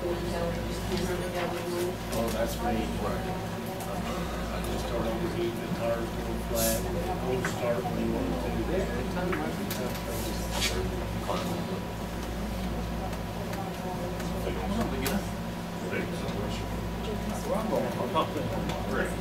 Oh, that's me. Right. I just started to heat the tires go flat, cold start when you want to. Every time might be tough. Well, I'm going. I'll talk to him. Great.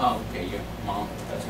Oh, okay, your mom. That's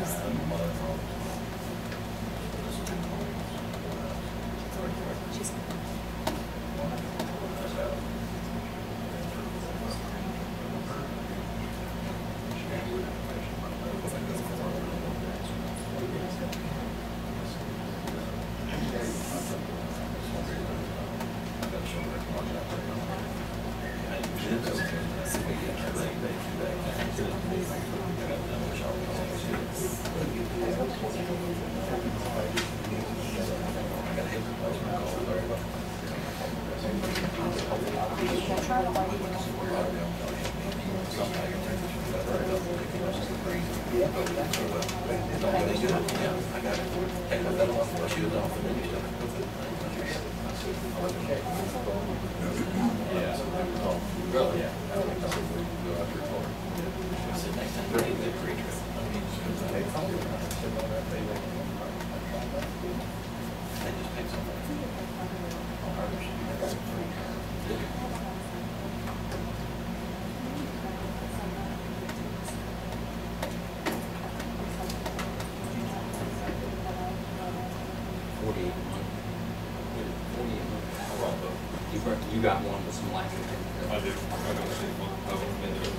You got one with some life in it. I do. I got to see one of them in there.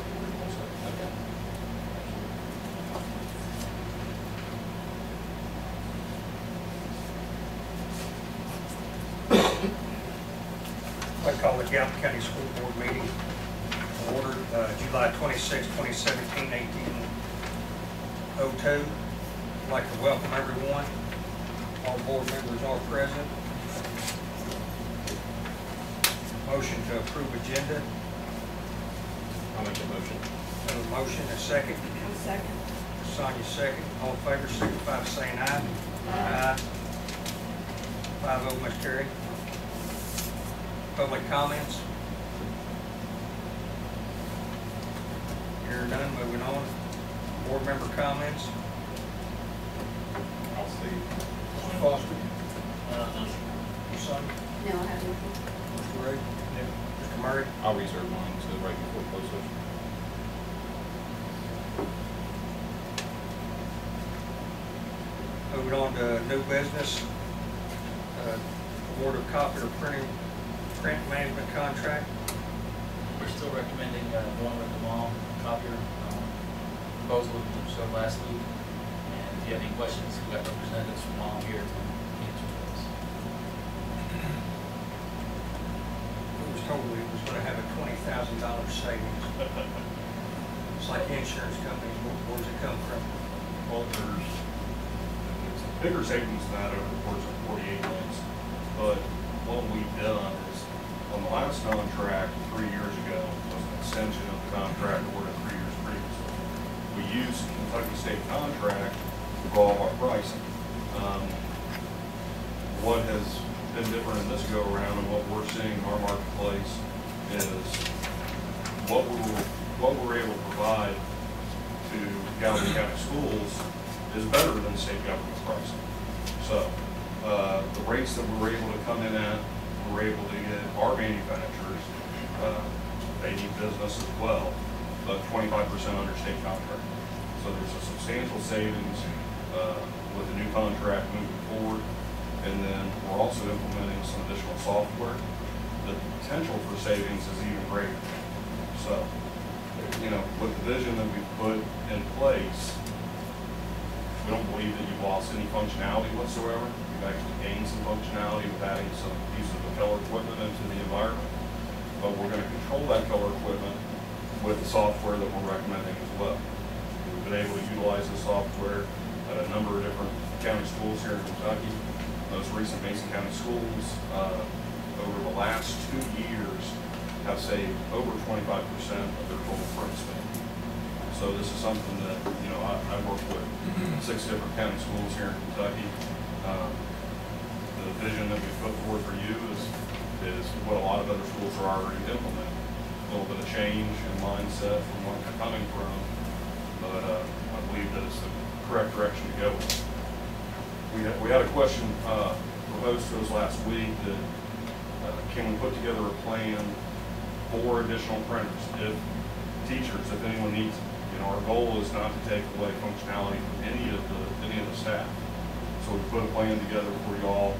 Okay. I call the Gallatin County School Board meeting ordered July 26, 2017, 18:02. I'd like to welcome everyone. All board members are present. Motion to approve agenda. I'll make a motion. Have a motion, a second. Second. Sonia, second. All in favor, signify by saying aye. Aye. 5-0 must carry. Public comments? Hearing none, moving on. Board member comments? I'll see. Mr. Foster? Ms. Sonia? No, I have nothing. Mr. Ray? Mr. Murray? I'll reserve mine to right before closed session. Moving on to new business. Award of copier print management contract. We're still recommending going with the mall copier proposal we showed last week. And if you have any questions, we've got representatives from mall here to answer those. It was told we was going to have a $20,000 savings. It's like insurance companies. Where does it come from? Well, there's bigger savings than that over the course of 48 months. But what we've done is, on the last contract 3 years ago, was an extension of the contract awarded 3 years previously. We used Kentucky State contract for all of our pricing. What has been different in this go-around and what we're seeing in our marketplace is what we're able to provide to Gallatin County schools is better than state government pricing. So the rates that we're able to come in at, we're able to get our manufacturers, they need business as well, but 25% under state contract. So there's a substantial savings with the new contract moving forward. And then we're also implementing some additional software the potential for savings is even greater. So, you know, with the vision that we've put in place, we don't believe that you've lost any functionality whatsoever. You've actually gained some functionality with adding some pieces of color equipment into the environment. But we're going to control that color equipment with the software that we're recommending as well. We've been able to utilize the software at a number of different county schools here in Kentucky. Most recent Mason County Schools, over the last 2 years, have saved over 25% of their total print spend. So this is something that, you know, I work with 6 different county schools here in Kentucky. The vision that we put forward for you is what a lot of other schools are already implementing. A little bit of change in mindset from where they're coming from, but I believe that it's the correct direction to go with. We had a question proposed to us last week that can we put together a plan for additional printers if teachers, if anyone needs it. You know, our goal is not to take away functionality from any of the staff. So we put a plan together for you all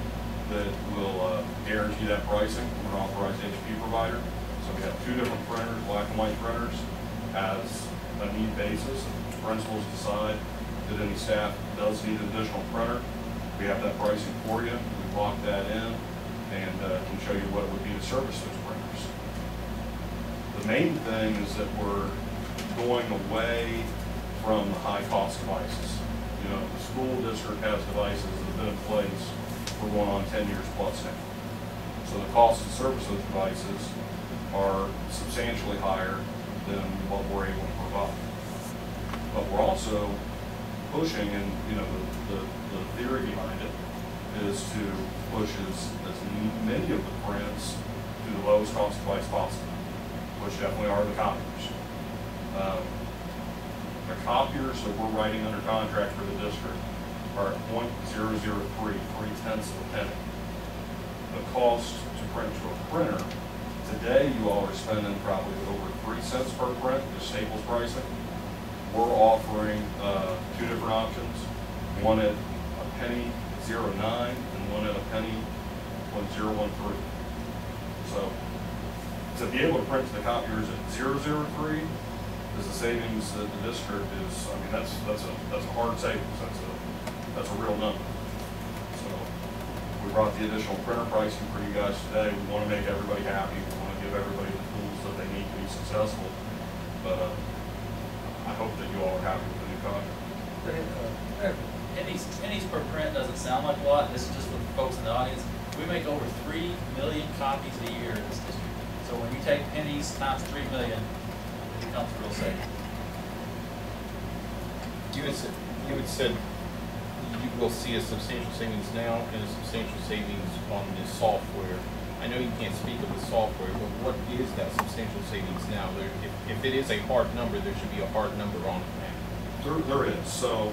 that will guarantee that pricing. We're an authorized HP provider. So we have 2 different printers, black and white printers, as a need basis. If principals decide that any staff does need an additional printer, we have that pricing for you. We lock that in and can show you what it would be to service those printers. The main thing is that we're going away from the high-cost devices. You know, the school district has devices that have been in place for going on 10 years plus now. So the cost to service those devices are substantially higher than what we're able to provide. But we're also pushing, and you know, the theory behind it is to push as many of the prints to the lowest cost device possible, which definitely are the copiers. The copiers that we're writing under contract for the district are at 0.003, 0.3 of a penny. The cost to print to a printer, today you all are spending probably over 3 cents per print, the Staples pricing. We're offering 2 different options, one at a penny 0.09 and one at a penny 0.013. So to be able to print to the copiers at 0.03 is the savings that the district is. I mean, that's a hard savings. That's a real number. So we brought the additional printer pricing for you guys today. We want to make everybody happy. We want to give everybody the tools that they need to be successful. But I hope that you all are happy with the new contract. Pennies per print doesn't sound like a lot. This is just for the folks in the audience. We make over 3 million copies a year in this district. So when you take pennies times 3 million, it becomes real safe. You had said you will see a substantial savings now and a substantial savings on the software. I know you can't speak of the software, but what is that substantial savings now? If it is a hard number, there should be a hard number on it now. There is. So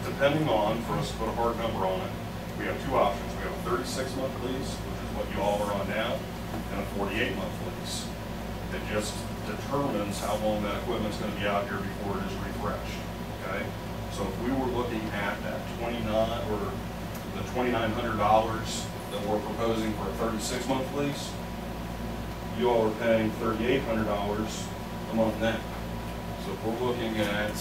depending on, for us to put a hard number on it, we have 2 options. We have a 36-month lease, which is what you all are on now, and a 48-month lease. It just determines how long that equipment's going to be out here before it is refreshed. Okay? So if we were looking at that the $2,900 that we're proposing for a 36-month lease, you all are paying $3,800 a month now. So if we're looking at,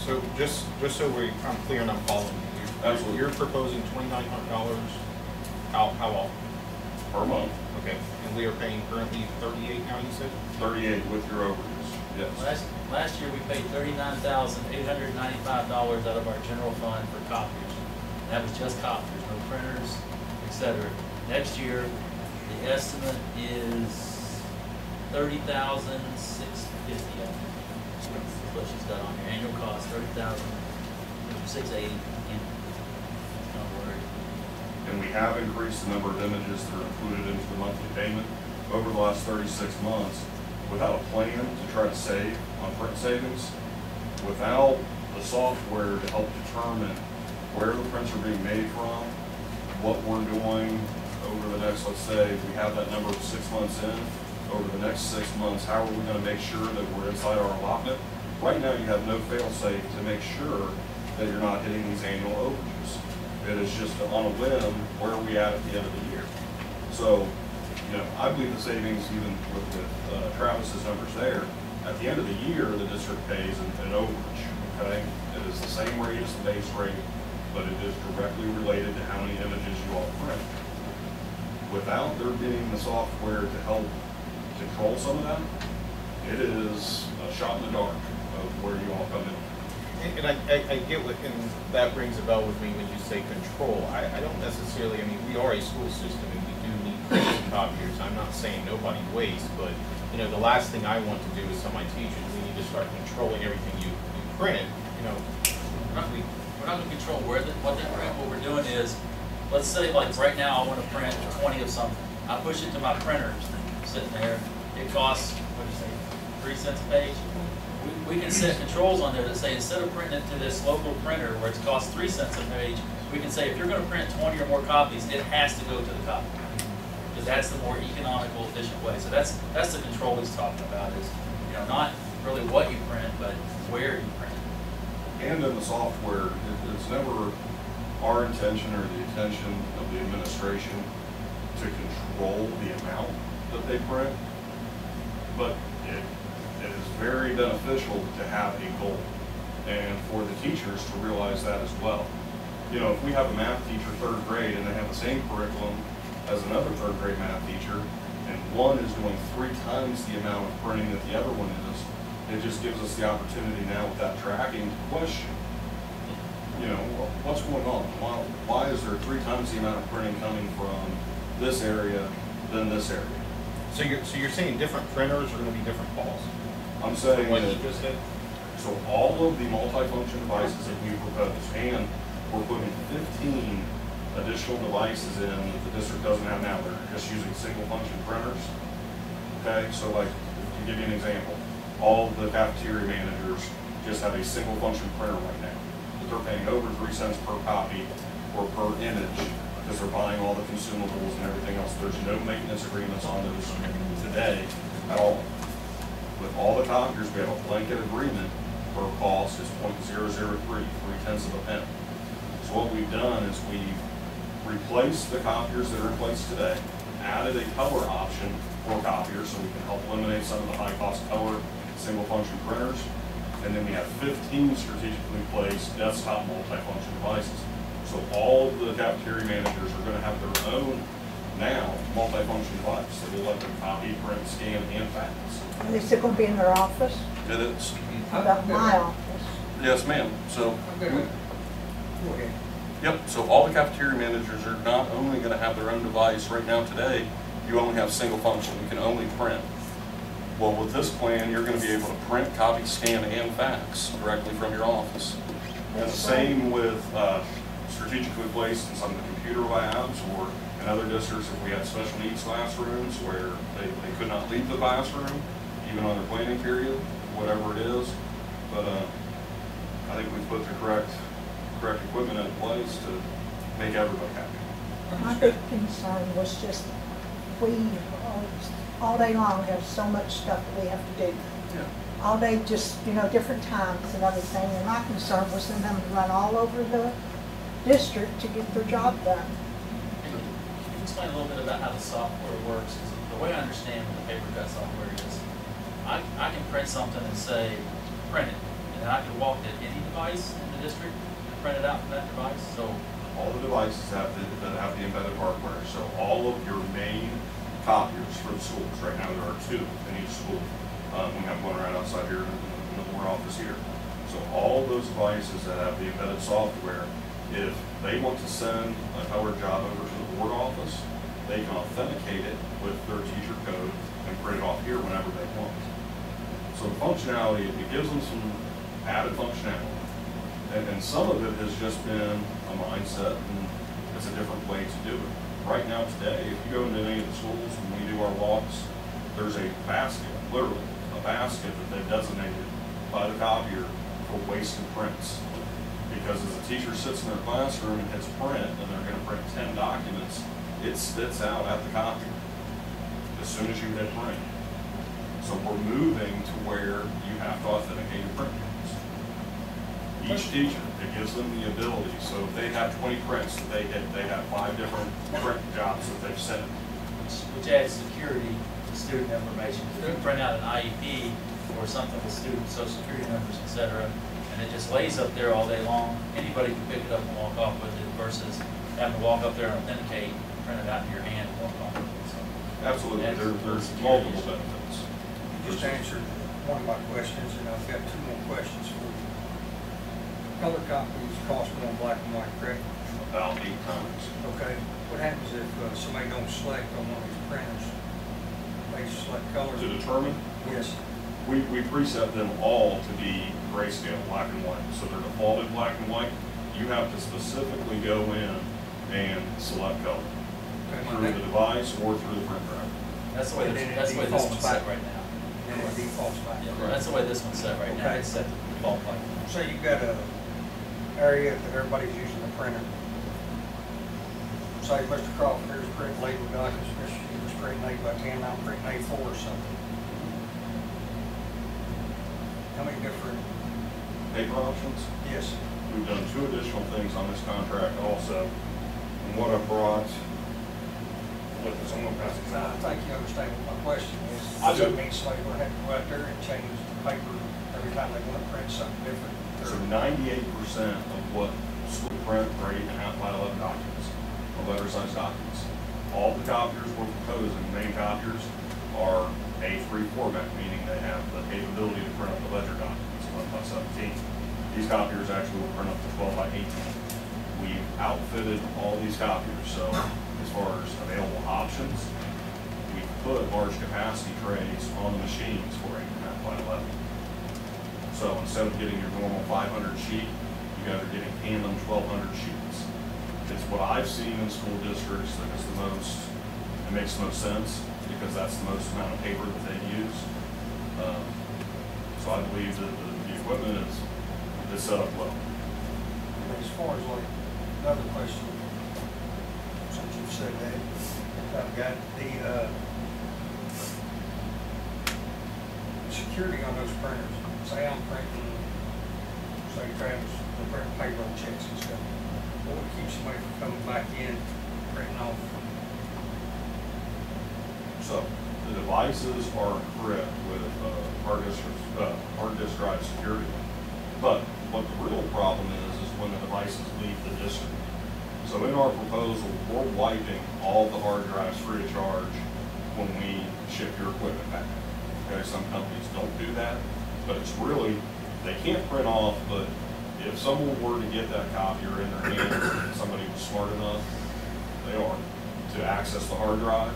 So just so I'm clear and I'm following you. Absolutely. You're proposing $2,900 how often? per month, Okay, and we are paying currently 38 now, you said? 38 with your overages, yes. Last year, we paid $39,895 out of our general fund for copiers. That was just copiers, no printers, etc. Next year, the estimate is $30,650. That's what she's got on here. Annual cost, $30,680. Don't worry. And we have increased the number of images that are included into the monthly payment over the last 36 months without a plan to try to save on print savings, without the software to help determine where the prints are being made from, what we're doing over the next, let's say, we have that number of 6 months in, over the next 6 months, how are we going to make sure that we're inside our allotment? Right now, you have no fail-safe to make sure that you're not hitting these annual overages. It is just on a whim, where are we at the end of the year? So, you know, I believe the savings, even with Travis's numbers there, at the end of the year, the district pays an overage, okay? It is the same rate as the base rate, but it is directly related to how many images you all print. Without there being the software to help control some of that, it is a shot in the dark of where you all come in. And I get what, and that rings a bell with me when you say control. I don't necessarily, I mean, we are a school system and we do need printers and copiers. I'm not saying nobody wastes, but, you know, the last thing I want to do is tell my teachers, we need to start controlling everything you print, you know. We're not gonna control what they print. What we're doing is, let's say like right now I want to print 20 of something. I push it to my printer, sitting there. It costs, what do you say, 3 cents a page? We can set controls on there that say instead of printing it to this local printer where it costs 3 cents a page, we can say if you're going to print 20 or more copies, it has to go to the copy. Because that's the more economical, efficient way. So that's the control he's talking about, is, you know, not really what you print, but where you print. And in the software, it's never our intention or the intention of the administration to control the amount that they print, but it is very beneficial to have a goal and for the teachers to realize that as well. You know, if we have a math teacher 3rd grade and they have the same curriculum as another 3rd grade math teacher, and one is doing 3 times the amount of printing that the other one is, it just gives us the opportunity now with that tracking to question, you know, what's going on? Why is there 3 times the amount of printing coming from this area than this area? So you're saying different printers are going to be different costs? I'm saying What that, you just said? so all of the multifunction devices that we propose, and we're putting 15 additional devices in that the district doesn't have now. They're just using single function printers. Okay, so like, to give you an example, all of the cafeteria managers just have a single function printer right now. But they're paying over 3 cents per copy or per image because they're buying all the consumables and everything else. There's no maintenance agreements on those today at all. With all the copiers, we have a blanket agreement per cost is 0.003, 0.3 of a penny. So what we've done is we've replaced the copiers that are in place today, added a color option for copiers so we can help eliminate some of the high-cost color single function printers. And then we have 15 strategically placed desktop multifunction devices. So all of the cafeteria managers are going to have their own now multifunction device. So we'll let them copy, print, scan, and fax. And is it going to be in their office? It is. How about my office? Yes, ma'am. So, Go ahead. yep, so all the cafeteria managers are not only going to have their own device. Right now today, you only have single function. You can only print. Well, with this plan, you're going to be able to print, copy, scan, and fax directly from your office. And the same with strategically placed in some of the computer labs, or in other districts, if we had special needs classrooms where they could not leave the classroom, even on their planning period, whatever it is. But I think we've put the correct equipment in place to make everybody happy. My big concern was just, we all day long have so much stuff that we have to do. Yeah. All day, just, you know, different times and everything, and my concern was them to run all over the district to get their job done. Can you explain a little bit about how the software works? 'Cause the way I understand what the paper cut software is, I can print something and say, print it, and then I can walk to any device in the district and print it out from that device. So All the devices that have the embedded hardware. So all of your main copiers for the schools, right now there are 2 in each school. We have one right outside here in the board office here. So all those devices that have the embedded software, if they want to send a color job over to the board office, they can authenticate it with their teacher code and print it off here whenever they want. So the functionality, it gives them some added functionality. And some of it has just been a mindset, and it's a different way to do it. Right now today, if you go into any of the schools when we do our walks, there's a basket, literally, a basket that they've designated by the copier for wasted prints. Because as a teacher sits in their classroom and hits print, and they're gonna print 10 documents, it spits out at the copier as soon as you hit print. So we're moving to where you have to authenticate your print codes. Each teacher, it gives them the ability, so if they have 20 prints that they hit, they have 5 different print jobs that they've sent. which adds security to student information. If you print out an IEP or something with student social security numbers, et cetera, and it just lays up there all day long, anybody can pick it up and walk off with it versus having to walk up there and authenticate, print it out in your hand and walk off with it. So, Absolutely, that's there's security multiple issue. benefits. You just answered one of my questions, and I've got two more questions for you. Color copies cost more than black and white, correct? About 8 times. Okay. What happens if somebody don't select on one of these printers? They select color? To determine, Yes. we preset them all to be grayscale, black and white. So they're defaulted black and white. You have to specifically go in and select color through the device or through the print drive. That's the way, And then it that's the way this defaults one's set back. right now. And it defaults back. Yeah, that's the way this one's set right now. Okay. It's set to default like. So you've got a area that everybody's using the printer. Say Mr. Crawford is printing label documents, Mr. Hughes is printing 8x10, I'm printing A4 or something. How many different? Paper options, Yes. we've done 2 additional things on this contract also. And what I brought, with this, I'm gonna pass it I down. think you understand what my question is. I do. Does that mean somebody will have to go out there and change the paper every time they want to print something different? So 98% of what school print, grade, and half by 11 documents are letter-sized documents. All the copiers we're proposing, main copiers, are A3 format, meaning they have the capability to print up the ledger documents, 11 by 17. These copiers actually will print up to 12 by 18. We've outfitted all these copiers, so as far as available options, we put large capacity trays on the machines for 8.5 by 11. So instead of getting your normal 500 sheet, you guys are getting tandem 1200 sheets. It's what I've seen in school districts that is the most, it makes the most sense because that's the most amount of paper that they use. So I believe that the equipment is set up well. As far as like, another question, since you've said that, I've got the security on those printers. Say I'm printing, say Travis, we're printing payroll checks and stuff. What would keep somebody from coming back in, printing off? So the devices are equipped with hard disk drive security. But what the real problem is when the devices leave the district. So in our proposal, we're wiping all the hard drives free of charge when we ship your equipment back. Okay, some companies don't do that, but it's really, they can't print off, but if someone were to get that copier in their hands and somebody was smart enough, they are, to access the hard drive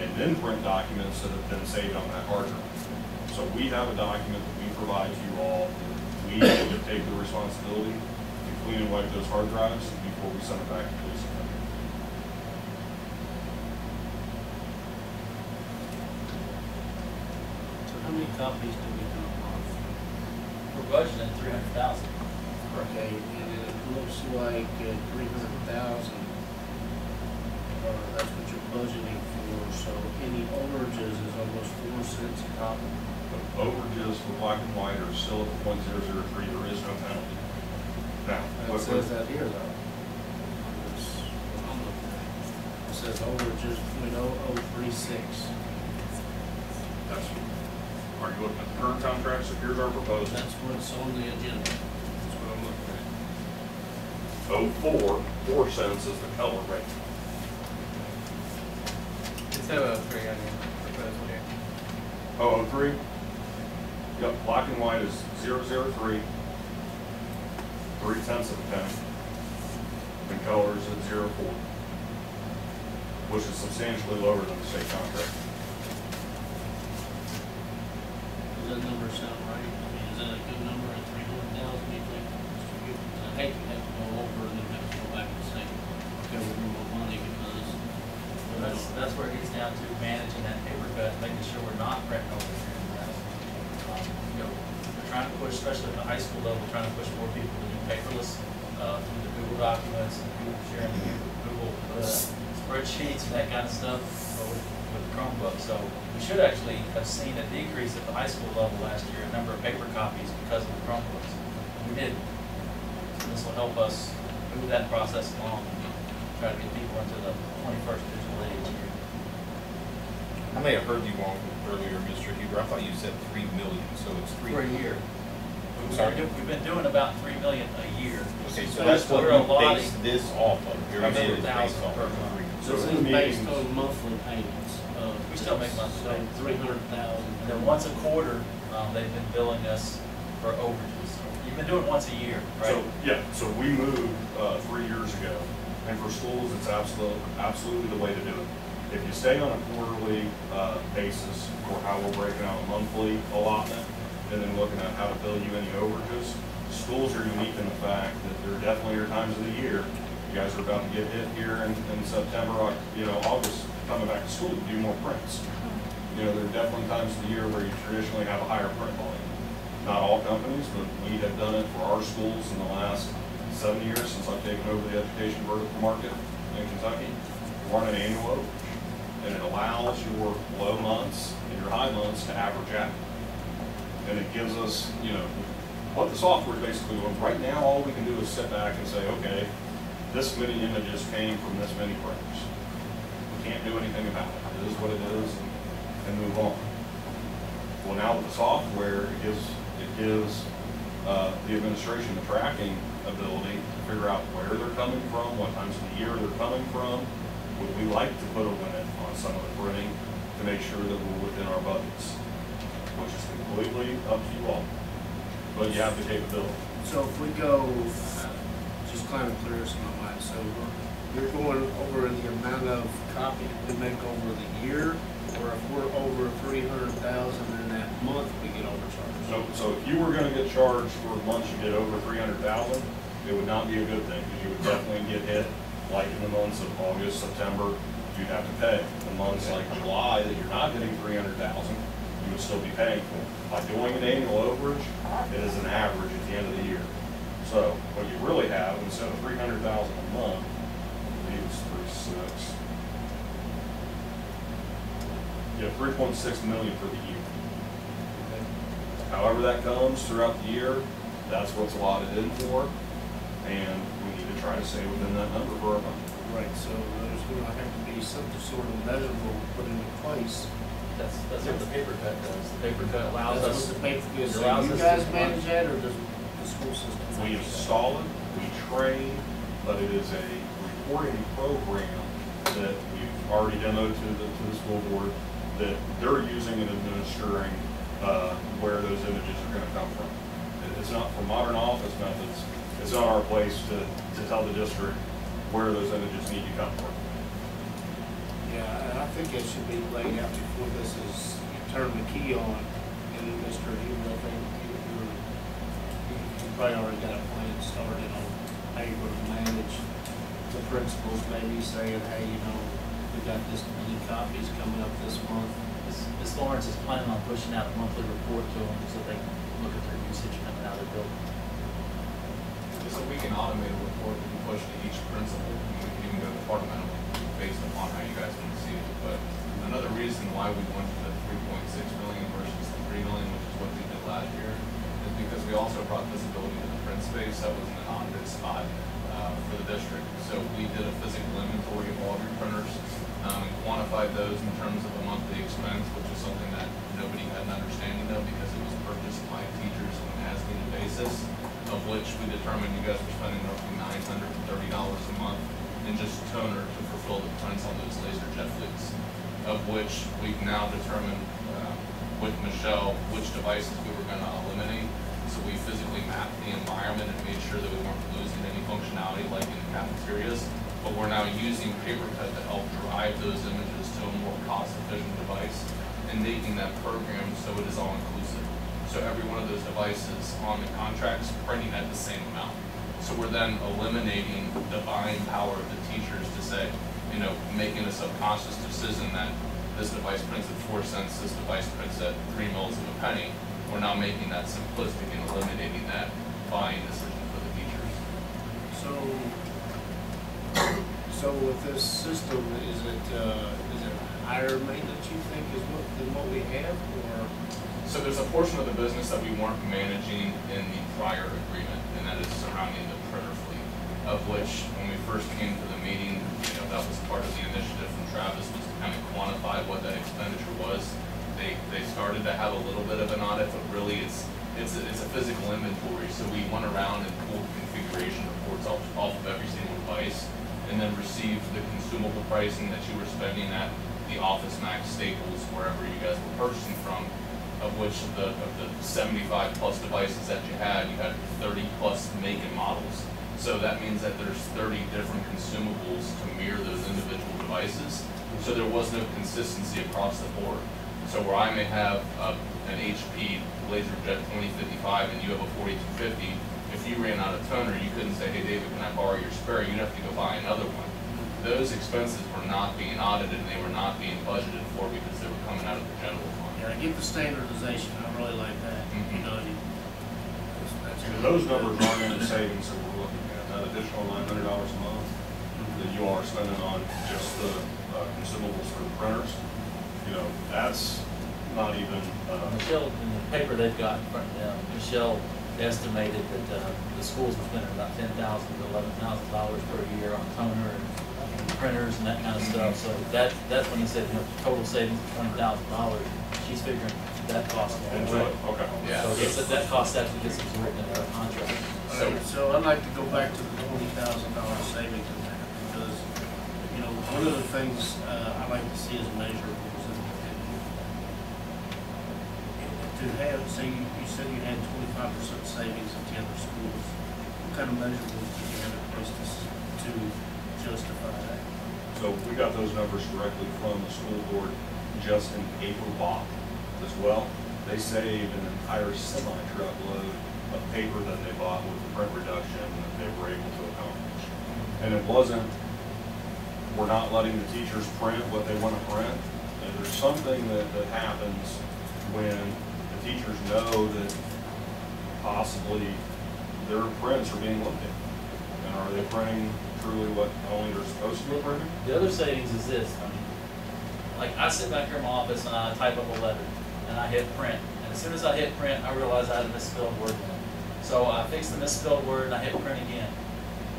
and then print documents that have been saved on that hard drive. So we have a document that we provide to you all. We need to take the responsibility to clean and wipe those hard drives before we send it back to police academy. So how many copies do we do a month? We're budgeting 300,000. Okay, and it looks like 300,000, that's what you're budgeting for, so any overages is almost 4 cents a copy. The overages for black and white are still at the .003, there is no penalty. Now, It says that here though. This, what I'm looking at. It says overages .0036. that's, are you looking at the current contract? So here's our proposal. That's what's on the agenda. That's what I'm looking at. 4 cents is the color rate. It's 003 on your proposal here. 003? Yep, black and white is 003, 3/10 of a penny. And color is at 04, which is substantially lower than the state contract. Does that number sound right? I mean, is that a good number at 300,000, you think? I hate to have to go over and then have to go back and say, okay, we're gonna more money because. That's where it gets down to managing that paper cut, making sure we're not printing over 300,000. You know, we're trying to push, especially at the high school level, we're trying to push more people to do paperless, through the Google documents and Google sharing the Google spreadsheets and that kind of stuff with Chromebooks. So we should actually have seen a decrease at the high school level last year, in number of paper copies because of the Chromebooks. We didn't. So this will help us move that process along, try to get people into the 21st digital age here. I may have heard you wrong earlier, Mr. Huber. I thought you said 3 million, so it's three. For a year. I'm sorry? We've been doing about 3 million a year. Okay, so that's what We're you allotting base this off of. Your bid is based 100,000 off per of month. 3. So this is based on monthly payments. We still make monthly So payments. 300,000. And then once a quarter, they've been billing us for overages. You've been doing it once a year, right? So, yeah, so we moved 3 years ago, and for schools, it's absolutely the way to do it. If you stay on a quarterly basis for how we're breaking out a monthly allotment, and then looking at how to bill you any overages, schools are unique in the fact that there definitely are times of the year, you guys are about to get hit here in September, August, coming back to school to do more prints. There are definitely times of the year where you traditionally have a higher print volume. Not all companies, but we have done it for our schools in the last 7 years since I've taken over the education vertical market in Kentucky. We run an annual overage, and it allows your low months and your high months to average out. And it gives us, what the software is basically doing. Right now, all we can do is sit back and say, okay, this many images came from this many printers. We can't do anything about it. It is what it is, and move on. Well, now with the software, it gives the administration the tracking ability to figure out where they're coming from, what times of the year they're coming from. Would we like to put a limit on some of the printing to make sure that we're within our budgets, which is completely up to you all. But you have the capability. So if we go, just kind of clears my mind, so you're going over the amount of copies we make over the year, or if we're over 300,000 in that month, we get overcharged? So if you were gonna get charged for months you get over 300,000, it would not be a good thing, because you would definitely get hit, like in the months of August, September, you'd have to pay. The months like July that you're not getting 300,000, you would still be paying for. By doing an annual overage, it is an average at the end of the year. So what you really have, instead of 300,000 a month, I believe it's 3.6. You have 3.6 million for the year. However that comes throughout the year, that's what's allotted in for, and we need to try to stay within that number for our money. Right, so there's gonna have to be some sort of measurable put into place. That's what the paper cut does. The paper cut allows That's us. what the paper is. it So allows you us guys to- manage that, or does the school system? We manage that? install it, we train, but it is a reporting program that we've already demoed to the school board that they're using and administering where those images are gonna come from. It's not for modern office methods, it's not our place to tell the district where those images need to come from. Yeah, and I think it should be laid out before this is, you turn the key on, and Mr. Huber, I think you probably already got a plan started on how you're gonna manage the principals, maybe saying, hey, we got this many copies coming up this month. Ms. Lawrence is planning on pushing out a monthly report to them so they can look at their usage coming out of the building. So we can automate a report that we push to each principal, and we can even go departmental based upon how you guys can see it. But another reason why we went to the 3.6 million versus the 3 million, which is what we did last year, is because we also brought visibility to the print space that was in an on-bid spot for the district. So we did a physical inventory of all of your printers and quantified those in terms of a monthly expense, which is something that nobody had an understanding of because it was purchased by teachers on an as-needed basis, of which we determined you guys were spending roughly $930 a month in just toner to fulfill the prints on those LaserJet fleets, of which we've now determined with Michelle which devices we were going to eliminate. So we physically mapped the environment and made sure that we weren't losing any functionality like in the cafeterias, but we're now using PaperCut to help drive those images to a more cost-efficient device and making that program so it is all-inclusive. So every one of those devices on the contract's printing at the same amount. So we're then eliminating the buying power of the teachers to say, making a subconscious decision that this device prints at 4 cents, this device prints at 3 mils of a penny. We're now making that simplistic and eliminating that buying decision for the teachers. So with this system, is it higher maintenance, you think, than what we have, or? So there's a portion of the business that we weren't managing in the prior agreement, and that is surrounding the printer fleet, of which when we first came to the meeting, that was part of the initiative from Travis, was to kind of quantify what that expenditure they started to have a little bit of an audit, but really it's a physical inventory. So we went around and pulled configuration reports off of every single device, and then received the consumable pricing that you were spending at the Office Max, Staples, wherever you guys were purchasing from, of which of the 75 plus devices that you had 30 plus make and models. So that means that there's 30 different consumables to mirror those individual devices. So there was no consistency across the board. So where I may have an HP LaserJet 2055 and you have a 4250, if you ran out of toner, you couldn't say, hey David, can I borrow your spare? You'd have to go buy another one. Those expenses were not being audited and they were not being budgeted for because they were coming out of the general fund. Yeah, I get the standardization, I really like that, you know, And those numbers aren't in the savings that we're looking at, that additional $900 a month that you all are spending on just the consumables for the printers, you know, that's not even, Michelle, in the paper they've got in front of them, Michelle estimated that the schools were spending about $10,000 to $11,000 per year on toner and printers and that kind of stuff. So that's when he said, you know, total savings of $20,000. She's figuring that cost. into it, okay. Yeah. So it's that cost actually gets absorbed into our contract. So I'd like to go back to the $20,000 savings in that, because, you know, one of the things I like to see is measurables. To have, say, you said you had 25% savings at the other schools, what kind of measurables do you have in place to justify that? So we got those numbers directly from the school board, just in paper bought as well. They saved an entire semi-truckload of paper that they bought with the print reduction that they were able to accomplish. And it wasn't, we're not letting the teachers print what they want to print. And there's something that happens when the teachers know that possibly their prints are being looked at. And are they printing truly what only they're supposed to be printing? The other savings is this, I mean, like I sit back here in my office and I type up a letter and I hit print. And as soon as I hit print, I realize I had a misspelled word in it. So I fix the misspelled word and I hit print again.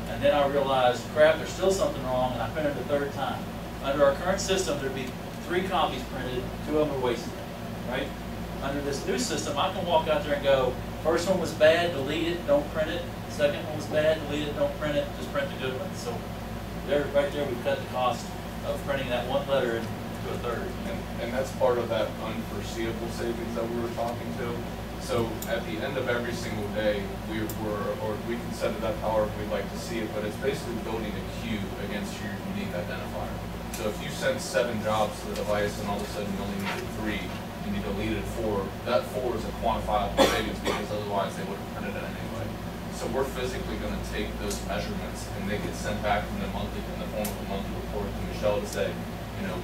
And then I realize, crap, there's still something wrong, and I print it the third time. Under our current system, there'd be 3 copies printed, 2 of them are wasted, right? Under this new system, I can walk out there and go, first one was bad, delete it, don't print it. Second one was bad, delete it, don't print it, just print the good one. So there, right there, we've cut the cost of printing that one letter into a third. And that's part of that unforeseeable savings that we were talking to. So at the end of every single day, we can set it up however we'd like to see it, but it's basically building a queue against your unique identifier. So if you sent 7 jobs to the device and all of a sudden you only needed 3, and you deleted 4, that 4 is a quantifiable savings because otherwise they would have printed it anyway. So we're physically going to take those measurements and they get sent back in the form of a monthly report to Michelle to say, you know,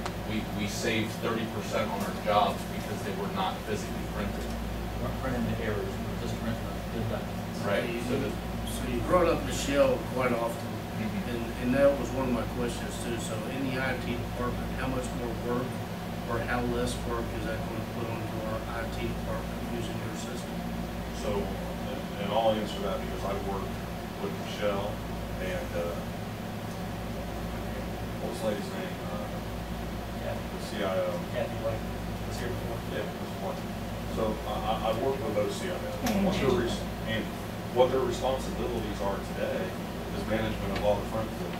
we saved 30% on our jobs because they were not physically printed. We're not printing the errors, we're just printing the good documents. Right. So you brought up Michelle quite often, and that was one of my questions too. So in the IT department, how much more work or how less work is that going to put onto our IT department using your system? So, and I'll answer that because I worked with Michelle and, what was the lady's name? The CIO. Kathy White was here before. Yeah, it was one. So I work with those CIOs. And what their responsibilities are today is management of all the front end.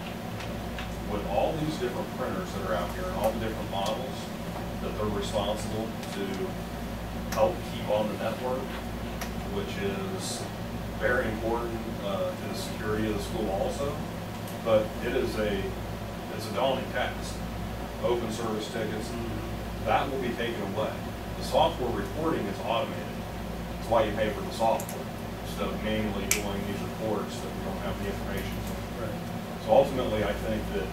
With all these different printers that are out here and all the different models that they're responsible to help keep on the network, which is very important to the security of the school also. But it's a daunting task. Open service tickets, that will be taken away. The software reporting is automated. That's why you pay for the software instead of manually doing these reports that we don't have the information from. Right. So ultimately, I think that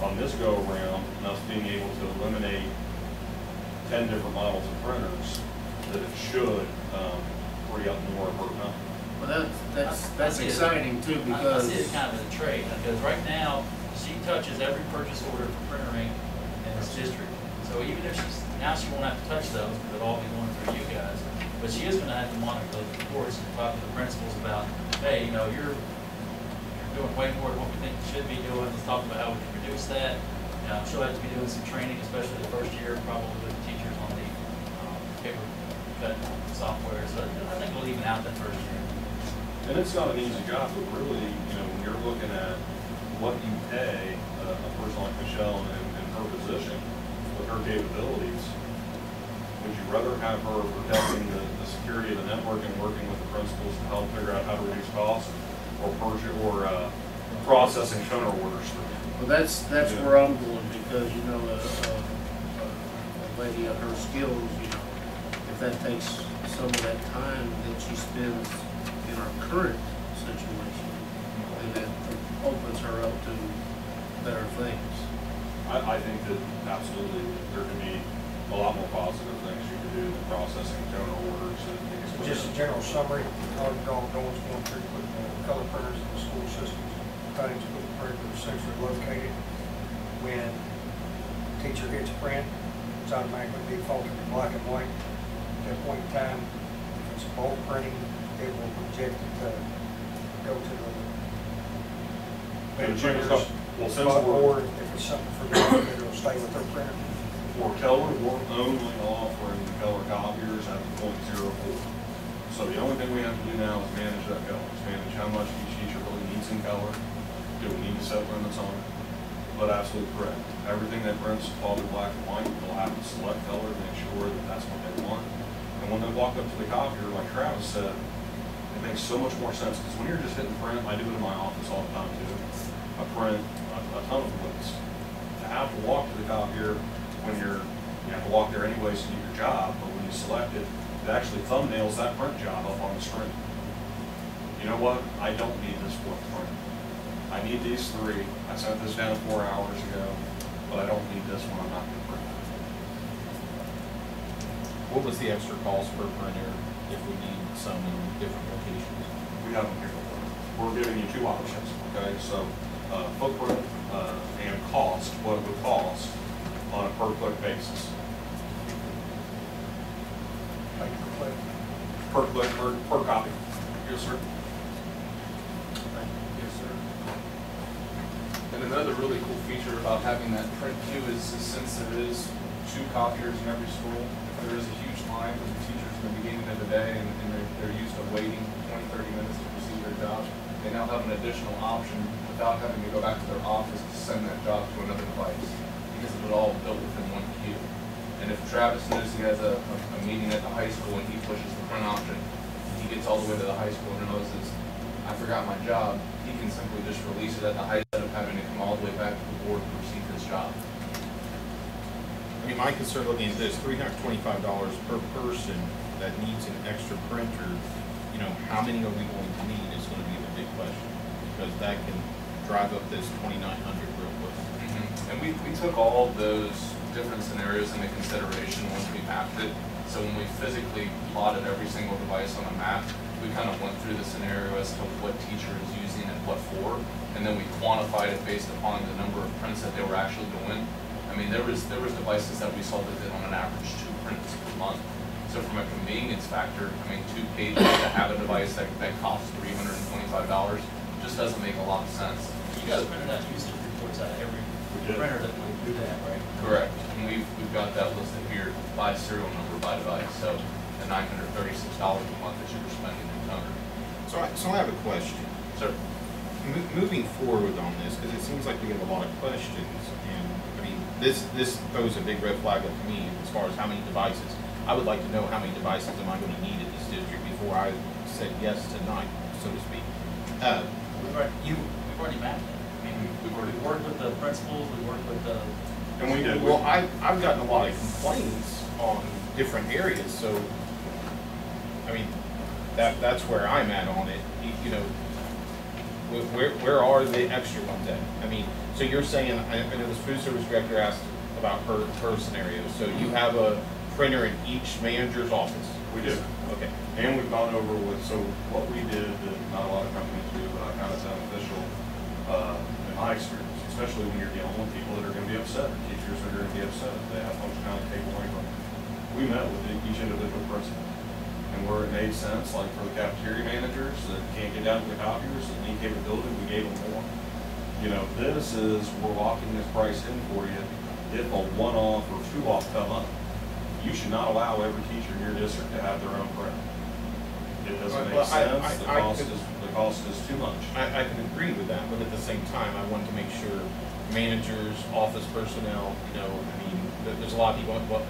on this go around, and us being able to eliminate 10 different models of printers, that it should free up more of our time. Well, that's exciting too, I because see it kind of as a trade, because right now, she touches every purchase order for printer ink in this district. So even if now she won't have to touch those, because it'll all be going through you guys. But she is gonna have to monitor those reports and talk to the principals about, hey, you know, you're doing way more than what we think you should be doing. Let's talk about how we can reduce that. She'll have to be doing some training, especially the first year, probably with the teachers on out that first year. And it's not an easy job, but really, when you're looking at what you pay a person like Michelle in her position with her capabilities, would you rather have her protecting the security of the network and working with the principals to help figure out how to reduce costs, or processing counter orders for you? Well, that's where I'm going, because, a lady of her skills, if that takes some of that time that she spends in our current situation, then that opens her up to better things. I think that absolutely there could be a lot more positive things you could do than processing counter orders. Just a general summary, all going through, putting color printers in the school systems, times put the printers centrally located. When a teacher hits print, it's automatically defaulted to black and white. At that point in time, if it's bold printing, it will project it to go to the printers. Well, since we're, Or if it's something for them, it'll stay with their printer. for color, we're only offering the color copiers at the .04. So the only thing we have to do now is manage that color, manage how much each teacher really needs in color. Do we need to set limits on it? But absolutely correct. Everything that prints all in black and white, they'll have to select color to make sure that that's what they want. And when they walk up to the copier, like Travis said, it makes so much more sense, because when you're just hitting print, I do it in my office all the time too. I print a ton of books. To have to walk to the copier when you have to walk there anyways to do your job, but when you select it, it actually thumbnails that print job up on the screen. You know what? I don't need this fourth print. I need these 3. I sent this down 4 hours ago, but I don't need this one. I'm not going to print it. What was the extra cost per printer if we need some in different locations? We have them here. We're giving you 2 options, okay? So footprint and cost, what it would cost on a per-click basis. Like per click. Per click, per copy. Yes, sir. Yes, sir. And another really cool feature about having that print queue is since there is 2 copiers in every school, if there is a huge line for the teachers in the beginning of the day and they're used to waiting 20, 30 minutes to receive their job, they now have an additional option without having to go back to their office to send that job to another device, because it was all built within one queue. And if Travis knows he has a meeting at the high school and he pushes the print option, he gets all the way to the high school and notices, I forgot my job, he can simply just release it at the high school instead of having to come all the way back to the board to receive his job. I mean, my concern looking at this, $325 per person that needs an extra printer, how many are we going to need is going to be the big question, because that can drive up this 2,900 real quick. Mm-hmm. And we took all of those different scenarios into consideration once we mapped it. So when we physically plotted every single device on a map, we kind of went through the scenario as to what teacher is using and what for, and then we quantified it based upon the number of prints that they were actually doing. I mean, there was devices that we saw that did on an average 2 prints per month. So from a convenience factor, I mean, 2 pages to have a device that costs $325 just doesn't make a lot of sense. You guys printed out usage reports out of every printer that would do that, right? Correct. And we've got that listed here by serial number by device. So the $936 a month that you were spending in toner. So I have a question. Sir. Moving forward on this, because it seems like we have a lot of questions, and I mean, this throws a big red flag up to me as far as how many devices. I would like to know how many devices am I going to need in this district before I said yes tonight, so to speak. We've already mapped it. I mean, we worked with the principals, we worked with the. And we did. Well, I've gotten a lot of complaints on different areas, so I mean, that's where I'm at on it. Where are the extra ones at? I mean, so you're saying, I know the food service director asked about her scenario. So you have a printer in each manager's office? We do. Okay. And we've gone over with, so what we did that not a lot of companies do, but I found it beneficial in my experience, especially when you're dealing with people that are going to be upset, or teachers that are going to be upset if they have functionality taken away from them. We met with each individual principal, and where it made sense, like for the cafeteria managers that can't get down to the copiers that need capability, we gave them more. This is, we're locking this price in for you if a one-off or two-off come up. You should not allow every teacher in your district to have their own printer. It doesn't Well, make sense, the I cost is too much. I can agree with that, but at the same time, I want to make sure managers, office personnel, you know, I mean, there's a lot of people, well,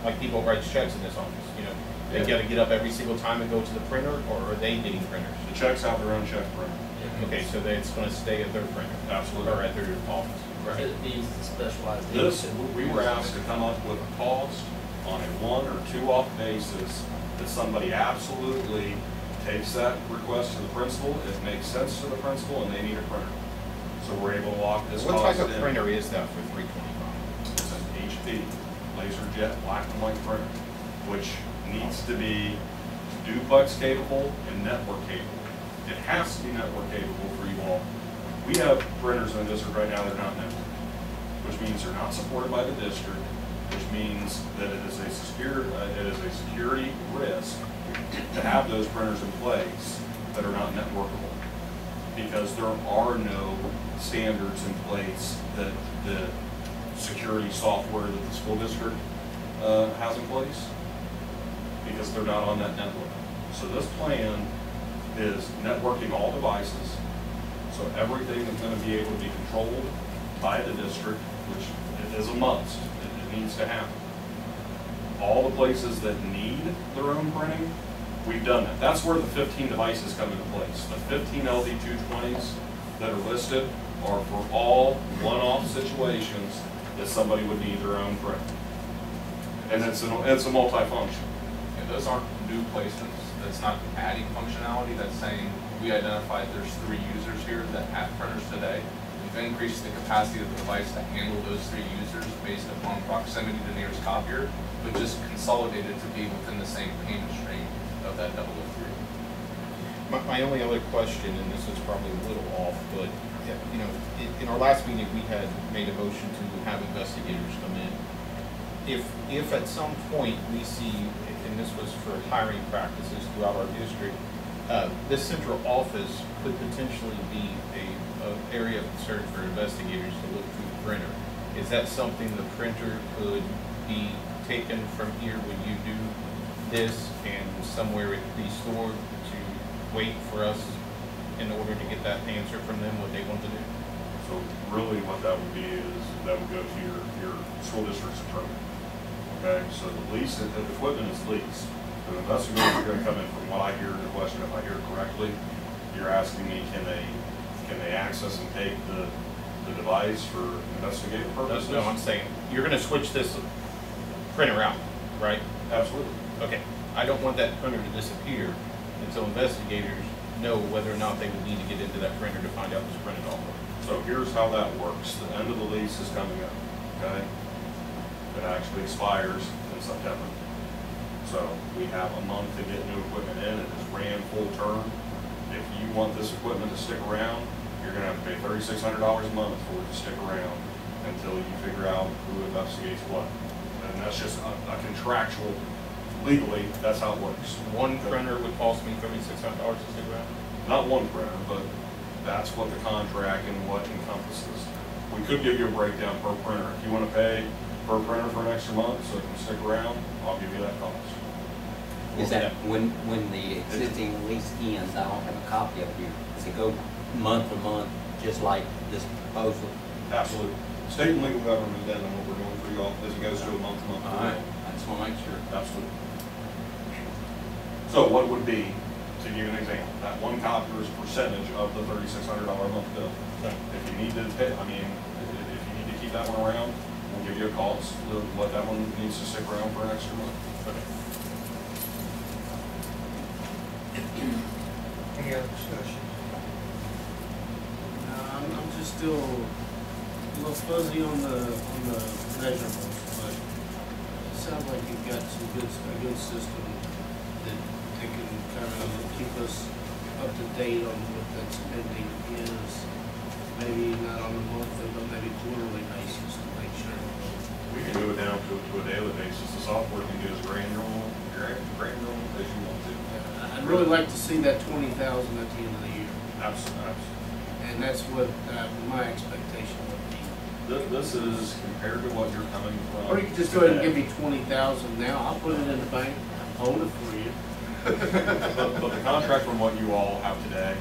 like people who write checks in this office, you know, they Yeah. gotta get up every single time and go to the printer, or are they getting printers? The checks have their own check printer. Okay, so then it's gonna stay at their printer. Absolutely. Or at their office. It needs specialized. This, we were asked to come up with a cost on a 1 or 2 off basis that somebody absolutely takes that request to the principal, it makes sense to the principal, and they need a printer. So we're able to lock this What cost type in. of printer is that for $325? It's an HP LaserJet black and white printer, which needs to be duplex capable and network capable. It has to be network capable for you all. We have printers in the district right now that are not networked, which means they're not supported by the district, which means that it is a security risk to have those printers in place that are not networkable, because there are no standards in place that the security software that the school district has in place, because they're not on that network. So this plan is networking all devices, so everything is going to be able to be controlled by the district, which it is a must, it needs to happen. All the places that need their own printing, we've done that. That's where the 15 devices come into place. The 15 LD220s that are listed are for all one-off situations that somebody would need their own printer. And it's a multi-function. And those aren't new placements. That's not adding functionality. That's saying we identified there's 3 users here that have printers today. We've increased the capacity of the device to handle those 3 users based upon proximity to the nearest copier, but just consolidated to be within the same payment stream of that 003. My only other question, and this is probably a little off, but, you know, in our last meeting, we had made a motion to have investigators come in. If at some point we see, and this was for hiring practices throughout our district, this central office could potentially be a area of concern for investigators to look through the printer. Is that something the printer could be taken from here when you do this, and somewhere it could be stored to wait for us in order to get that answer from them, what they want to do? So really what that would be is, that would go to your school district's attorney. Okay, so the lease, the equipment is leased. The investigators are gonna come in, from what I hear in the question, if I hear it correctly, you're asking me, can they access and take the device for investigative purposes? No, I'm saying, you're gonna switch this printer out, right? Absolutely. Okay, I don't want that printer to disappear until investigators know whether or not they would need to get into that printer to find out what's printed off of it. So here's how that works. The end of the lease is coming up, okay? It actually expires in September. So we have a month to get new equipment in. It is ran full term. If you want this equipment to stick around, you're gonna have to pay $3,600 a month for it to stick around until you figure out who investigates what. And that's just a contractual, legally, that's how it works. One printer would cost me $3,600 to stick around? Not one printer, but that's what the contract and what encompasses. We could give you a breakdown per printer. If you want to pay per printer for an extra month so it can stick around, I'll give you that cost. Is that when the existing lease ends, I don't have a copy of it here. Does it go month to month, just like this proposal? Absolutely. State and legal government is then what we're doing for y'all as it goes to a month-to-month. All right, I just want to make sure. Absolutely. So what it would be, to give you an example, that one copier is a percentage of the $3,600 a month bill. If you need to pay, if you need to keep that one around, we'll give you a call, what that one needs to stick around for an extra month. Any other discussion? I'm just still a little fuzzy on the measurements, but it sounds like you've got a good system that can kind of keep us up to date on what that spending is. Maybe not on a monthly, but maybe quarterly basis to make sure. We can move it down to a daily basis. The software can do as granular as you want to. I'd really like to see that 20,000 at the end of the year. Absolutely. And that's what my expectation would be. This is compared to what you're coming from. Or you could just go ahead and give me 20,000 now. I'll put it in the bank, hold it for you. But the contract from what you all have today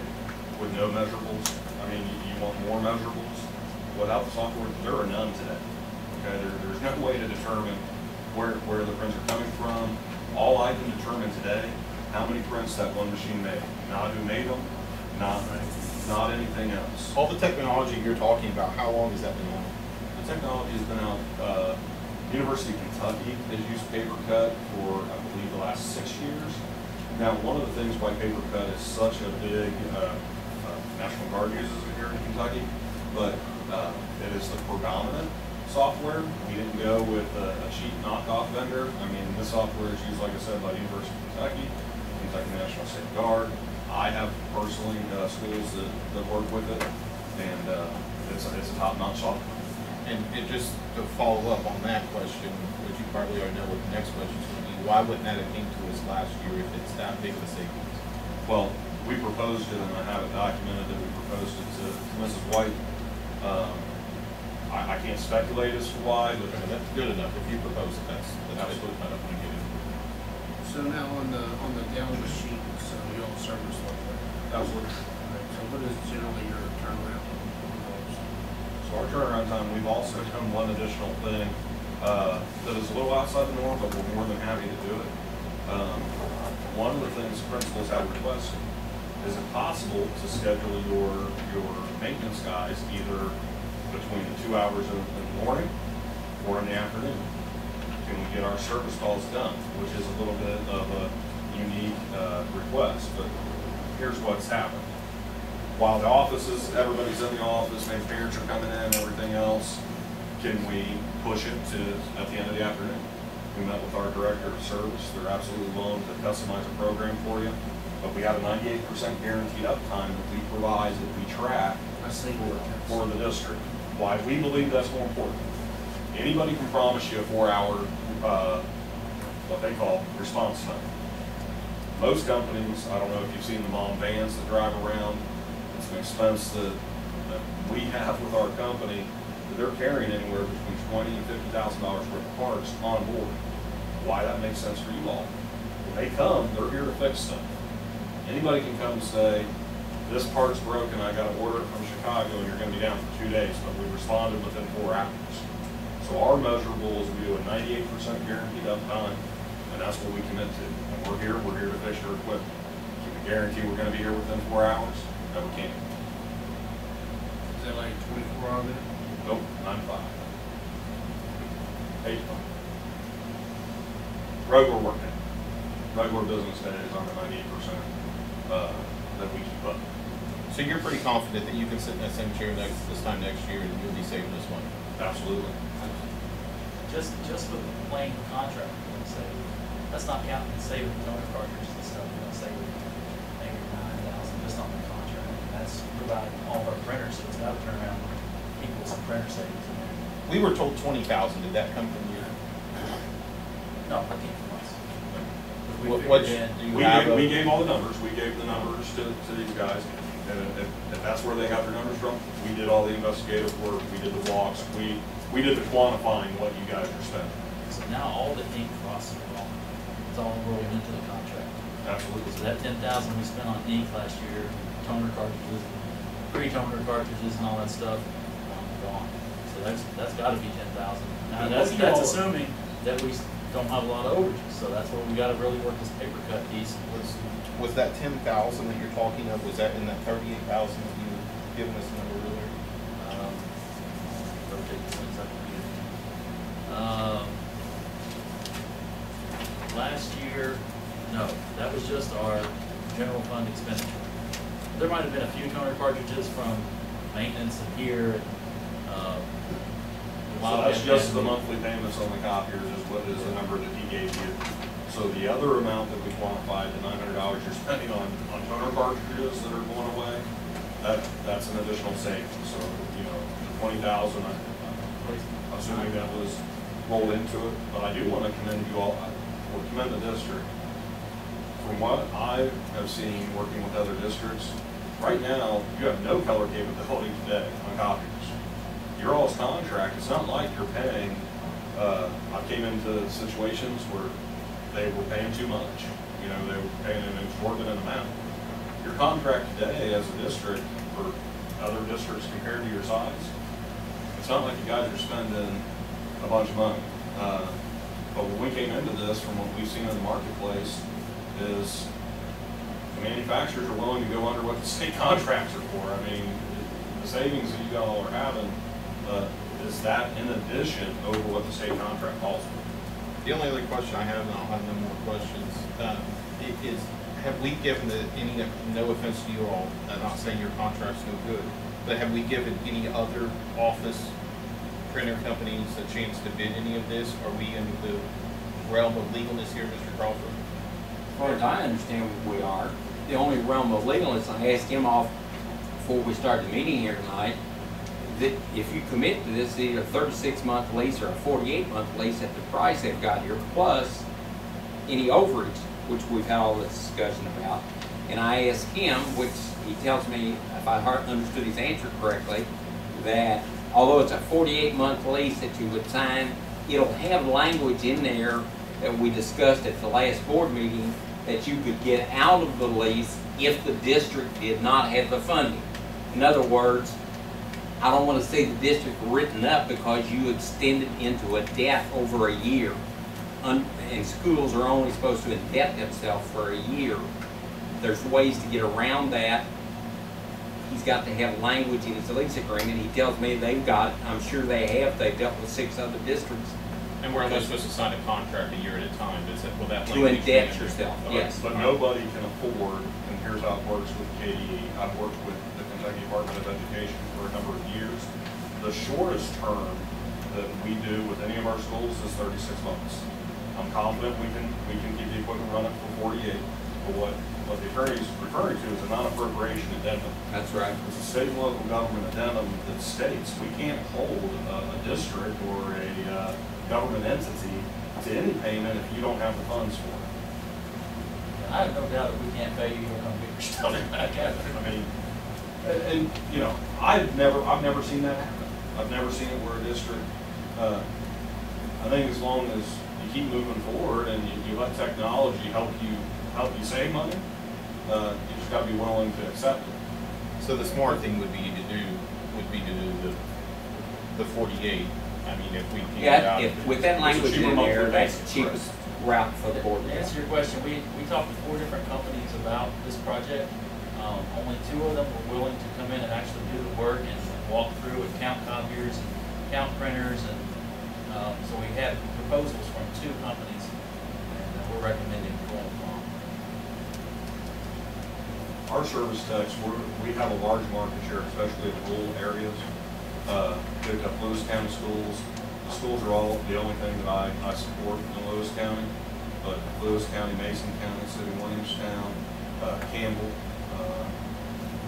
with no measurables, I mean, you want more measurables, without the software, there are none today. Okay, there's no way to determine where the prints are coming from. All I can determine today, how many prints that one machine made, not who made them, not anything else. All the technology you're talking about, how long has that been out? The technology has been out, University of Kentucky has used paper cut for, I believe, the last 6 years. Now, one of the things why paper cut is such a big, National Guard uses it here in Kentucky, but it is the predominant software. We didn't go with a cheap knockoff vendor. I mean, this software is used, like I said, by the University of Kentucky, Kentucky National State Guard. I have personally schools that work with it, and it's a top-notch software. And just to follow up on that question, which you probably already know what the next question is going to be, why wouldn't that have came to us last year if it's that big of a savings? Well, we proposed it, and I have it documented that we proposed it to Mrs. White. I can't speculate as to why, but Okay, that's good enough. If you propose it, that's Absolutely. I don't want to get into. So now on the Dell machine, so you all service like that. absolutely. So what is generally your turnaround on those? So our turnaround time, we've also done one additional thing that is a little outside the norm, but we're more than happy to do it. One of the things principals have requested, is it possible to schedule your maintenance guys either between the 2 hours in the morning or in the afternoon? Can we get our service calls done, which is a little bit of a unique request, but here's what's happened. While the offices, everybody's in the office, maybe parents are coming in, everything else, can we push it to at the end of the afternoon? We met with our director of service. They're absolutely willing to customize a program for you, but we have a 98% guaranteed uptime that we provide, that we track I see. for the district. Why we believe that's more important. Anybody can promise you a 4-hour, what they call response time. Most companies, I don't know if you've seen the mom vans that drive around, it's an expense that we have with our company, that they're carrying anywhere between $20,000 and $50,000 worth of parts on board. Why that makes sense for you all. When they come, they're here to fix stuff. Anybody can come and say, this part's broken, I got to order it from Chicago, and you're going to be down for 2 days, but we responded within 4 hours. So our measurable is we do a 98% guaranteed uptime, and that's what we commit to. When we're here to fix your equipment. Can we guarantee we're going to be here within 4 hours? No, we can't. Is that like 24 hour minute? Nope, 9 to 5. 8 to 5. Regular work day. Regular business day is on the 98% that we keep up. So you're pretty confident that you can sit in that same chair this time next year and you'll be saving this money? Absolutely. Just with the plain contract, let's say, that's not counting saving toner cartridges and stuff, save maybe 9,000 just on the contract. And that's providing all of our printers, so it's got to turn around and equal some printer savings in there. We were told 20,000. Did that come from you? No, that came from us. We What figured do you We have? we gave all the numbers. We gave the numbers to these guys. And if that's where they got their numbers from, we did all the investigative work. We did the walks. We did the quantifying what you guys are spending. So now all the ink costs are gone. It's all rolled into the contract. Absolutely. So that 10,000 we spent on ink last year, toner cartridges, pre-toner cartridges and all that stuff, gone. So that's gotta be 10,000. Now that's assuming that we don't have a lot of overages, so that's where we gotta really work this paper cut piece. Was that 10,000 that you're talking of, was that in that 38,000 that you were giving us a number earlier? Rotate the ones up here. Last year, no, that was just our general fund expenditure. There might have been a few toner cartridges from maintenance and here. So that's just the monthly payments on the copiers is what is the number that he gave you. So the other amount that we quantified, the $900 you're spending on toner cartridges that are going away, that's an additional savings. So, you know, the 20,000, I'm assuming that was rolled into it. But I do want to commend you all, or commend the district. From what I have seen working with other districts, right now, you have no color capability today on copiers. Your all's contract, it's not like you're paying, I came into situations where they were paying too much. You know, they were paying an exorbitant amount. Your contract today as a district for other districts compared to your size, it's not like you guys are spending a bunch of money. But when we came into this, from what we've seen in the marketplace, is the manufacturers are willing to go under what the state contracts are for. I mean, the savings that you all are having, is that in addition over what the state contract calls for? The only other question I have, and I'll have no more questions, is have we given any, no offense to you all, I'm not saying your contract's no good, but have we given any other office printer companies a chance to bid any of this? Are we in the realm of legalness here, Mr. Crawford? As far as I understand, we are. The only realm of legalness, I asked him off before we started the meeting here tonight, that if you commit to this, either a 36-month lease or a 48-month lease at the price they've got here, plus any overage, which we've had all this discussion about. And I asked him, which he tells me, if I understood his answer correctly, that although it's a 48-month lease that you would sign, it'll have language in there that we discussed at the last board meeting that you could get out of the lease if the district did not have the funding. In other words, I don't want to see the district written up because you extended into a debt over a year. And schools are only supposed to indebt themselves for a year. There's ways to get around that. He's got to have language in his lease agreement. He tells me they've got, I'm sure they have, they've dealt with 6 other districts. And we're only supposed to sign a contract a year at a time, will that To indebt yourself, yes. But nobody can afford, and here's how it works with KDE. I've worked with the Kentucky Department of Education for a number of years. The shortest term that we do with any of our schools is 36 months. I'm confident we can keep the equipment running for 48. But what the attorney is referring to is a non-appropriation addendum. That's right. It's a state and local government addendum that states we can't hold a district or a government entity to any payment if you don't have the funds for it. I have no doubt that we can't pay you, you're gonna get your stuff back out. I mean, and you know, I've never seen that happen. I've never seen it where a district, I think as long as you keep moving forward and you let technology help you save money, you just gotta be willing to accept it. So the smart thing would be to do the 48. I mean, if we can get out of it. With that language in there, that's the cheapest route for the board. To answer your question, we talked to 4 different companies about this project. Only 2 of them were willing to come in and actually do the work and walk through and count copiers and count printers. And so we had proposals from 2 companies, and we're recommending going along. Our service techs, we have a large market share, especially in rural areas. Picked up Lewis County schools. The schools are all the only thing that I support in Lewis County, but Lewis County, Mason County, City of Williamstown, Campbell,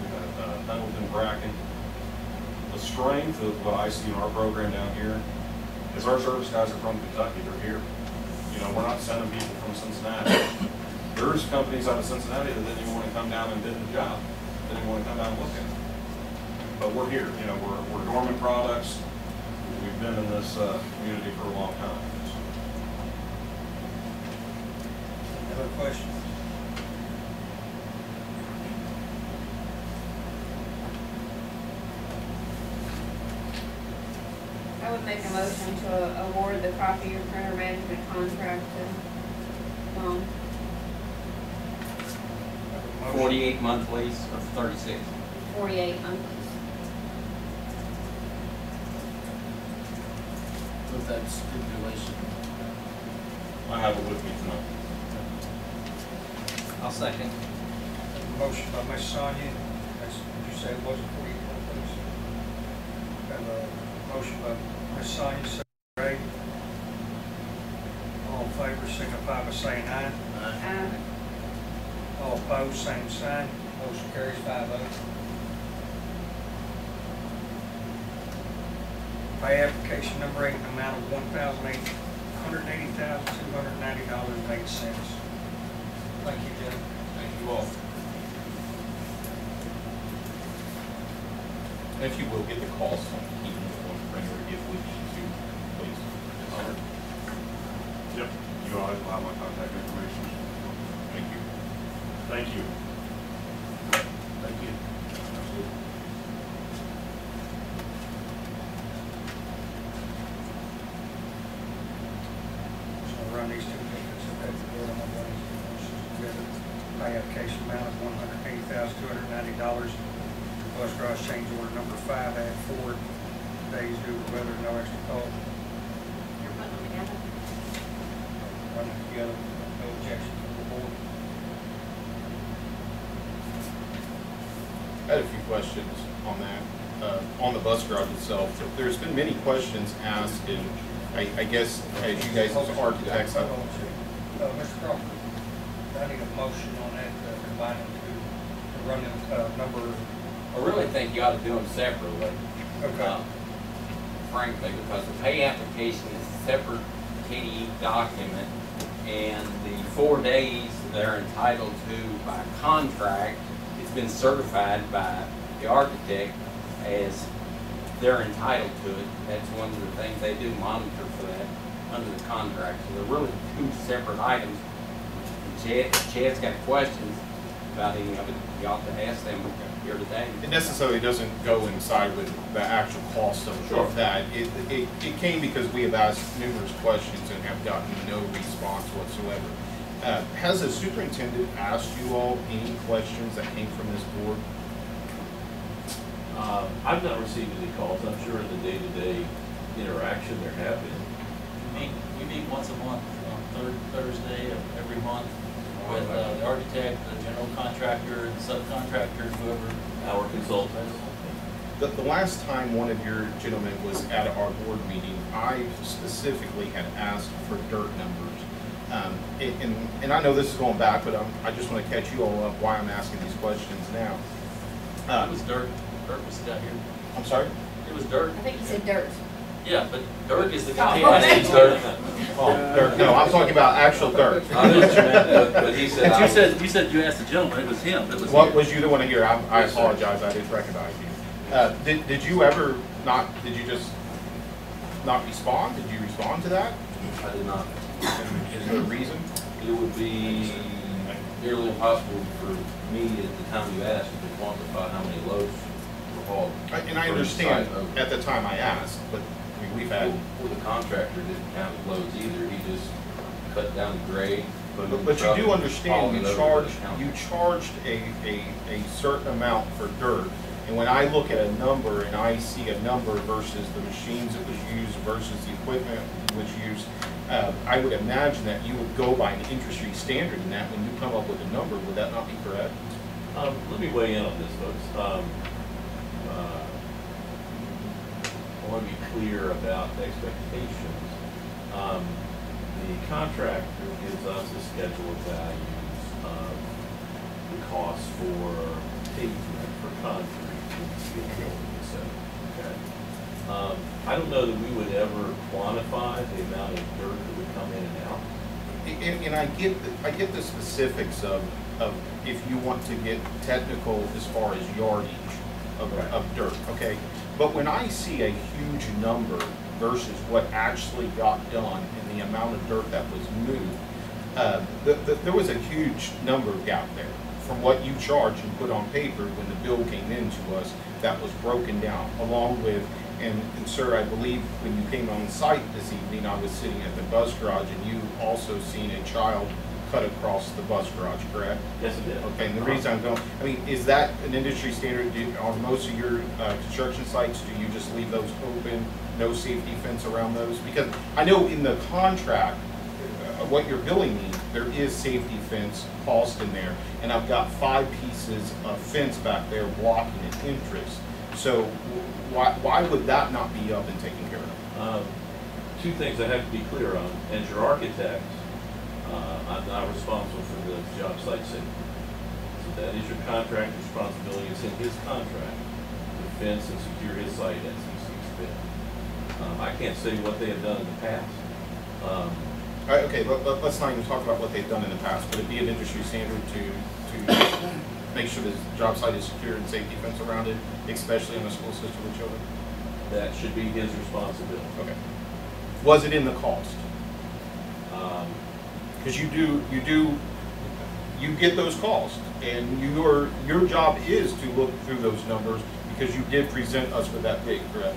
we got Pendleton, Bracken. The strength of what I see in our program down here is our service guys are from Kentucky. They're here. You know, we're not sending people from Cincinnati. There's companies out of Cincinnati that didn't even want to come down and bid the job. Didn't even want to come down and look at it. But we're here, you know, we're Dorman products. We've been in this community for a long time. Other questions? I would make a motion to award the copier printer management contract to, 48-month lease or 36. 48 months. With that stipulation. I have it with me tonight. I'll second. Motion by Ms. Sonia, did you say it wasn't 48 months, please? Have a motion by Ms. Sonia, second by Ray. All in favor, signify by saying aye. All opposed, same sign. Motion carries 5-0. Pay application number 8 in the amount of $1,880,290.08. Thank you, Jim. Thank you all. If you will, get the cost on keeping the one printer if we need to, please. Yep. You all have my contact information. Thank you. Thank you. Thank you. So I'll run these two tickets and pay the board on my way. Together, pay application amount of $180,290. Bus garage change order number 5, add 4 days due to weather, no extra cost. You're putting them together. Run it together, no objection from the board. I had a few questions on that, on the bus garage itself. There's been many questions asked, and I guess as you guys as architects, Hold on, Mr. Crawford, I need a motion on that, combine them to run them, number. I really think you ought to do them separately. Okay. Frankly, because the pay application is a separate KDE document, and the 4 days they're entitled to by contract, it's been certified by the architect as they're entitled to it. That's one of the things they do monitor for that under the contract. So they're really two separate items. Chad's got questions about any of it, you ought to ask them here today. it necessarily doesn't go inside with the actual cost of that. It came because we have asked numerous questions and have gotten no response whatsoever. Has the superintendent asked you all any questions that came from this board? I've not received any calls. I'm sure in the day-to-day interaction there have been. We meet once a month on third Thursday of every month with the architect, the general contractor, and subcontractors, whoever. Our consultants. The last time one of your gentlemen was at our board meeting, I specifically had asked for dirt numbers. And I know this is going back, but I just want to catch you all up why I'm asking these questions now. It was dirt. Dirt was down here. I'm sorry? It was dirt. I think you said dirt. Yeah, but dirt is the Oh, contaminant. Dirt. Oh, dirt. No, I'm talking about actual dirt. I know what you meant, but he said. But you asked the gentleman, it was him. It was What him. was you the one here? I apologize, I didn't recognize you. Did you ever not, did you just not respond? Did you respond to that? I did not. And is there a reason? It would be nearly impossible for me at the time you asked to quantify how many loads were hauled. And I for each understand, site of- at the time I asked, but I mean, we've had. Well, the contractor didn't count loads either. He just cut down the grade. put it in the But you truck, do understand, hauled it over to the county. you charged a certain amount for dirt. And when I look at a number and I see a number versus the machines that was used versus the equipment that was used, I would imagine that you would go by an industry standard in that when you come up with a number. Would that not be correct? Let me weigh in on this, folks. I want to be clear about expectations. The contractor gives us a schedule of values of the cost for pavement, for concrete, and steel building, et cetera. Okay. I don't know that we would ever quantify the amount of dirt that would come in and out. And I get the specifics of if you want to get technical as far as yardage of dirt, okay? But when I see a huge number versus what actually got done and the amount of dirt that was moved, there was a huge number gap there from what you charged and put on paper when the bill came in to us that was broken down, along with, and sir, I believe when you came on site this evening, I was sitting at the bus garage and you also seen a child cut across the bus garage, correct? Yes, it did. Okay, and the reason I'm going, I mean, is that an industry standard? On most of your construction sites, do you just leave those open, no safety fence around those? Because I know in the contract, what you're billing me, there is safety fence cost in there, and I've got 5 pieces of fence back there blocking an entrance. So why would that not be up and taken care of? Two things I have to be clear on. As your architect, I'm not responsible for the job site safety. So that is your contractor's responsibility. It's in his contract to fence and secure his site as he sees fit. I can't say what they have done in the past. All right, okay, let's not even talk about what they've done in the past. Would it be an industry standard to make sure the job site is secure and safety fence around it, especially in a school system with children? That should be his responsibility. Okay. Was it in the cost? Because you get those calls, and your job is to look through those numbers, because you did present us with that bid, correct?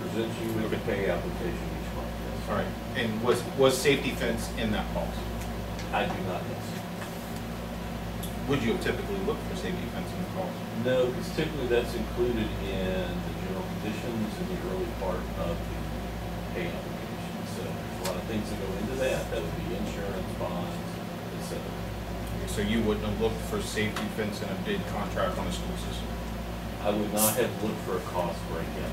Present you with a pay application each month, yes. All right, and was safety fence in that cost? I do not know. Would you have typically looked for safety fence in the cost? No, because typically that's included in the general conditions in the early part of the pay application. So there's a lot of things that go into that. That would be insurance, bonds, etc. So you wouldn't have looked for safety fence in a bid contract on a school system? I would not have looked for a cost breakdown.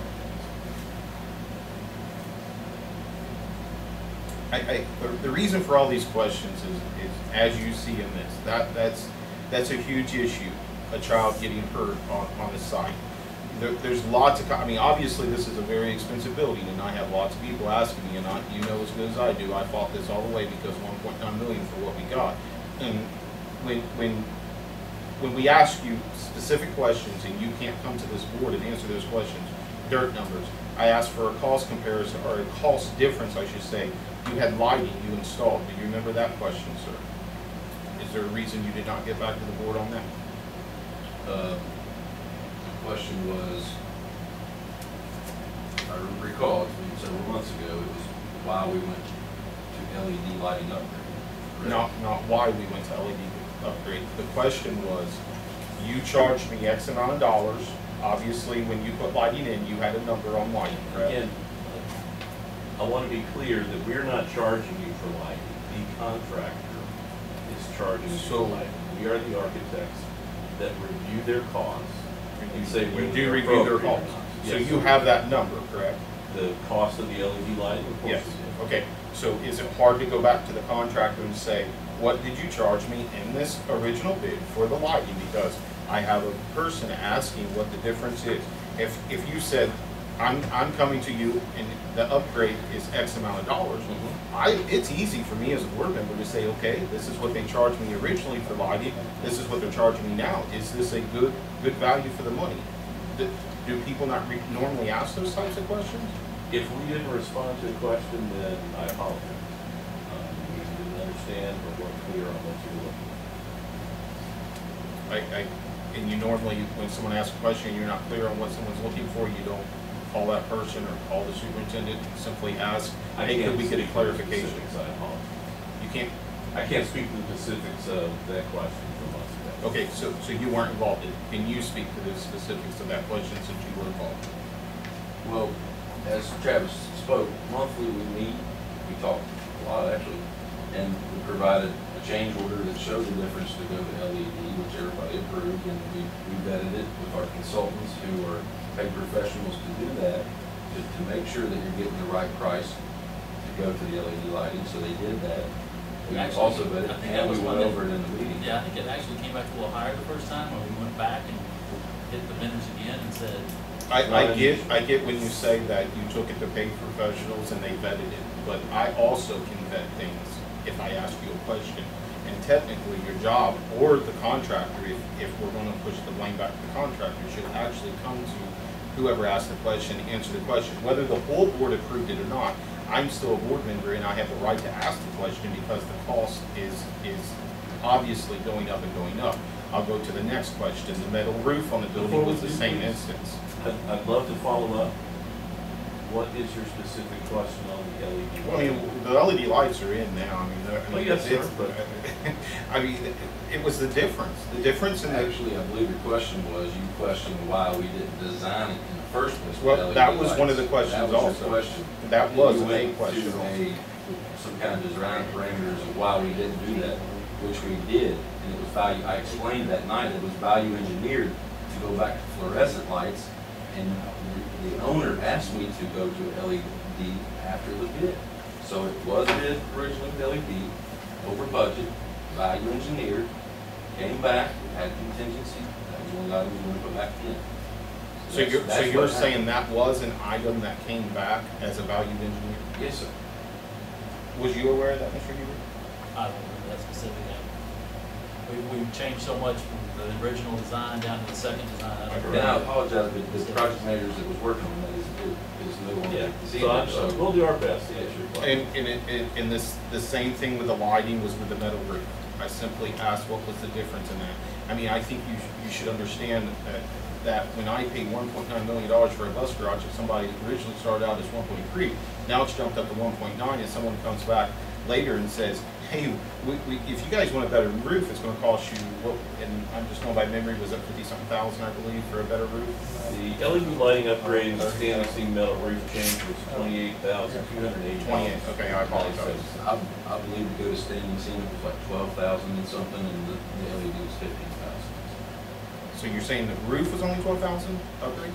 The reason for all these questions is as you see in this, that's a huge issue, a child getting hurt on the site. There's lots of, I mean, obviously this is a very expensive building, and I have lots of people asking me, and you know as good as I do, I fought this all the way because 1.9 million for what we got. And when we ask you specific questions and you can't come to this board and answer those questions, dirt numbers, I asked for a cost comparison, or a cost difference, I should say. You had lighting you installed. Do you remember that question, sir? Is there a reason you did not get back to the board on that? The question was, I recall, several months ago, it was why we went to LED lighting upgrade. Not why we went to LED upgrade. The question was, you charged me X amount of dollars. Obviously, when you put lighting in, you had a number on lighting, correct? Again, I want to be clear that we're not charging you for lighting. The contractor is charging you for lighting. We are the architects that review their costs and say You whether do they're review their appropriate or costs. not. So Yes, you sir. have that number, correct? The cost of the LED lighting, of course. Yes. we do. Okay, so is it hard to go back to the contractor and say, what did you charge me in this original bid for the lighting? Because I have a person asking what the difference is. If you said, I'm coming to you and the upgrade is X amount of dollars, it's easy for me as a board member to say, okay, this is what they charged me originally for lighting, this is what they're charging me now. Is this a good value for the money? Do people not normally ask those types of questions? If we didn't respond to a question, then I apologize. We didn't understand or weren't clear on what you were looking for. And you normally, when someone asks a question, you're not clear on what someone's looking for, you don't call that person or call the superintendent and simply ask, hey, could we get a clarification? I apologize. You can't, I can't speak to the specifics of that question from us today. okay, so you weren't involved in it. Can you speak to the specifics of that question since you were involved? Well, as Travis spoke, monthly we meet, we talk a lot actually, and we provided a change order that showed the difference to go to LED, which everybody approved, and we vetted it with our consultants who are paid professionals to do that, to make sure that you're getting the right price to go to the LED lighting, so they did that. We Actually, also vetted I it, think that and we was went one over it in the meeting. Yeah, I think it actually came back a little higher the first time, when we went back and hit the vendors again and said, I get when you say that you took it to paid professionals and they vetted it, but I also can vet things if I ask you a question. And technically, your job, or the contractor, if we're gonna push the blame back to the contractor, should actually come to whoever asked the question, answer the question. Whether the whole board approved it or not, I'm still a board member and I have the right to ask the question because the cost is obviously going up and going up. I'll go to the next question. The metal roof on the building was the same instance. I'd love to follow up. What is your specific question on the LED? Well, I mean, the LED lights are in now. I mean, Well, yes, sir, but- I mean, it was the difference. The difference in the. Actually, I believe your question was, you questioned why we didn't design it in the first place. with Well, LED that was one of the lights. questions That was also. your question. That was You a went question to also. some kind of design parameters of why we didn't do that, which we did, and it was value, I explained that night, it was value engineered to go back to fluorescent lights, and the owner asked me to go to LED after the bid. So it was bid originally with LED, over budget, value engineered, came back, had contingency, that was one of the items we put back in. So you're That's what saying happened. that was an item that came back as a valued engineer? Yes, sir. Was you aware of that, Mr. Huber? I don't remember that specific item. we've changed so much from the original design down to the second design. And I apologize, but the project managers that was working on that is no longer. Yeah, so we'll do our best to answer your question. And the same thing with the lighting was with the metal roof. I simply asked what was the difference in that. I mean, I think you should understand that when I paid $1.9 million for a bus garage, if somebody originally started out as 1.3, now it's jumped up to 1.9, and someone comes back later and says, hey, if you guys want a better roof, it's going to cost you, and I'm just going by memory, was it 50-something thousand, I believe, for a better roof? The LED lighting upgrade and the standing seam metal roof change was $28,280. 28, okay, I apologize. I believe to go to standing seam, it was like 12,000 and something, and the LED was 15,000. So you're saying the roof was only 12,000 upgrade?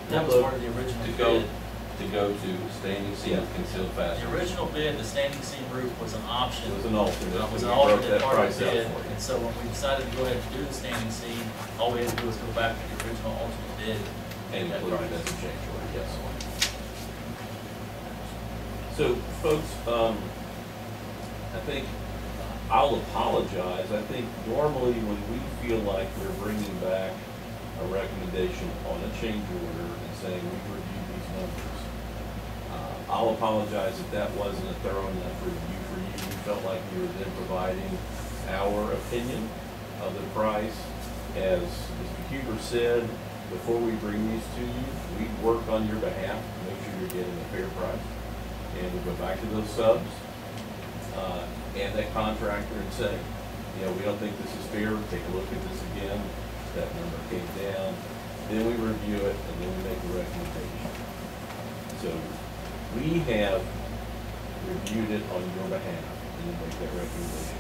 That was part of the original bid. To go to standing seam with concealed fasteners. The original bid, the standing seam roof was an option. It was an alternate. It was an We broke alternate that part of price the out bid, for you. and so when we decided to go ahead and do the standing seam, all we had to do was go back to the original alternate bid. And that included price. as a change order, yes. So, folks, I think I'll apologize. I think normally when we feel like we're bringing back a recommendation on a change order and saying we've reviewed these numbers, I'll apologize if that wasn't a thorough enough review for you. We felt like we were then providing our opinion of the price. As Mr. Huber said, before we bring these to you, we work on your behalf to make sure you're getting a fair price. And we go back to those subs and that contractor and say, you know, we don't think this is fair, take a look at this again. That number came down, then we review it, and then we make a recommendation. So we have reviewed it on your behalf and then make that recommendation.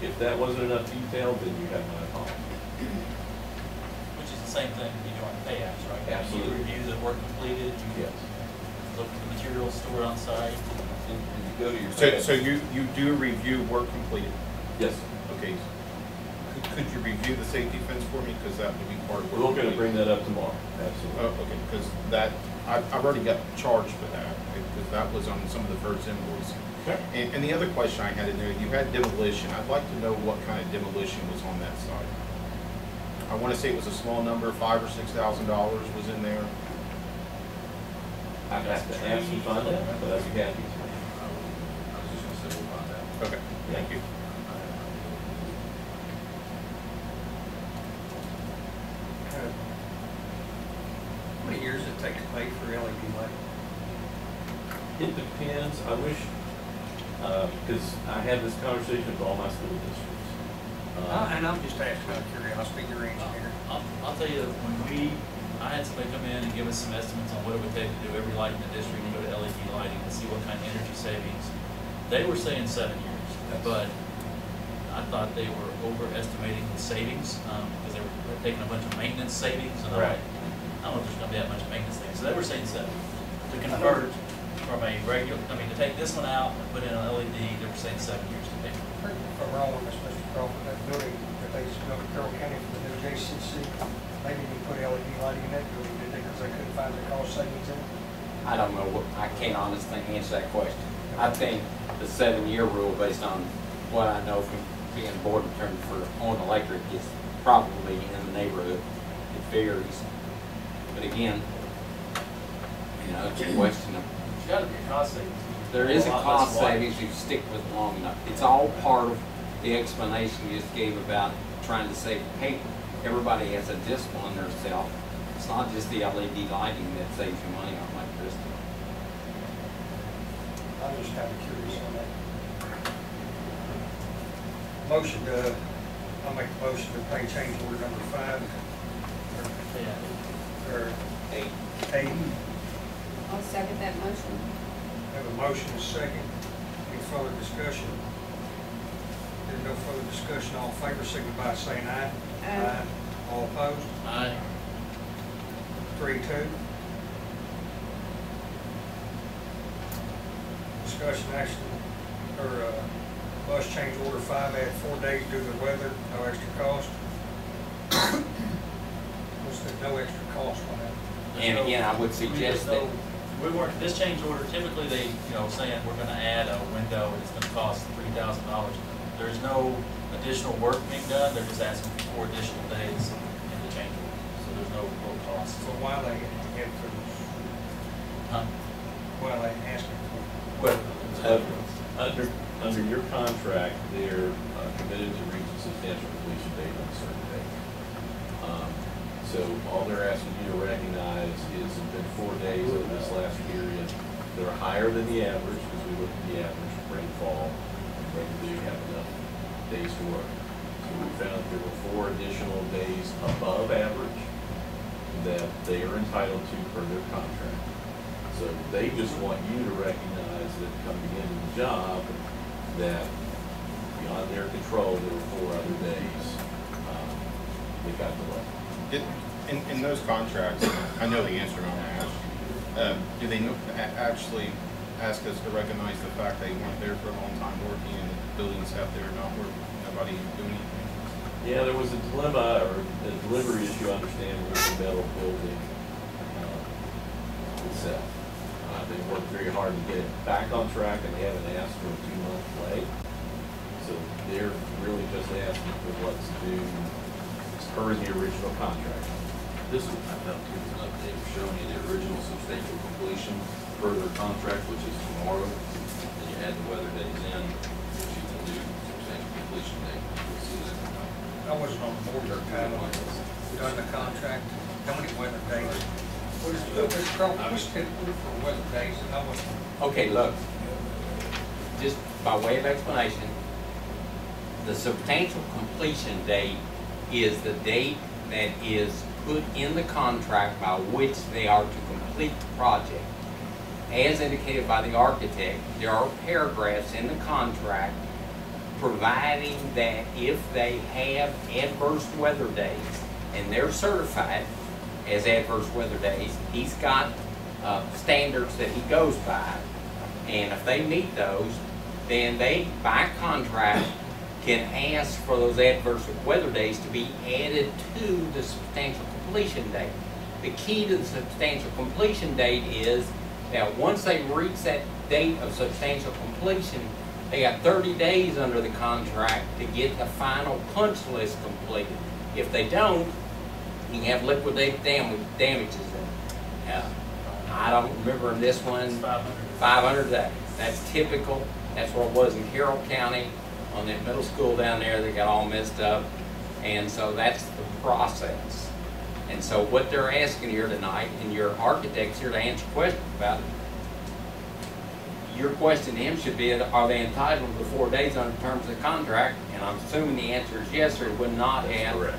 If that wasn't enough detail, then you have my apology. Which is the same thing you do on payouts, right? Absolutely. You review the work completed, you Yes. look at the materials stored on site. And you go to your. So you do review work completed? Yes. Okay. Could you review the safety fence for me, because that would be part of. We're going to bring that up tomorrow, absolutely. Oh, okay, because that, I've already got charged for that, because that was on some of the first invoice. Okay. And the other question I had in there, you had demolition. I'd like to know what kind of demolition was on that site. I want to say it was a small number, $5,000 or $6,000 was in there. I'd have to ask and find out, but I'd be happy to. I was just gonna say we'll find out. Okay, thank you. How many years does it take to pay for LED lighting? It depends. I wish, because I had this conversation with all my school districts. And I'm just asking out of curiosity, you're an engineer. I'll tell you, I had somebody come in and give us some estimates on what it would take to do every light in the district and go to LED lighting and see what kind of energy savings. They were saying 7 years, but I thought they were overestimating the savings, because they were taking a bunch of maintenance savings, and I'm like, I don't know if there's gonna be that much maintenance savings. So they were saying 7. To convert from a regular, to take this one out and put in an LED, they were saying 7 years to pay. Correct me if I'm wrong on this, Mr. Crawford, that building that they built in Carroll County for the new JCC, they didn't put LED lighting in that building, did they, because they couldn't find the cost savings in it? I don't know, I can't honestly answer that question. I think the 7-year rule, based on what I know from being board attorney for on electric, is probably in the neighborhood. It varies. But again, it's a question of, There's gotta be a cost savings. there is a lot cost less water. savings if you stick with it long enough. It's all part of the explanation you just gave about trying to save paper. Everybody has a discipline themselves. It's not just the LED lighting that saves you money on electricity. I'm just kind of curious on that. Motion to, I'll make a motion to pay change order number 5, or 8. I'll second that motion. Have a motion, a second. Any further discussion? There's no further discussion. All in favor, signify by saying aye. Aye. All opposed? Aye. 3-2. Discussion action, or bus change order 5, add 4 days due to the weather, no extra cost. What's the no extra cost on that? And again, I would suggest that We weren't, this change order, typically they, saying we're gonna add a window and it's gonna cost $3,000. there's no additional work being done, they're just asking for 4 additional days in the change order. So there's no real cost. So why are they getting for this? Huh? Why are they asking for? Well, Under your contract, they're committed to reach a substantial completion date on a certain date. So all they're asking you to recognize is it's been 4 days of this last period. They're higher than the average, because we look at the average rainfall, and whether do you have enough days to work. So we found there were 4 additional days above average that they are entitled to per their contract. So they just want you to recognize that come the end of the job, that beyond their control, there were 4 other days that got delayed. In those contracts, I know the answer, and I'm gonna ask you, do they actually ask us to recognize the fact they weren't there for a long time working and the buildings out there not working, nobody doing anything? Yeah, there was a dilemma or a delivery issue, I understand, with the metal building itself. They worked very hard to get it back on track, and they haven't asked for a 2-month delay. So they're really just asking for what's due as per the original contract. This is, I found too, an update showing you the original substantial completion per their contract, which is tomorrow. And you add the weather days in, which is the new substantial completion date. You'll see that. I wasn't on the board at the time when it was done the contract. How many weather days? What's typical for weather days? I wasn't. Okay, look, just by way of explanation, the substantial completion date is the date that is put in the contract by which they are to complete the project. As indicated by the architect, there are paragraphs in the contract providing that if they have adverse weather days and they're certified as adverse weather days, he's got standards that he goes by, and if they meet those, then they, by contract, can ask for those adverse weather days to be added to the substantial completion date. The key to the substantial completion date is that once they reach that date of substantial completion, they got 30 days under the contract to get the final punch list completed. If they don't, you can have liquidated damages. I don't remember in this one, 500 days. That's typical. That's what it was in Carroll County on that middle school down there that got all messed up. And so that's the process. And so what they're asking here tonight, and your architect's here to answer questions about it, your question to him should be, are they entitled to 4 days under terms of the contract? And I'm assuming the answer is yes, or he would not have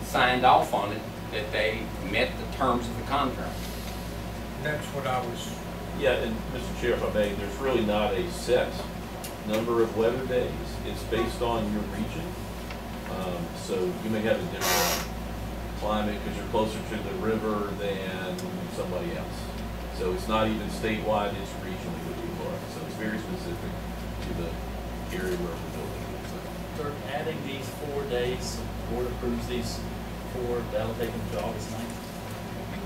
signed off on it, that they met the terms of the contract. That's what I was. Yeah, and Mr. Chair, if I may, there's really not a set number of weather days. It's based on your region. So you may have a different climate because you're closer to the river than somebody else. So it's not even statewide, it's regionally that we look. So it's very specific to the area where we're building it. So they're adding these 4 days, the board approves these 4, that'll take them to August 9th.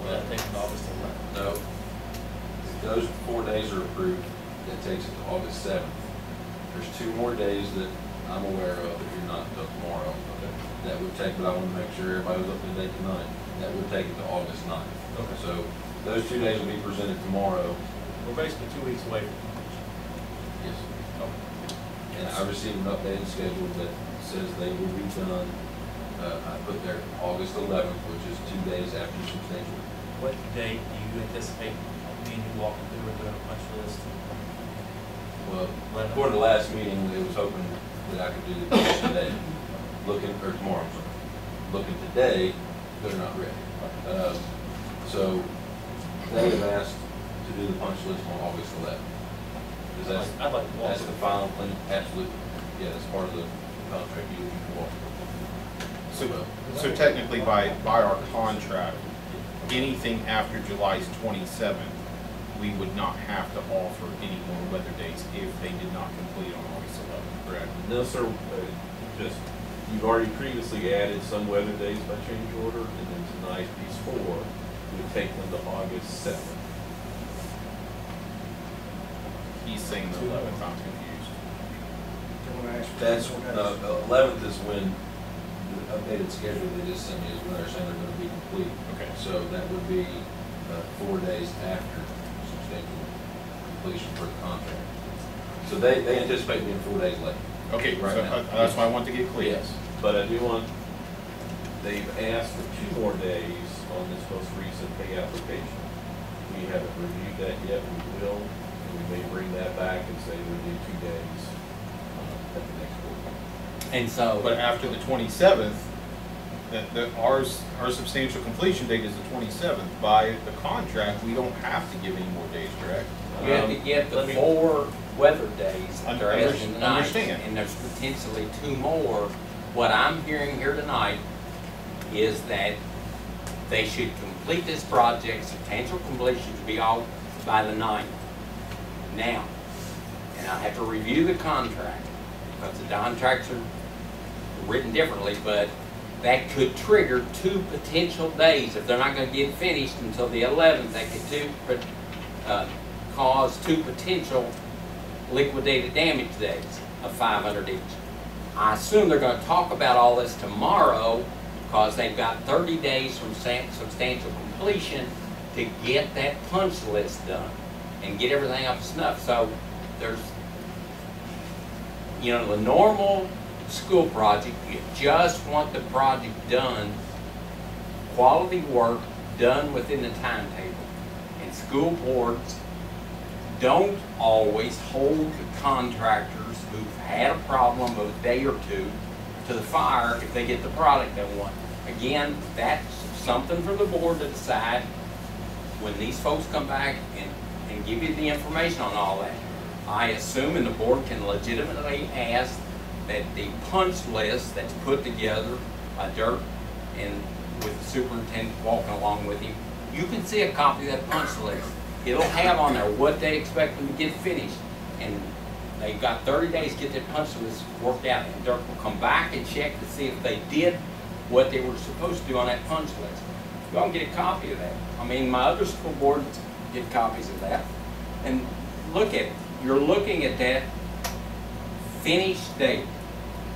That'll take them to August 11th. No. If those 4 days are approved, that takes it to August 7th. There's 2 more days that I'm aware of, if you're not until tomorrow. Okay. That would take, but I want to make sure everybody was up to date tonight. That would take it to August 9th. Okay. So those 2 days will be presented tomorrow. We're basically 2 weeks away from completion. Yes. Okay. And I received an updated schedule that says they will be done, I put there August 11th, which is 2 days after substantial. What date do you anticipate me and you walking through and doing a punch list? Well, according to last meeting, it was hoping that I could do the punch today. Or tomorrow, I'm sorry. Looking today, they're not ready. So they have asked to do the punch list on August 11th. I'd like to walk That's through. the final thing, absolutely. Yeah, that's part of the contract you can walk. So technically by our contract, anything after July 27th, we would not have to offer any more weather days if they did not complete on August 11th, correct? no, sir, just, you've already previously added some weather days by change order, and then tonight, piece 4, would take them to August 7th. He's saying the 11th, I'm confused. They want to ask That's, 11th is when the updated schedule they just sent me is when they're saying they're gonna be complete. Okay. So that would be 4 days after substantial completion for the contract. So they anticipate being 4 days late. Okay, Right so now. that's why I want to get clear. Yes. But I do want, they've asked for 2 more days on this most recent pay application. We haven't reviewed that yet, we will, and we may bring that back and say we'll do 2 days at the next board. And so, But after the 27th, our substantial completion date is the 27th. By the contract, we don't have to give any more days, correct? you have to get the let me- 4 weather days that they're Under- asking tonight. understand. And there's potentially 2 more. What I'm hearing here tonight is that they should complete this project, substantial completion to be out by the 9th. Now, and I have to review the contract, because the contracts are written differently, but that could trigger 2 potential days. If they're not gonna get finished until the 11th, that could cause 2 potential liquidated damage days of 500 each. I assume they're gonna talk about all this tomorrow, because they've got 30 days from substantial completion to get that punch list done and get everything up to snuff. So there's, you know, the normal school project, you just want the project done, quality work done within the timetable. And school boards don't always hold the contractors who've had a problem of a day or 2 to the fire if they get the product they want. Again, that's something for the board to decide when these folks come back and give you the information on all that. I assume, and the board can legitimately ask, that the punch list that's put together by Dirk and with the superintendent walking along with him, you can see a copy of that punch list. It'll have on there what they expect them to get finished. And they've got 30 days to get that punch list worked out. And Dirk will come back and check to see if they did what they were supposed to do on that punch list. You all get a copy of that. I mean, my other school boards get copies of that. And look at it. You're looking at that finished date.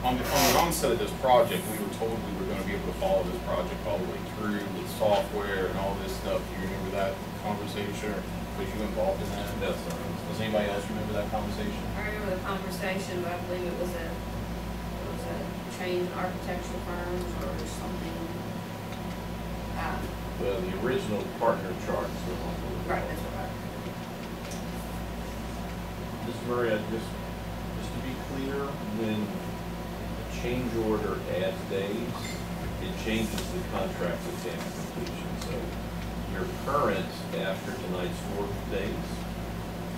On the onset of this project, we were told we were gonna be able to follow this project all the way through with software and all this stuff. Do you remember that conversation, or was you involved in that? That's Does anybody else remember that conversation? I remember the conversation, but I believe it was a change in architectural firms or something. well, the original partner charts were on the. Right, that's right. Mr. Murray, just to be clear, when a change order adds days, it changes the contract substantial completion. So your current after tonight's 4 days,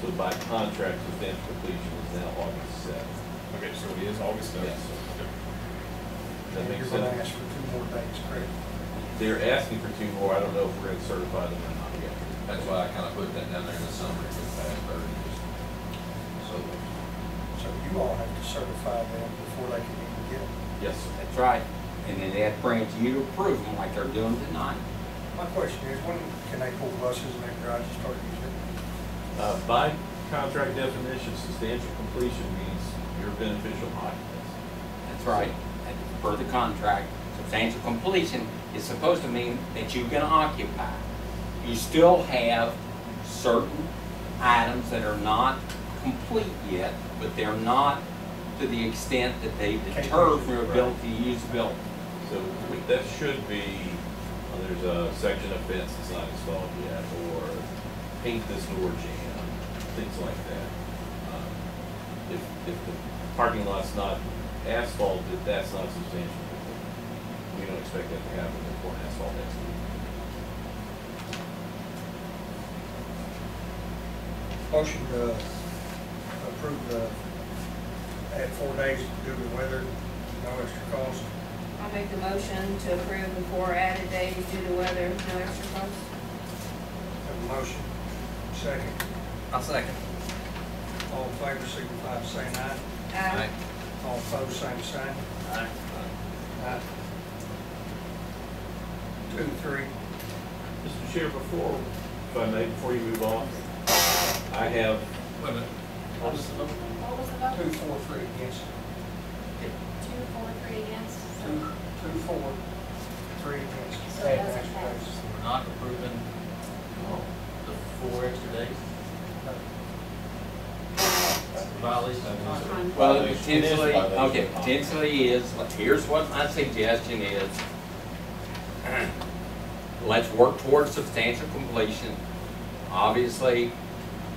so by contract substantial completion is now August 7th. Okay, so it is August 7th. Yes. Okay. That And makes you're gonna sense? ask for 2 more days, correct? They're asking for 2 more. I don't know if we're gonna certify them or not yet. That's why I kind of put that down there in the summary for the past 30 years. So, So you all have to certify them before they can even get them. yes, sir. That's right. And then they have to bring it to you to approve them like they're doing tonight. My question is, when can they pull buses in their garage and start using it? By contract definition, substantial completion means your beneficial occupancy. That's right. And per the contract, substantial completion is supposed to mean that you can occupy. You still have certain items that are not complete yet, but they're not to the extent that they deter from your ability to use the building. So that should be, there's a section of fence that's not installed yet, or paint this door jam, things like that. If the parking lot's not asphalted, that's not substantial. We don't expect that to happen before asphalt next week. Motion to approve add 4 days due to weather, no extra cost. I'll make the motion to approve the 4 added days due to weather, no extra cost. Have a motion, second. I'll second. All in favor, signify by saying aye. Aye. All opposed, same sign. Aye. Aye. 2, 3. Mr. Chair, if I may, before you move on, I have, Wait a minute. What was the vote? 2, 4, 3, Yes. violation of the contract. Well, It is potentially, violation. okay, potentially is, here's what my suggestion is. Let's work towards substantial completion. Obviously,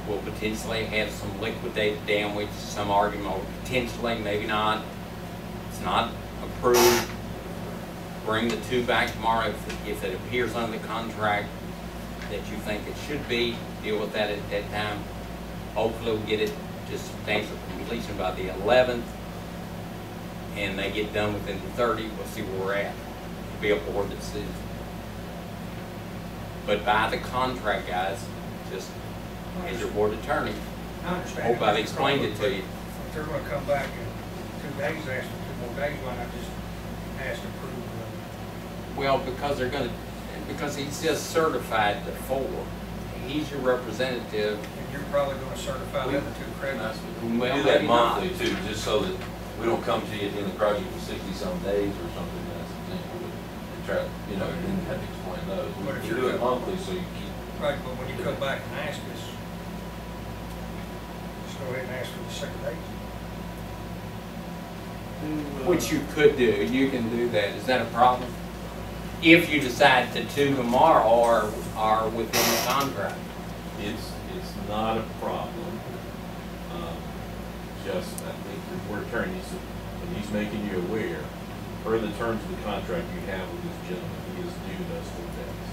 we'll potentially have some liquidated damage, some argument, potentially, maybe not. It's not approved. Bring the two back tomorrow if it appears on the contract that you think it should be, deal with that at that time. Hopefully we'll get it to substantial completion by the 11th, and they get done within the 30. We'll see where we're at. It'll be a board decision. But by the contract, guys, just as your board attorney, I understand. hope I've explained it to you. If they're gonna come back in 2 days, ask for 2 more days, why not just ask to approve Well, because he's just certified the 4. He's your representative. and you're probably gonna certify the other 2 credits. We Well, do that maybe not. monthly too, just so that we don't come to you at the end of the project with 60-some days or something, that's the thing. And try, you know, then have to explain those. But if We you're do it gonna- monthly, so you keep, Right, but when you come back and ask us, just go ahead and ask for the 6 days. Which you could do, you can do that, is that a problem? If you decide to do tomorrow or within the contract. It's not a problem. Just, I think the board attorney, and he's making you aware, per the terms of the contract you have with this gentleman, he is due those 4 days.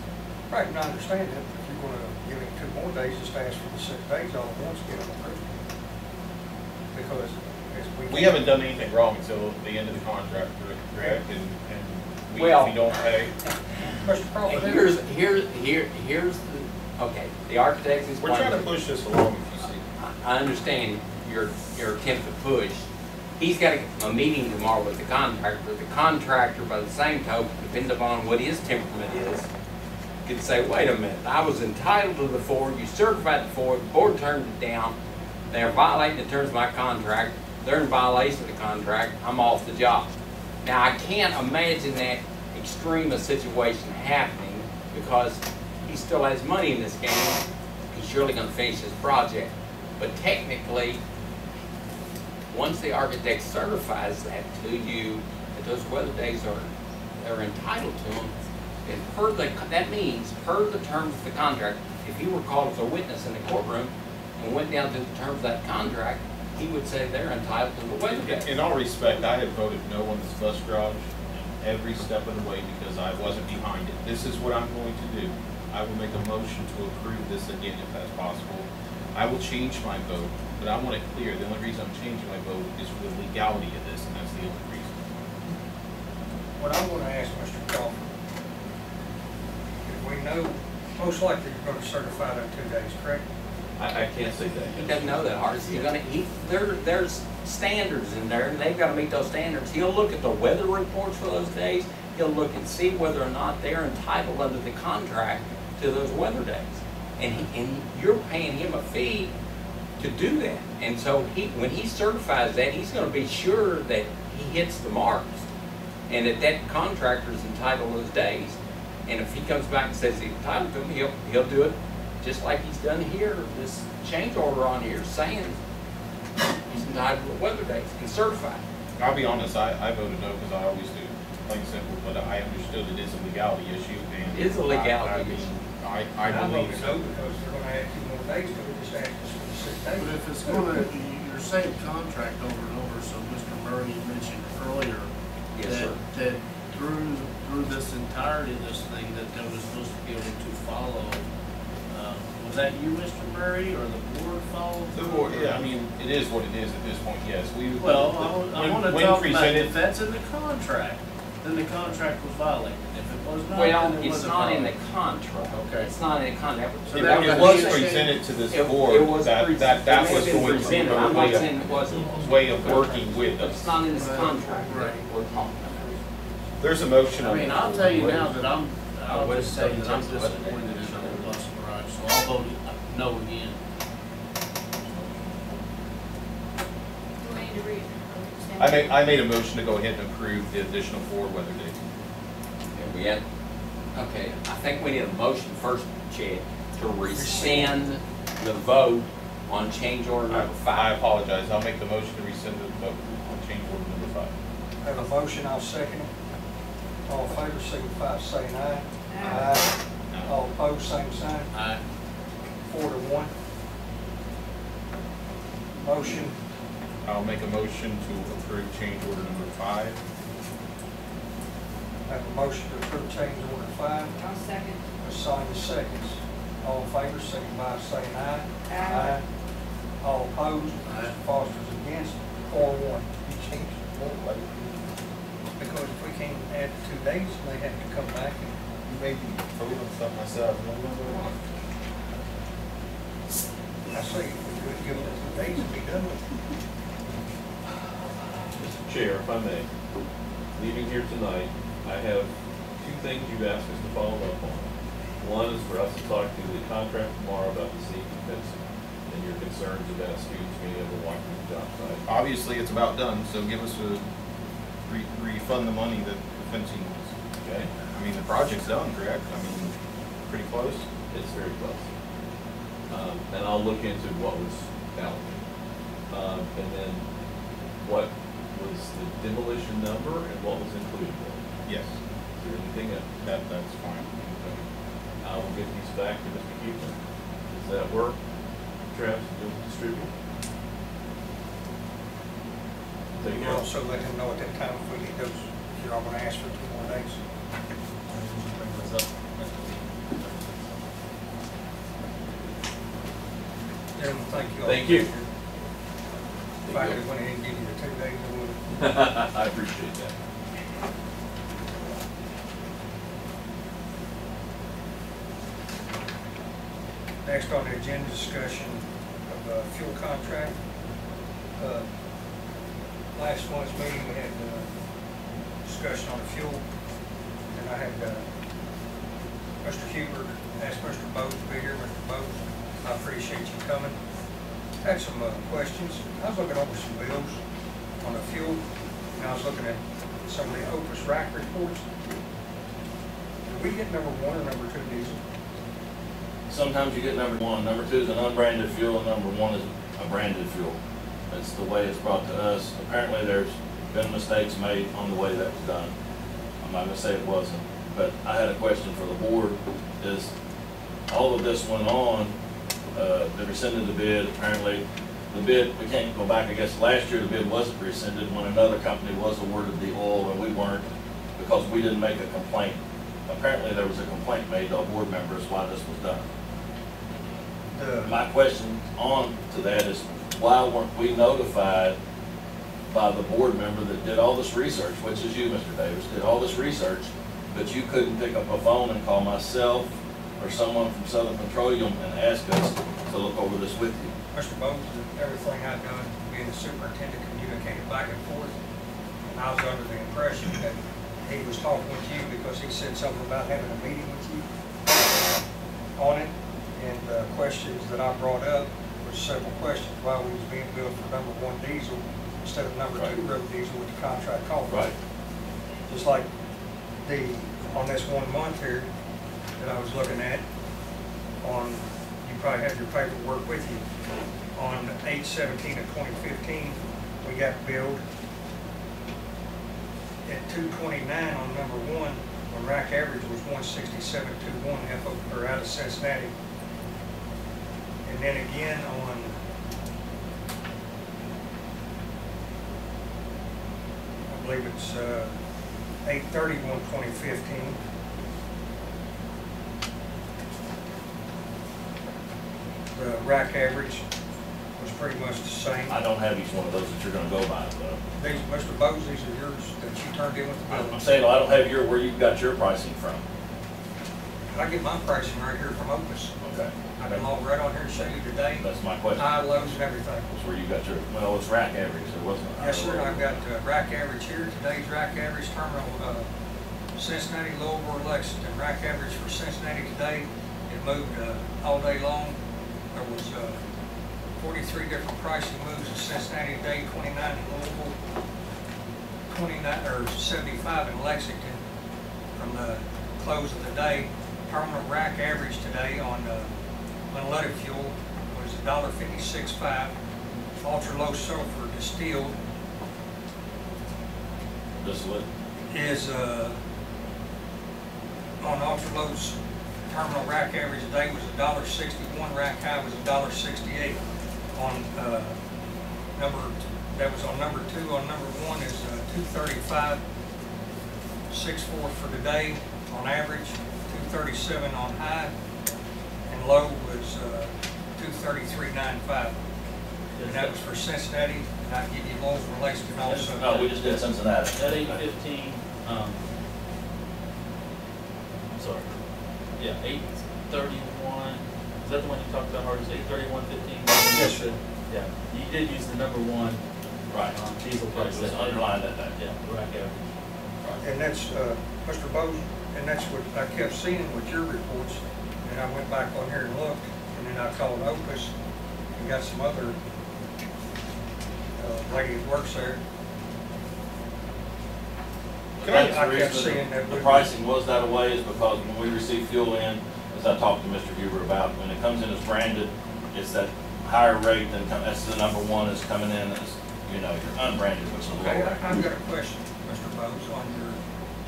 Right, and I understand that, if you're gonna give him 2 more days, just ask for the 6 days all at once, get them approved. Because as We haven't done anything wrong until the end of the contract, correct? And if Well- we don't pay, Mr. Crawford, Here's the, okay, the architects we're trying to explained. push this along, if you see. I understand your attempt to push. He's got a meeting tomorrow with the contractor. The contractor, by the same token, depending upon what his temperament is, could say, wait a minute, I was entitled to the 4, you certified the 4, the board turned it down, they're violating the terms of my contract, they're in violation of the contract, I'm off the job. Now, I can't imagine that extreme a situation happening because he still has money in this game. He's surely gonna finish his project. But technically, once the architect certifies that to you, that those weather days are entitled to them, and that means, per the terms of the contract, if he were called as a witness in the courtroom and went down to the terms of that contract, he would say they're entitled to the weather days. In all respect, I have voted no on this bus garage every step of the way because I wasn't behind it. This is what I'm going to do. I will make a motion to approve this again if that's possible. I will change my vote, but I want it clear, the only reason I'm changing my vote is for the legality of this, and that's the only reason. what I wanna ask Mr. Crawford, if we know, most likely you're gonna certify them 2 days, correct? I can't say that. He doesn't know that, Horace. There's standards in there, and they've got to meet those standards. He'll look at the weather reports for those days. He'll look and see whether or not they're entitled under the contract to those weather days. And you're paying him a fee to do that. And so when he certifies that, he's going to be sure that he hits the marks and that contractor is entitled to those days. And if he comes back and says he's entitled to them, he'll do it just like he's done here, this change order on here saying he's entitled to weather days and certified. I'll be honest, I voted no because I always do, plain and simple, but I understood it is a legality issue. And It is a legality issue. I voted believe no so. because they're gonna add 2 more days to it, just ask us for the 6 days. But if it's gonna, you're saying contract over and over, so Mr. Murray mentioned earlier Yes, sir. that through this entirety of this thing, that they were supposed to be able to follow. Was that you, Mr. Murray, or the board followed? The board, yeah, I mean, it is what it is at this point, yes. Well, I want to when talk about presented- if that's in the contract, then the contract was violated. If it was not, Well, then it it's wasn't not in the violated. contract. Okay. It's not in the contract. So It that was was- presented to this It board, was that it was may have going been to presented. be I'm a not saying it wasn't. way of working with It's us. not in this contract that Right. we're talking about. There's a motion I on mean, the I'll floor. tell you now that I'll just tell you that I'm disappointed in the whole bus garage, so I'll vote no again. Do we need to read? I made a motion to go ahead and approve the additional 4 weather days. Okay, I think we need a motion first, Chad, to rescind the vote on change order number I 5. apologize, I'll make the motion to rescind the vote on change order number 5. I have a motion, I'll second it. All in favor, signify by saying aye. Aye. All opposed, same sign. Aye. 4-1. Motion, I'll make a motion to approve change order number 5. I have a motion to approve change order 5. I'll second. Ms. Sonia seconds. All in favor, signify by saying aye. Aye. All opposed? Aye. Mr. Foster's against. 4-1. You changed the vote later. Because if we can't add 2 days, they have to come back and Maybe vote on something myself. I say, if we could give them 2 days and be done with it. Mr. Chair, if I may, leaving here tonight, I have 2 things you've asked us to follow up on. One is for us to talk to the contract tomorrow about the safety fencing and your concerns about students being able to walk to the job site. Obviously, it's about done, so give us a refund the money that the fencing was. Okay? I mean, the project's done, correct? I mean, pretty close? It's very close. And I'll look into what was allocated. And then what was the demolition number and what was included in it? Yes. Is there anything else? That's fine. Okay. I will get these back to Mr. Keeper. Does that work? Travis, you'll distribute? Take You care. also let him know at that time if we need those, if you're all gonna ask for 2 more days. Bring those up. Gentlemen, thank you all. Thank you. If I could went ahead and give you the 2 days, I would. I appreciate that. Next on the agenda, discussion of fuel contract. Last month's meeting, we had discussion on the fuel, and I had Mr. Huber asked Mr. Bose to be here. Mr. Bose, I appreciate you coming. Had some questions. I was looking over some bills on the fuel, and I was looking at some of the Opus rack reports. Did we get number 1 or number 2 diesel? Sometimes you get number 1. Number 2 is an unbranded fuel, and number 1 is a branded fuel. That's the way it's brought to us. Apparently, there's been mistakes made on the way that was done. I'm not gonna say it wasn't, but I had a question for the board. Is all of this went on, they rescinded the bid, apparently. The bid, we can't go back, I guess last year the bid wasn't rescinded when another company was awarded the oil and we weren't, because we didn't make a complaint. Apparently, there was a complaint made to our board members why this was done. My question on to that is, why weren't we notified by the board member that did all this research, which is you, Mr. Davis, did all this research, but you couldn't pick up a phone and call myself or someone from Southern Petroleum and ask us to look over this with you? Mr. Bowles, everything I've done, being the superintendent, communicated back and forth. And I was under the impression that he was talking with you because he said something about having a meeting with you on it. And the questions that I brought up were several questions why we was being billed for number 1 diesel instead of number 2 road diesel with the contract called. Right. Just like on this 1 month here that I was looking at, you probably have your paperwork with you. On 8/17 of 2015, we got billed at $229 on number 1, when rack average was $167.21 out of Cincinnati. And then again on I believe it's 8/31/2015. The rack average was pretty much the same. I don't have each one of those that you're gonna go by, though. These, Mr. Bose, these are yours that you turned in with the bill. I'm saying, I don't have where you got your pricing from. I get my pricing right here from Opus. Okay. I can log right on here and show you today. That's my question. High, lows, and everything. That's where you got your, well, it's rack average, there wasn't. Yes, sir, I've got rack average here, today's rack average terminal, Cincinnati, Louisville, Lexington. Rack average for Cincinnati today, it moved all day long. There was 43 different pricing moves in Cincinnati today, 29 in Louisville, 75 in Lexington from the close of the day. Terminal rack average today on unleaded fuel was $1.56.5. Ultra low sulfur distilled Distillate. is, on ultra low terminal rack average today was $1.61, rack high was $1.68. On, that was on number 2. On number 1 is 235.64 for today on average, 237 on high, and low was 233.95. And that was for Cincinnati, and I'll give you Louisville and Lexington also. No, we just did Cincinnati. At 8:15, I'm sorry, yeah, 8:31, is that the one you talked about, Hardis, 8:31:15? Yes, sir. Yeah, you did use the number 1. Right. Diesel price. It was underlined at that. Yeah, rack average. And that's, Mr. Bose, and that's what I kept seeing with your reports. And I went back on here and looked, and then I called Opus and got some other lady that works there. That's I the kept reason seeing that the we- pricing was that way is because when we receive fuel in, as I talked to Mr. Huber about, when it comes in as branded, it's that higher rate than, that's the number 1 is coming in as, you know, your unbranded, which is a Okay, lower I've rate. got a question, Mr. Bose, on your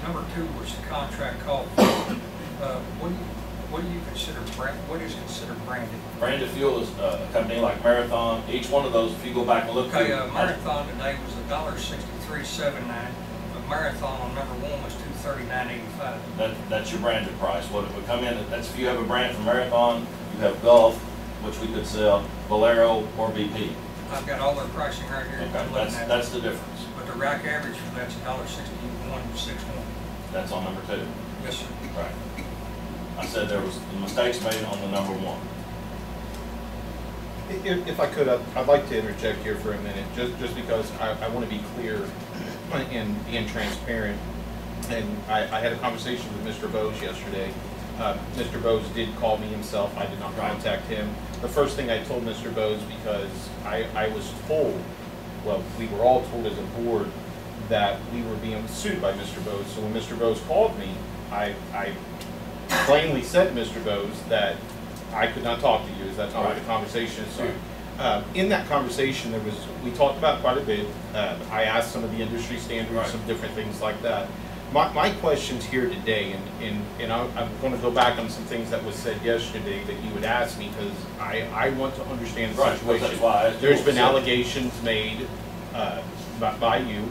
number 2, was the contract called. What do you consider what is considered branded? Branded fuel is a company like Marathon. Each one of those, if you go back and look. Okay, through- Marathon today was $1.6379, but Marathon on number 1 was $239.85. That's your branded price. What it would come in, that's if you have a brand from Marathon, you have Gulf, which we could sell, Valero, or BP. I've got all their pricing right here. Okay, that's the difference. But the rack average for that's $1.6161. That's on number 2. Yes, sir. Right. I said there was mistakes made on the number 1. If I could, I'd like to interject here for a minute, just because I want to be clear and being transparent. And I had a conversation with Mr. Bose yesterday. Mr. Bose did call me himself. I did not contact him. The first thing I told Mr. Bose, because I was told, well, we were all told as a board that we were being sued by Mr. Bose. So when Mr. Bose called me, I plainly said to Mr. Bose that I could not talk to you, as that's not what the conversation is. So, in that conversation, we talked about quite a bit. I asked some of the industry standards, some different things like that. My questions here today, and I'm going to go back on some things that was said yesterday that you would ask me, because I want to understand the situation. That's why There's been allegations made by you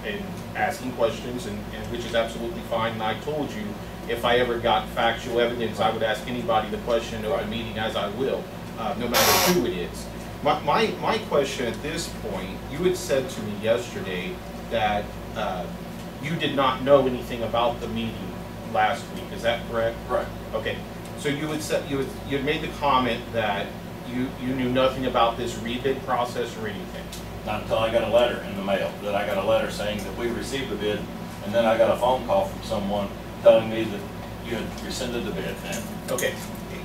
in asking questions, and which is absolutely fine. And I told you, if I ever got factual evidence, I would ask anybody the question at a meeting, as I will, no matter who it is. My question at this point, you had said to me yesterday that you did not know anything about the meeting last week. Is that correct? Right. Okay. So you had made the comment that you knew nothing about this rebid process or anything. Not until I got a letter in the mail, that I got a letter saying that we received the bid, and then I got a phone call from someone telling me that you had rescinded the bid. Okay,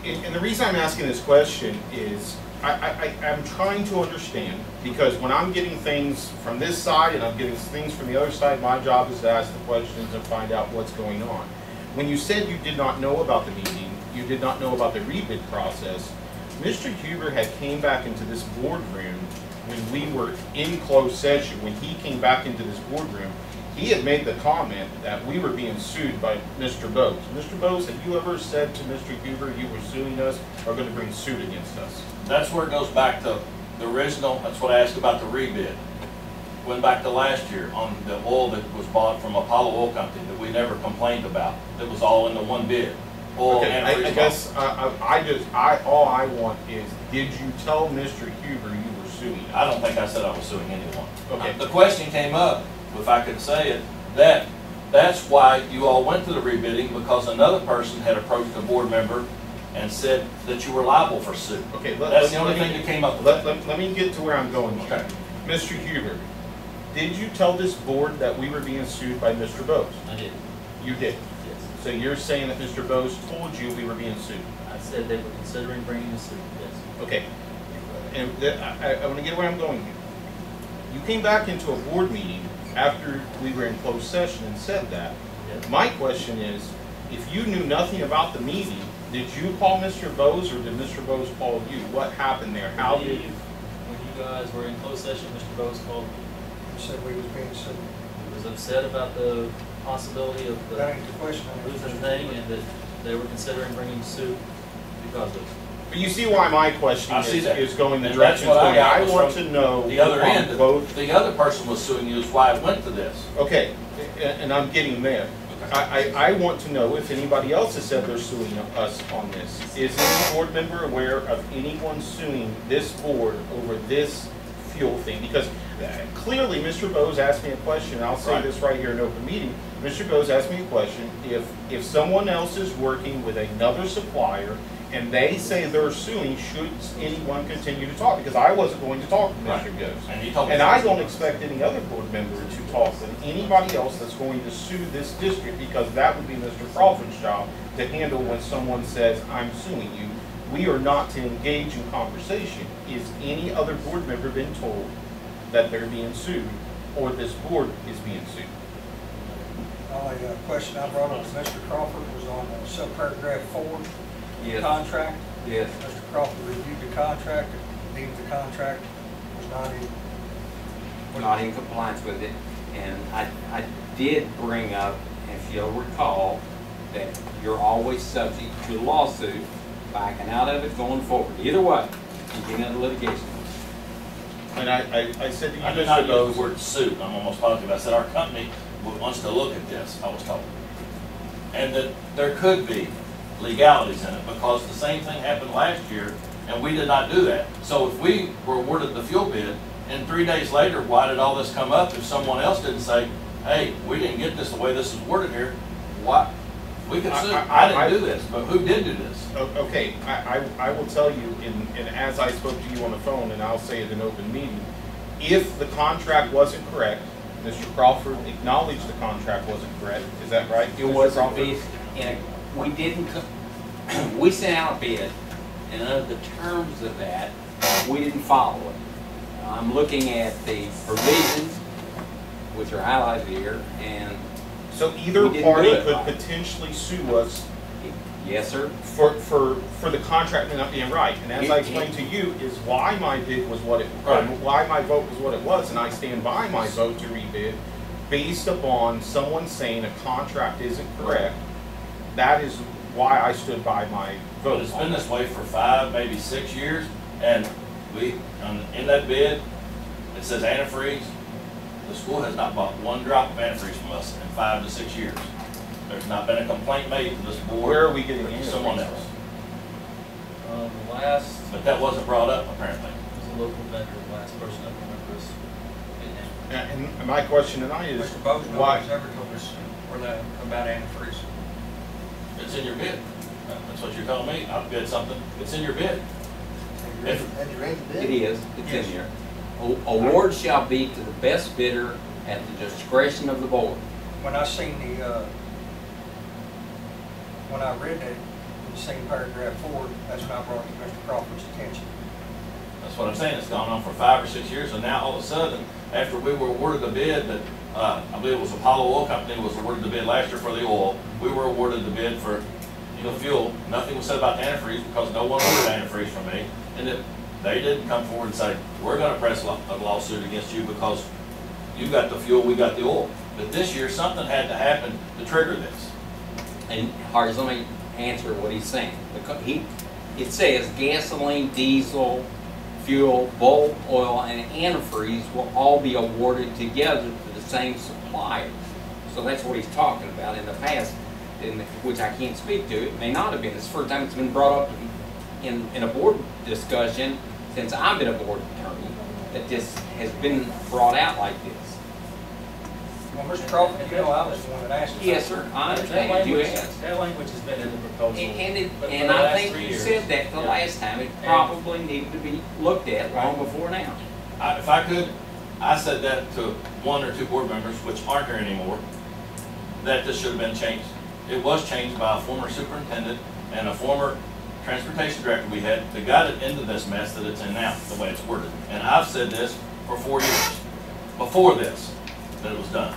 and the reason I'm asking this question is I'm trying to understand, because when I'm getting things from this side and I'm getting things from the other side, my job is to ask the questions and find out what's going on. When you said you did not know about the meeting, you did not know about the rebid process, Mr. Huber had came back into this boardroom when we were in closed session. When he came back into this boardroom, he had made the comment that we were being sued by Mr. Bose. Mr. Bose, have you ever said to Mr. Huber you were suing us or going to bring suit against us? That's where it goes back to the original, that's what I asked about the rebid. Went back to last year on the oil that was bought from Apollo Oil Company that we never complained about. That was all in the one bid. Oil Okay, and I guess all I want is, did you tell Mr. Huber you were suing us? I don't think I said I was suing anyone. Okay. The question came up, if I could say it, that's why you all went to the rebidding, because another person had approached a board member and said that you were liable for suit. Okay, That's the only thing that came up with that. Let me get to where I'm going here. Okay. Mr. Huber, did you tell this board that we were being sued by Mr. Bose? I did, You did. yes. So you're saying that Mr. Bose told you we were being sued? I said they were considering bringing a suit, yes. Okay. And I want to get where I'm going here. You came back into a board meeting after we were in closed session and said that. Yes. My question is, if you knew nothing about the meeting, Did you call Mr. Bose, or did Mr. Bose call you? What happened there? How did? When you guys were in closed session, Mr. Bose called me. He said we was being sued. He was upset about the possibility of the That ain't the question. losing thing, and that they were considering bringing suit because of it. But you see why my question I see is, that. is going the And direction that's it's what I going. got I was want from to know The other on end, both. the other person was suing you is why it went to this. Okay, and I'm getting there. I want to know if anybody else has said they're suing us on this. Is any board member aware of anyone suing this board over this fuel thing? Because clearly, Mr. Bose asked me a question, and I'll say Right. this right here in open meeting. Mr. Bose asked me a question, if someone else is working with another supplier and they say they're suing, should anyone continue to talk? Because I wasn't going to talk to Mr. Bose. And he told me. And I don't expect any other board member to talk with anybody else that's going to sue this district, because that would be Mr. Crawford's job to handle when someone says, I'm suing you. We are not to engage in conversation. Is any other board member been told that they're being sued, or this board is being sued? The only question I brought up to Mr. Crawford was on subparagraph 4, Yes. contract. Yes. Mr. Crawford reviewed the contract, and deemed the contract was Not in compliance with it. And I did bring up, if you'll recall, that you're always subject to a lawsuit, backing out of it going forward. Either way, you get into litigation. And I said to you, I did not Mr. use Bose, the word suit, I'm almost positive. I said our company wants to look at this, I was told. And that there could be legalities in it, because the same thing happened last year, and we did not do that. So if we were awarded the fuel bid, and 3 days later, why did all this come up if someone else didn't say, hey, we didn't get this the way this is worded here, why? We could sue. I didn't do this, but who did do this? okay, I will tell you, and as I spoke to you on the phone, and I'll say it in open meeting, if the contract wasn't correct, Mr. Crawford acknowledged the contract wasn't correct, is that right? It wasn't based, and we didn't, we sent out a bid, and under the terms of that, we didn't follow it. I'm looking at the provisions, which are highlighted here, and So either We didn't party do it could right. potentially sue us yes, sir. for the contract not being right. And as I explained to you, is why my bid was what it, Right. why my vote was what it was, and I stand by my vote to rebid based upon someone saying a contract isn't correct. That is why I stood by my vote. But it's been this way for 5, maybe 6 years, and we, in that bid, it says antifreeze. The school has not bought 1 drop of antifreeze from us in 5 to 6 years. There's not been a complaint made to this board. Where are we getting or to antifreeze someone else? The last, But that wasn't brought up, apparently. was a local vendor, the last person I remember is. And my question tonight is, Mr. Bose, why? nobody's ever told us about antifreeze. It's in your bid. That's what you're telling me. I bid something. It's in your bid. Have you read the bid? It is, it's in here. Award shall be to the best bidder at the discretion of the board. When I seen when I read that, and seen paragraph 4, that's when I brought it to Mr. Crawford's attention. That's what I'm saying. It's gone on for 5 or 6 years, and now all of a sudden, after we were awarded the bid that, I believe it was Apollo Oil Company was awarded the bid last year for the oil. We were awarded the bid for, the fuel. Nothing was said about the antifreeze because no one ordered antifreeze from me. And they didn't come forward and say, we're gonna press a lawsuit against you because you got the fuel, we got the oil. But this year, something had to happen to trigger this. And Hardy, let me answer what he's saying. It says gasoline, diesel, fuel, bulk oil, and antifreeze will all be awarded together to the same supplier. So that's what he's talking about. In the past, which I can't speak to, it may not have been. It's the first time it's been brought up in a board discussion since I've been a board attorney that this has been brought out like this. Well, Mr. Crawford, I was the one that asked. Yes, sir, I understand. You asked. That language has been in the proposal. And I think you said that the last time. It probably needed to be looked at long before now. If I could, I said that to 1 or 2 board members, which aren't here anymore, that this should have been changed. It was changed by a former superintendent and a former transportation director we had that got it into this mess that it's in now, the way it's worded. And I've said this for 4 years, before this, that it was done.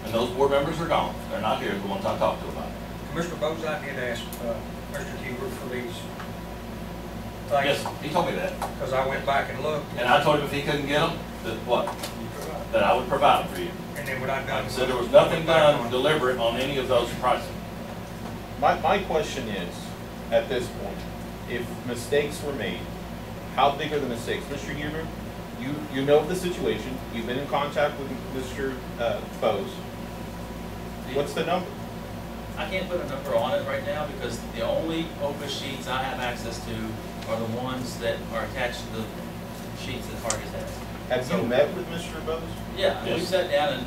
And those board members are gone. They're not here, the ones I talked to about it. Mr. Bose, I did ask Mr. Hubert for these Yes, things, he told me that. because I went back and looked. And I told him if he couldn't get them, that what? That I would provide them for you. And then what I done. I said there was nothing done deliberate on any of those prices. My question is, at this point, if mistakes were made, how big are the mistakes? Mr. Huber, you know the situation, you've been in contact with Mr. Bose. What's the number? I can't put a number on it right now because the only OPA sheets I have access to are the ones that are attached to the sheets that Hargis has. Have you met with Mr. Bose? Yeah, we Yes. sat down and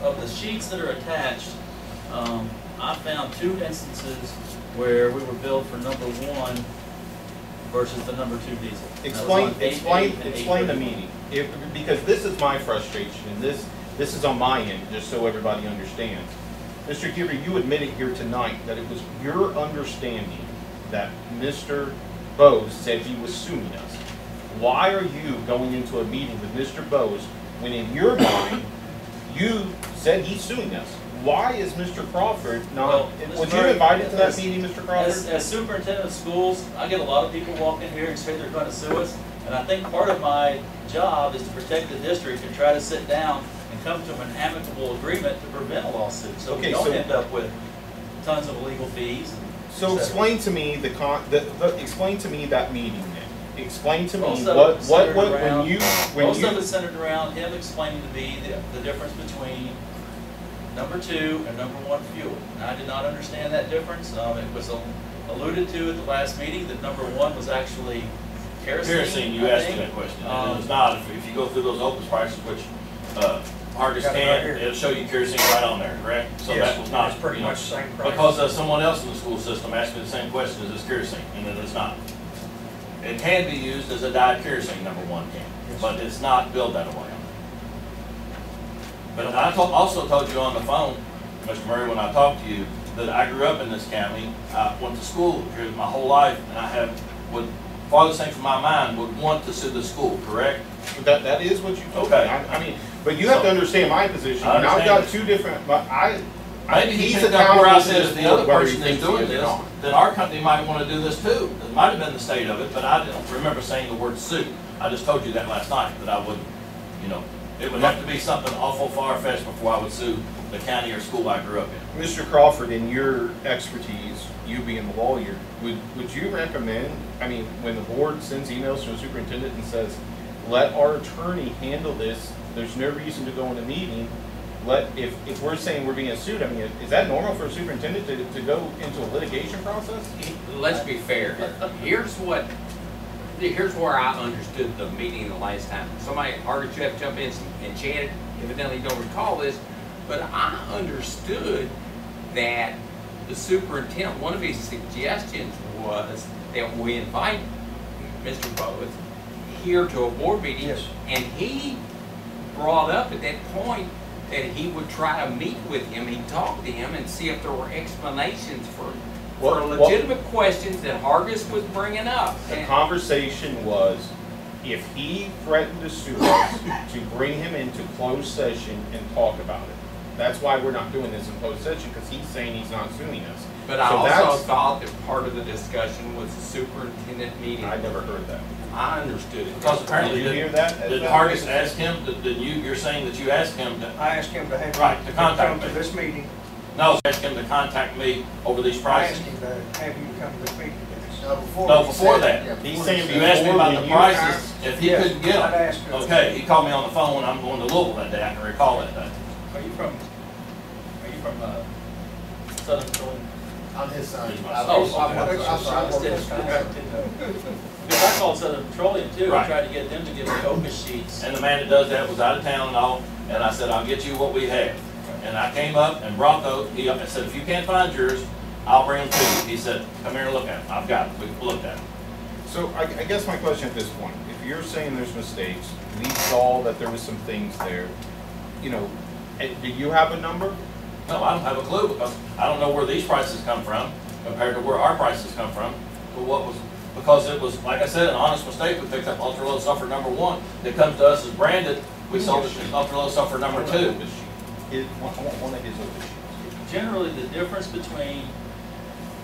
of the sheets that are attached, I found 2 instances where we were billed for number 1 versus the number 2 diesel. And that was on 8/8 and Explain the 8/31. meaning. Because this is my frustration, and this is on my end, just so everybody understands. Mr. Huber, you admitted here tonight that it was your understanding that Mr. Bose said he was suing us. Why are you going into a meeting with Mr. Bose when in your mind, you said he's suing us? Why is Mr. Crawford not, Well, was Mr. you Murray, invited to that as- meeting, Mr. Crawford? As superintendent of schools, I get a lot of people walk in here and say they're going to sue us. And I think part of my job is to protect the district and try to sit down and come to an amicable agreement to prevent a lawsuit. So we Okay, don't so- end up with tons of legal fees. So et cetera. explain to me explain to me that meeting then. Explain to me Most of what it centered when around- you Most of it centered around him explaining to me the difference between number 2 and number 1 fuel. And I did not understand that difference. It was alluded to at the last meeting that number 1 was actually kerosene. Kerosene, you I asked me think. that question, and it's not, if you go through those opus prices, which, Hargis Got it right can, here. it'll show you kerosene right on there, correct? So Yes, that was not, it's pretty you know, much the same price. because someone else in the school system asked me the same question, is this kerosene, and it is not. It can be used as a dyed kerosene, number 1 can, Yes. but it's not billed that way. But I also told you on the phone, Mr. Murray, when I talked to you, that I grew up in this county. I went to school here my whole life, and farthest thing from my mind, would want to sue the school, correct? that is what you told Okay. me. I mean, but you have to understand my position. I And I've got understand. 2 different, but Maybe he he's picked up where I accountable to said this if the board other whether he person is thinks he doing is or this, not. then our company might want to do this too. It might have been the state of it, but I don't remember saying the word sue. I just told you that last night, that I wouldn't, it would have to be something awful far-fetched before I would sue the county or school I grew up in. Mr. Crawford, in your expertise, you being the lawyer, would you recommend, I mean, when the board sends emails to the superintendent and says, let our attorney handle this, there's no reason to go in a meeting, if we're saying we're being sued, I mean, is that normal for a superintendent to go into a litigation process? Let's be fair. Here's where I understood the meeting the last time. Somebody, Hargis, you have to jump in and Chad evidently don't recall this, but I understood that the superintendent, one of his suggestions was that we invite Mr. Bowes here to a board meeting. Yes. And he brought up at that point that he would try to meet with him, he'd talk to him and see if there were explanations for legitimate questions that Hargis was bringing up. The conversation was, if he threatened to sue us, to bring him into closed session and talk about it. That's why we're not doing this in closed session, because he's saying he's not suing us. But I So also that's- thought that part of the discussion was the superintendent meeting. I never heard that. I understood it. Because apparently, Did you hear that? did Hargis ask him, you're saying that you asked him to, I asked him to have Right, you to to contact come to me. this meeting. no, ask him to contact me over these I prices? asked him to have you come to this meeting. No, before. No, he before said- that. yeah, He's before saying he You said- asked me about the Before prices, if he Yes, couldn't get I'd them. asked him. Okay, he called me on the phone when I'm going to Louisville that day, I can recall that day. Are you from Southern California? On his side. He's my I- Oh, I- okay. I'm sorry, I work this contract. Because I called Southern Petroleum too, Right. and tried to get them to give me OPA sheets. And the man that does that was out of town and all, and I said, I'll get you what we have. And I came up and brought those, I said, if you can't find yours, I'll bring them to you. He said, come here and look at them, I've got them, we looked at them. So I guess my question at this point, if you're saying there's mistakes, we saw that there was some things there, do you have a number? No, I don't have a clue, because I don't know where these prices come from compared to where our prices come from. But because it was, like I said, an honest mistake, we picked up ultra low sulfur number 1, that comes to us as branded, we sold it as ultra low sulfur number 2. I want one of his other sheets. Generally, the difference between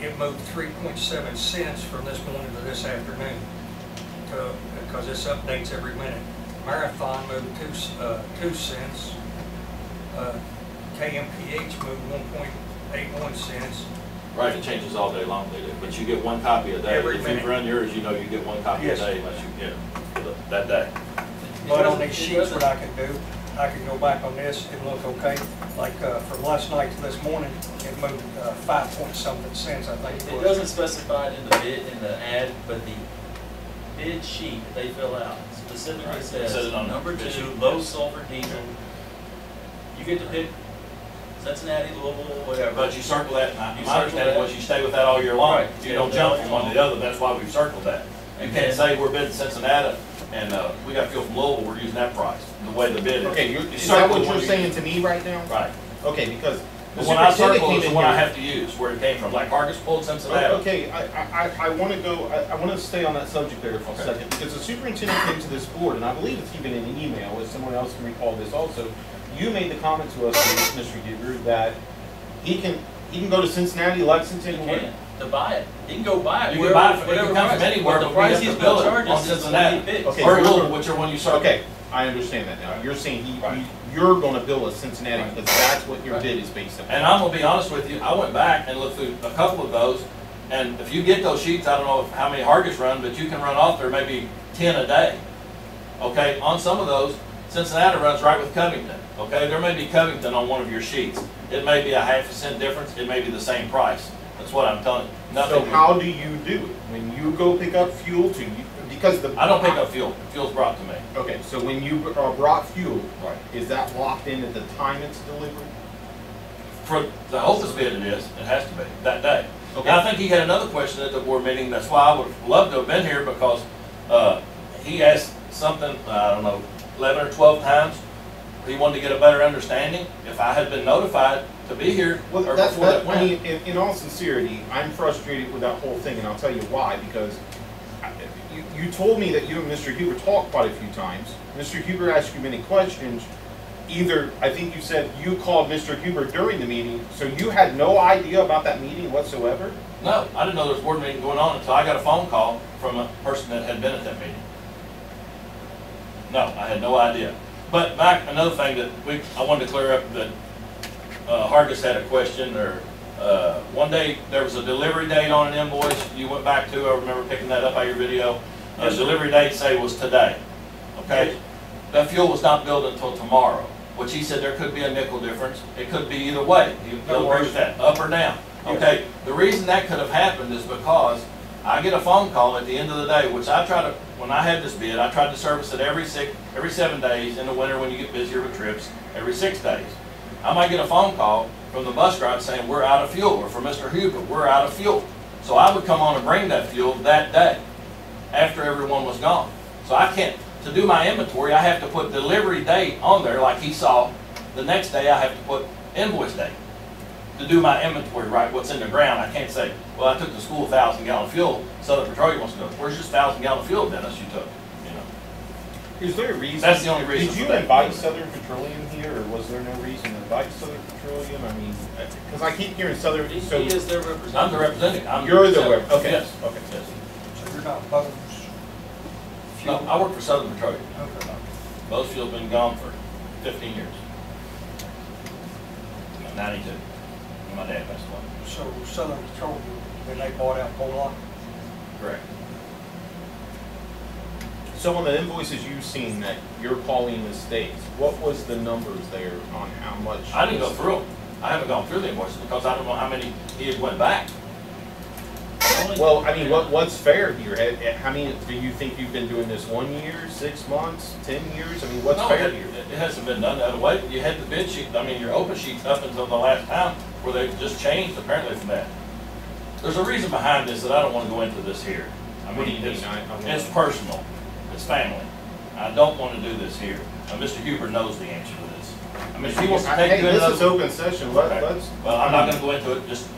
it moved 3.7 cents from this morning to this afternoon, because this updates every minute. Marathon moved 2 cents. KMPH moved 1.81 cents. Right, it changes all day long, they do, but you get one copy a day. Every If minute. you run yours, you know you get one copy a Yes. day unless you get it that day. But on these sheets, what I can do, I can go back on this and look okay. Like from last night to this morning, it moved 5 point something cents, I think it It was. doesn't specify it in the bid, in the ad, but the bid sheet that they fill out specifically Right. says, Says it on the number bid 2, sheet. low sulfur diesel. You get to pick Cincinnati, Louisville, whatever. But you circle that, and You my circle understanding that. was you stay with that all year long. Right. You don't jump from one to the other, that's why we've circled that. You And can't then- say we're bidding Cincinnati, and we got fuel from Louisville, we're using that price, the way the bid is. Okay, You is that circle what the you're one you- saying to me right now? Right. Okay, because The the one I superintendent circle came is the in one I here. have to use, where it came from, like Hargis pulled Cincinnati. Okay, I want to go, I want to stay on that subject there for a Okay. second, because the superintendent came to this board, and I believe it's even in an email, if someone else can recall this also. You made the comment to us, Mr. Huber, that he can go to Cincinnati, Lexington, You where- can, to buy it. He can go buy it. You can buy it, wherever- it whatever can come from price. anywhere, But but the we price have he's to bill gonna it charge on us is the one Cincinnati. he picks. Okay. Or Louisville, whichever one you circle. Okay, I understand that now. You're saying Right. you're going to bill us Cincinnati because that's what your bid is based on. And I'm gonna be honest with you, I went back and looked through a couple of those, and if you get those sheets, I don't know how many Hargis run, but you can run off there maybe 10 a day. Okay, on some of those, Cincinnati runs right with Covington. Okay, there may be Covington on one of your sheets. It may be a half a cent difference, it may be the same price. That's what I'm telling you. So Nothing. how do you do it? When you go pick up fuel to you, because the. I don't pick up fuel, fuel's brought to me. Okay, so when you brought fuel, Right. is that locked in at the time it's delivered? For the Hopeless bid it is, it has to be, that day. Okay. And I think he had another question at the board meeting, that's why I would have loved to have been here, because he asked something, I don't know, 11 or 12 times. He wanted to get a better understanding. If I had been notified to be here, or Well, that's, before that I mean, went. in all sincerity, I'm frustrated with that whole thing, and I'll tell you why, because you told me that you and Mr. Huber talked quite a few times. Mr. Huber asked you many questions. Either, I think you said you called Mr. Huber during the meeting, so you had no idea about that meeting whatsoever? No, I didn't know there was a board meeting going on until I got a phone call from a person that had been at that meeting. No, I had no idea. But back, another thing that I wanted to clear up, that Hargis had a question, or one day there was a delivery date on an invoice you went back to, I remember picking that up out of your video. The delivery date say was today, okay? That fuel was not billed until tomorrow, which he said there could be a nickel difference. It could be either way. He'll agree with that, up or down, okay? The reason that could have happened is because I get a phone call at the end of the day, which I try to, when I had this bid, I tried to service it every 7 days, in the winter when you get busier with trips, every 6 days. I might get a phone call from the bus driver saying, we're out of fuel, or from Mr. Huber, we're out of fuel. So I would come on and bring that fuel that day, after everyone was gone. So I can't, to do my inventory, I have to put delivery date on there like he saw. The next day I have to put invoice date to do my inventory, right, what's in the ground. I can't say, well, I took the school 1,000-gallon fuel, Southern Petroleum wants to know, where's this 1,000-gallon fuel, Dennis, you took, you know? Is there a reason? That's the only reason Did for you that. invite Southern Petroleum here, or was there no reason to invite Southern Petroleum? I mean, because I keep hearing Southern, He so is their representative. I'm the representative. you're the rep, okay, Yes. okay. Yes. So you're not Bose No, Fuel? I work for Southern Petroleum. Okay. Those fuel's been gone for 15 years. 92, when my dad passed away. So Southern Petroleum, then they bought out Beaumont? Correct. So on the invoices you've seen that you're calling mistakes, what was the numbers there on how much? I didn't go through them. I haven't gone through the invoices because I don't know how many he had went back. Well, I mean, what's fair here? How many, do you think you've been doing this 1 year, 6 months, 10 years? I mean, what's No, fair it, here? it hasn't been done that way. You had the bid sheet, I mean, your open sheets up until the last time where they just changed apparently from that. There's a reason behind this that I don't want to go into this here. I What do mean, you it's, mean? it's personal. It's family. I don't want to do this here. Mr. Huber knows the answer to this. I mean, if he wants to take Hey, you this is another. open session, Okay. let's. Well, I'm not gonna go into it, just,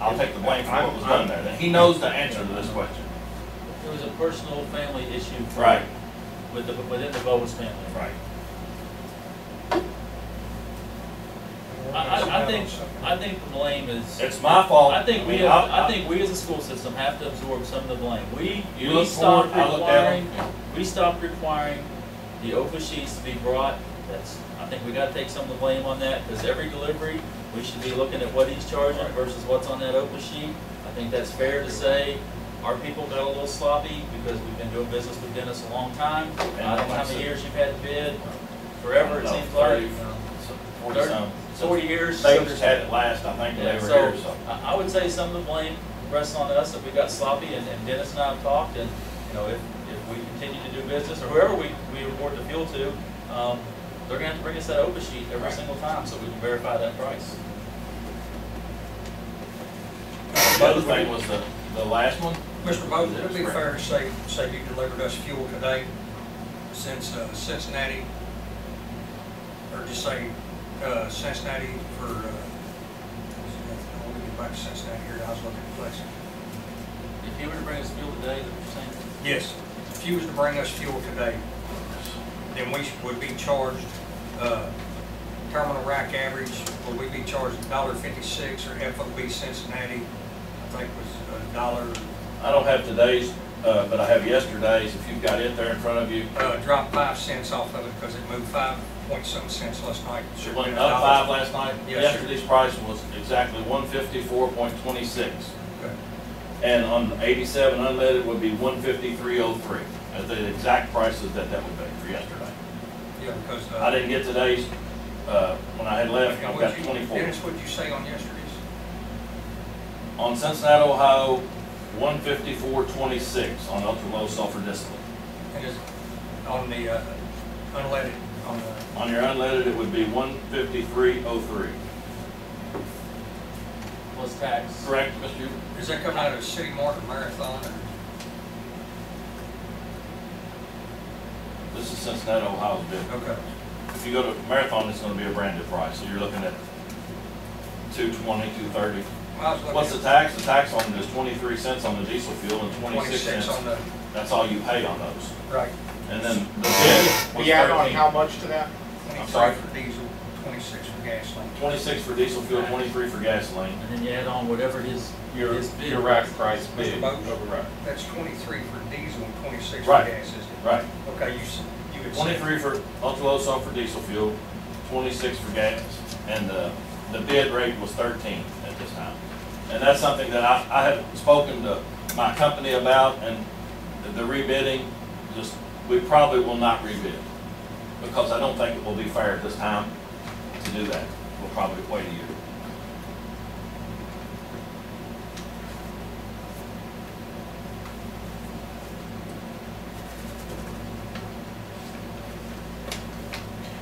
I'll take the blame for what was done there. He knows the answer to this question. It was a personal family issue. Right. Within the Bose family. Right. I think the blame is. It's my fault. I think we, I think we as a school system have to absorb some of the blame. You look forward, I look at them. We stopped requiring the OPA sheets to be brought. I think we gotta take some of the blame on that, because every delivery, we should be looking at what he's charging versus what's on that OPA sheet. I think that's fair to say. Our people got a little sloppy because we've been doing business with Dennis a long time. I don't know how many years you've had the bid, forever it seems like. 40 years. Davis had it last, I think, when they were here, so. I would say some of the blame rests on us if we got sloppy, and Dennis and I have talked, and, you know, if we continue to do business, or whoever we award the fuel to, they're gonna have to bring us that OPA sheet every single time so we can verify that price. The other thing was the last one. Mr. Bowden, would it be fair to say you delivered us fuel today since Cincinnati, or just say Cincinnati for, let me get back to Cincinnati here, I was looking at Flex. If he were to bring us fuel today, that you're saying? Yes, if he was to bring us fuel today, then we would be charged, terminal rack average, would we be charged $1.56, or FOB Cincinnati, I think was $1. I don't have today's, but I have yesterday's. If you've got it there in front of you. Dropped 5 cents off of it because it moved 5-point-something cents last night. It went up 5 last night. Yes, Yesterday's price was exactly 154.26. Okay. And on 87 unleaded would be 153.03. At the exact prices that would be for yesterday. Yeah, because I didn't get today's when I had left. I've got 24. Dennis, what did you say on yesterday's? On Cincinnati, Ohio, 154.26 on ultra low sulfur distillate. And is on the unleaded, on your unleaded, it would be 153.03. Plus tax. Correct, Mr. Is that coming out of City Market Marathon? Or? This is Cincinnati, Ohio's bid. Okay. If you go to Marathon, it's going to be a branded price. So you're looking at $2.20, $2.30. What's the tax? The tax on it is 23 cents on the diesel fuel and 26 cents on the. That's all you pay on those. Right. And then the bid. We add on how much to that? 23 for diesel, 26 for gasoline. 26 for diesel fuel, 23 for gasoline. And then you add on whatever his bid. Your rack price bid. That's 23 for diesel and 26 Right. for gas, isn't it? Right. Okay, you would 23 for ultra low sulfur diesel fuel, 26 for gas, and the bid rate was 13 at this time. And that's something that I have spoken to my company about, and the rebidding, we probably will not rebid, because I don't think it will be fair at this time to do that. We'll probably wait a year.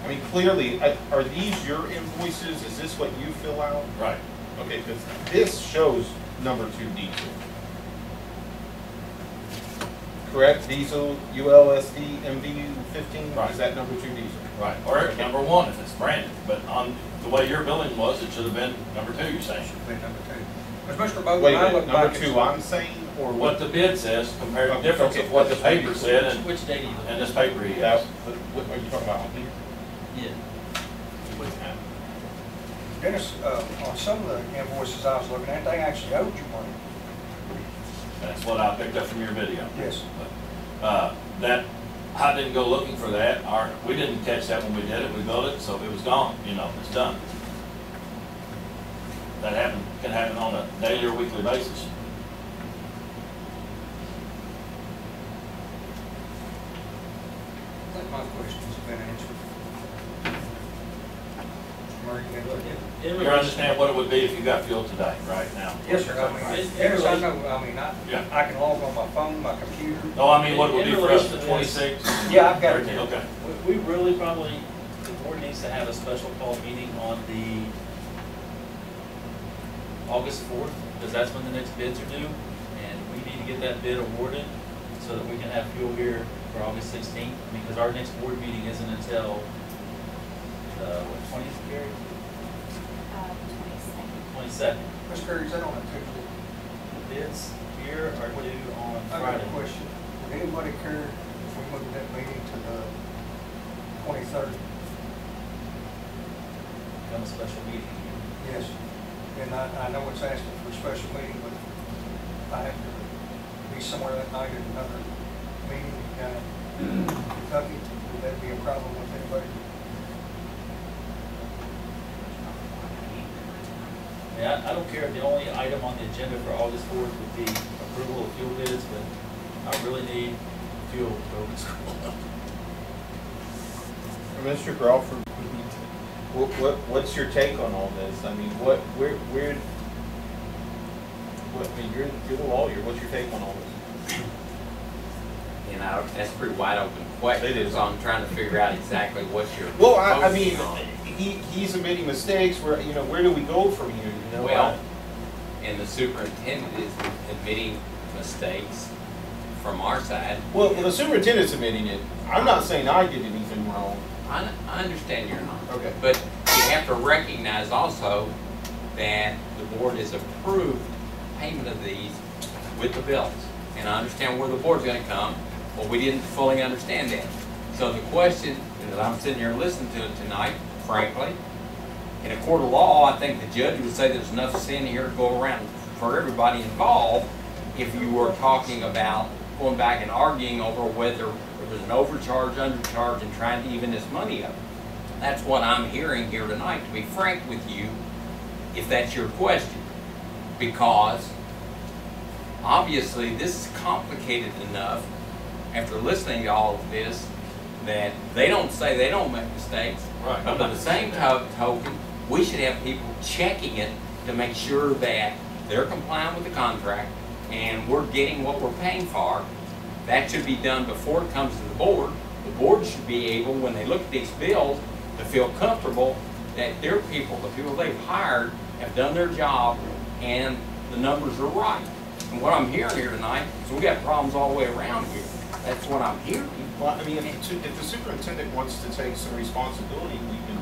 I mean, clearly, are these your invoices? Is this what you fill out? Right. Okay, because this shows number 2 diesel. Correct? Diesel, ULSD, MVU 15, Right. Is that number 2 diesel? Right. Or number 1 if it's branded. But on the way your billing was, it should have been number 2, you're saying. Should have been number 2. But Mr. Bowden, Wait, I look number back 2 I'm saying, or What the bid says compared to the difference Okay, of what the paper said and Which date are you looking and at? this paper he That, has. what are you talking about on here? Yeah. What's that? Dennis, on some of the invoices I was looking at, they actually owed you money. That's what I picked up from your video. Yes. That, I didn't go looking for that, or we didn't catch that when we did it, we built it, so it was gone, it's done. That can happen on a daily or weekly basis. I think my questions have been answered. Murray, you got to You understand what it would be if you got fuel today, right now? Yes, sir. Dennis, I know, Yeah. I can log on my phone, my computer. No, I mean, what it would be for us, the In relation to 26? Yeah, I've got it. 13, okay. We really probably, the board needs to have a special call meeting on the August 4th, because that's when the next bids are due, and we need to get that bid awarded so that we can have fuel here for August 16th, because our next board meeting isn't until, what, 20th, Gary? 22nd. Ms. Curry, is that on a Tuesday? The bids here are due on I got Friday. a question. Would anybody care if we moved that meeting to the 23rd? become a special meeting. Yes, and I know it's asking for a special meeting, but if I have to be somewhere that night at another meeting in Kentucky, would that be a problem with anybody? Yeah, I don't care if the only item on the agenda for August 4th would be approval of fuel bids, but I really need fuel to go to school. Mr. Crawford, what's your take on all this? I mean, I mean, you're the lawyer, what's your take on all this? You know, that's a pretty wide open question. It is. So I'm trying to figure out exactly what you're. Well, I mean, focusing on. he's admitting mistakes, where, you know, where do we go from here, you know? Well, and the superintendent is admitting mistakes from our side. Well, the superintendent's admitting it. I'm not saying I did anything wrong. I understand you're not. Okay. But you have to recognize also that the board has approved payment of these with the bills. And I understand where the board's gonna come, but we didn't fully understand that. So the question, as I'm sitting here listening to it tonight, frankly, in a court of law, I think the judge would say there's enough sin here to go around for everybody involved if you were talking about going back and arguing over whether there was an overcharge, undercharge, and trying to even this money up. That's what I'm hearing here tonight, to be frank with you, if that's your question. Because obviously this is complicated enough after listening to all of this that they don't say they don't make mistakes. Right. But by the same token, we should have people checking it to make sure that they're complying with the contract and we're getting what we're paying for. That should be done before it comes to the board. The board should be able, when they look at these bills, to feel comfortable that their people, the people they've hired, have done their job and the numbers are right. And what I'm hearing here tonight is we got problems all the way around here. That's what I'm hearing. Well, I mean, if the superintendent wants to take some responsibility, we can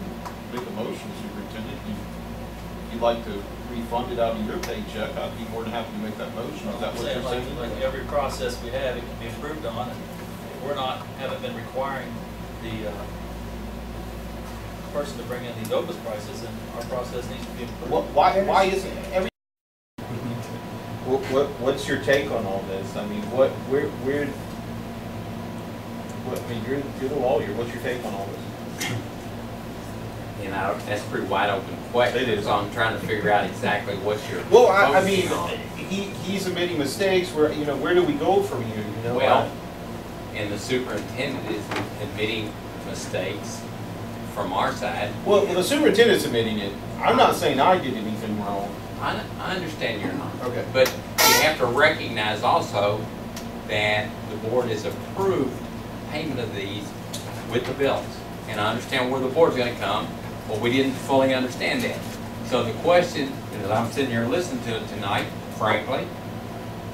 make a motion, superintendent. If you'd like to refund it out of your paycheck, I'd be more than happy to make that motion. Is that what you're saying? Like every process we have, it can be improved on, and if we're not, haven't been requiring the person to bring in these OPUS prices, and our process needs to be improved. Why isn't every? What's your take on all this? I mean, I mean, you're the lawyer. What's your take on all this? You know, that's a pretty wide open question. It is. So I'm trying to figure out exactly what you're. Well, I mean, focusing on. he's admitting mistakes. Where, you know, where do we go from here? You know. Well, and the superintendent is admitting mistakes from our side. Well, the superintendent's admitting it. I'm not saying I did anything wrong. I understand you're not. Okay. But you have to recognize also that the board has approved payment of these with the bills. And I understand where the board's gonna come, but we didn't fully understand that. So the question, as I'm sitting here listening to it tonight, frankly,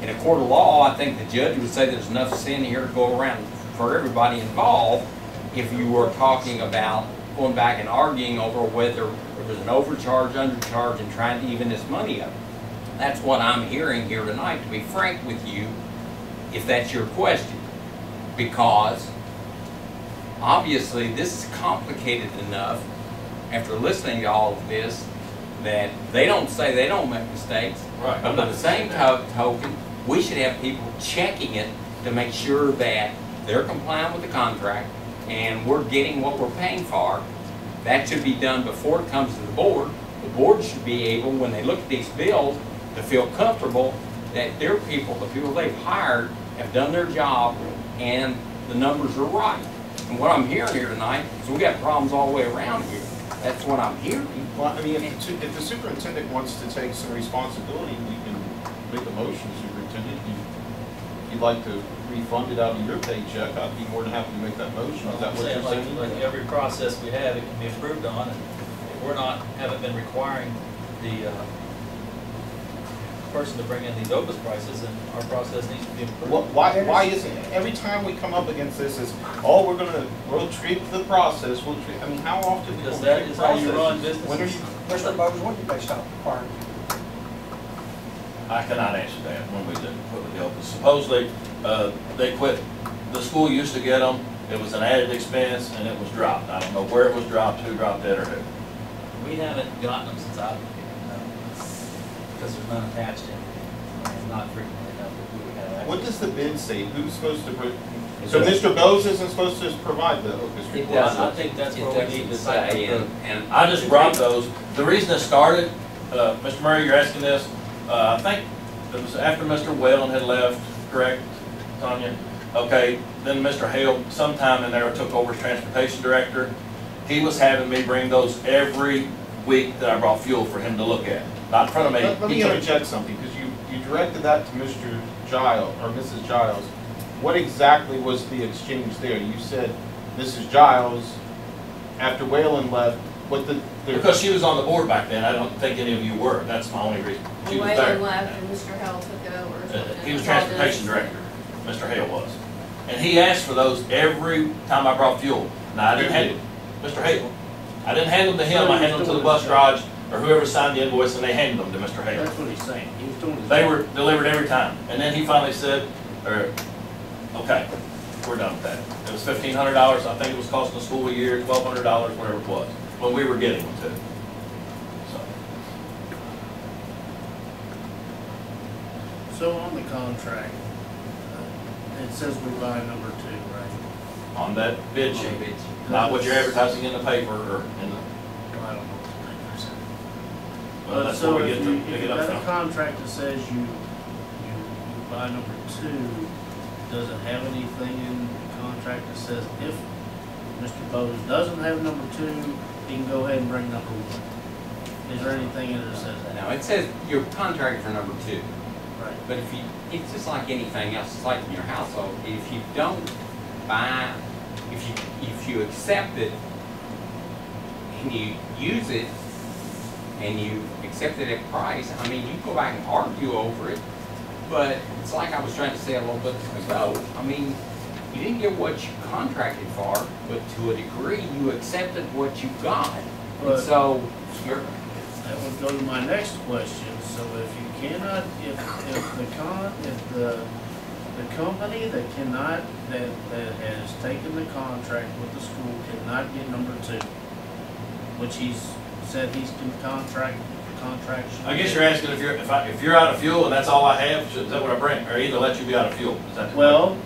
in a court of law, I think the judge would say there's enough sin here to go around for everybody involved if you were talking about going back and arguing over whether there was an overcharge, undercharge, and trying to even this money up. That's what I'm hearing here tonight, to be frank with you, if that's your question. Because obviously this is complicated enough after listening to all of this that they don't say they don't make mistakes. Right. But by the same token, we should have people checking it to make sure that they're complying with the contract and we're getting what we're paying for. That should be done before it comes to the board. The board should be able, when they look at these bills, to feel comfortable that their people, the people they've hired, have done their job and the numbers are right. And what I'm hearing here tonight is we got problems all the way around here. That's what I'm hearing. Well, I mean, if the superintendent wants to take some responsibility, we can make a motion, superintendent. If you'd like to refund it out of your paycheck, I'd be more than happy to make that motion. Is that what you're saying? Like every process we have, it can be improved on, and if we're not, haven't been requiring the person to bring in these OPUS prices, and our process needs to be improved. Well, why isn't every time we come up against this is, oh, we'll treat the process, I mean, how often? Because that is how you run businesses. When are you? Mr. Moses, when did they stop requiring? I cannot answer that when we did put with the OPUS. Supposedly, they quit, the school used to get them, it was an added expense, and it was dropped. I don't know where it was dropped, who dropped it, or who. We haven't gotten them since I've been here, because there's none attached in it, and not frequently enough that we would have access. What does the bid say? Who's supposed to, so Mr. Bose isn't supposed to provide the Opus It report? doesn't. I think that's It what we doesn't need to say, say. and I just brought those. The reason it started, Mr. Murray, you're asking this, I think it was after Mr. Whalen had left, correct, Tanya? Okay, then Mr. Hale, sometime in there, took over as transportation director. He was having me bring those every week that I brought fuel for him to look at. Not in front of me. Let me interject something, because you directed that to Mr. Giles, or Mrs. Giles. What exactly was the exchange there? You said, Mrs. Giles, after Whalen left, what the... Because she was on the board back then, I don't think any of you were, that's my only reason. She was there. Wayland left and Mr. Hell took it over or something. He was transportation director, Mr. Hale was. And he asked for those every time I brought fuel. Now, I didn't hand Mr. Hale. I didn't hand them to him, I handed them to the bus garage, or whoever signed the invoice, and they handed them to Mr. Hale. That's what he's saying. He was doing his They job. were delivered every time. And then he finally said, okay, we're done with that. It was $1,500, I think it was costing the school a year, $1,200, whatever it was, when we were getting them too. So on the contract, it says we buy number 2, right? On that bid sheet, not what you're advertising in the paper or in the, Well, I don't know what the paper says. well, that's So where we if get you, to if pick you it up got a from. contract that says you buy number 2, does it have anything in the contract that says if Mr. Bose doesn't have number 2, he can go ahead and bring number 1? Is there anything in it that says that? no, it says you're contracted for number 2. Right. But if you, it's just like anything else, it's like in your household, if you don't buy, if you accept it and you use it and you accept it at price, I mean, you go back and argue over it, but it's like I was trying to say a little bit ago, I mean, you didn't get what you contracted for, but to a degree, you accepted what you got. But- And so, you're, That would go to my next question. So if you cannot, if the company that cannot, that has taken the contract with the school cannot get number 2, which he's said he's contract. I guess you're asking if you're out of fuel and that's all I have, is that what I bring? Or either let you be out of fuel? Is that the Well,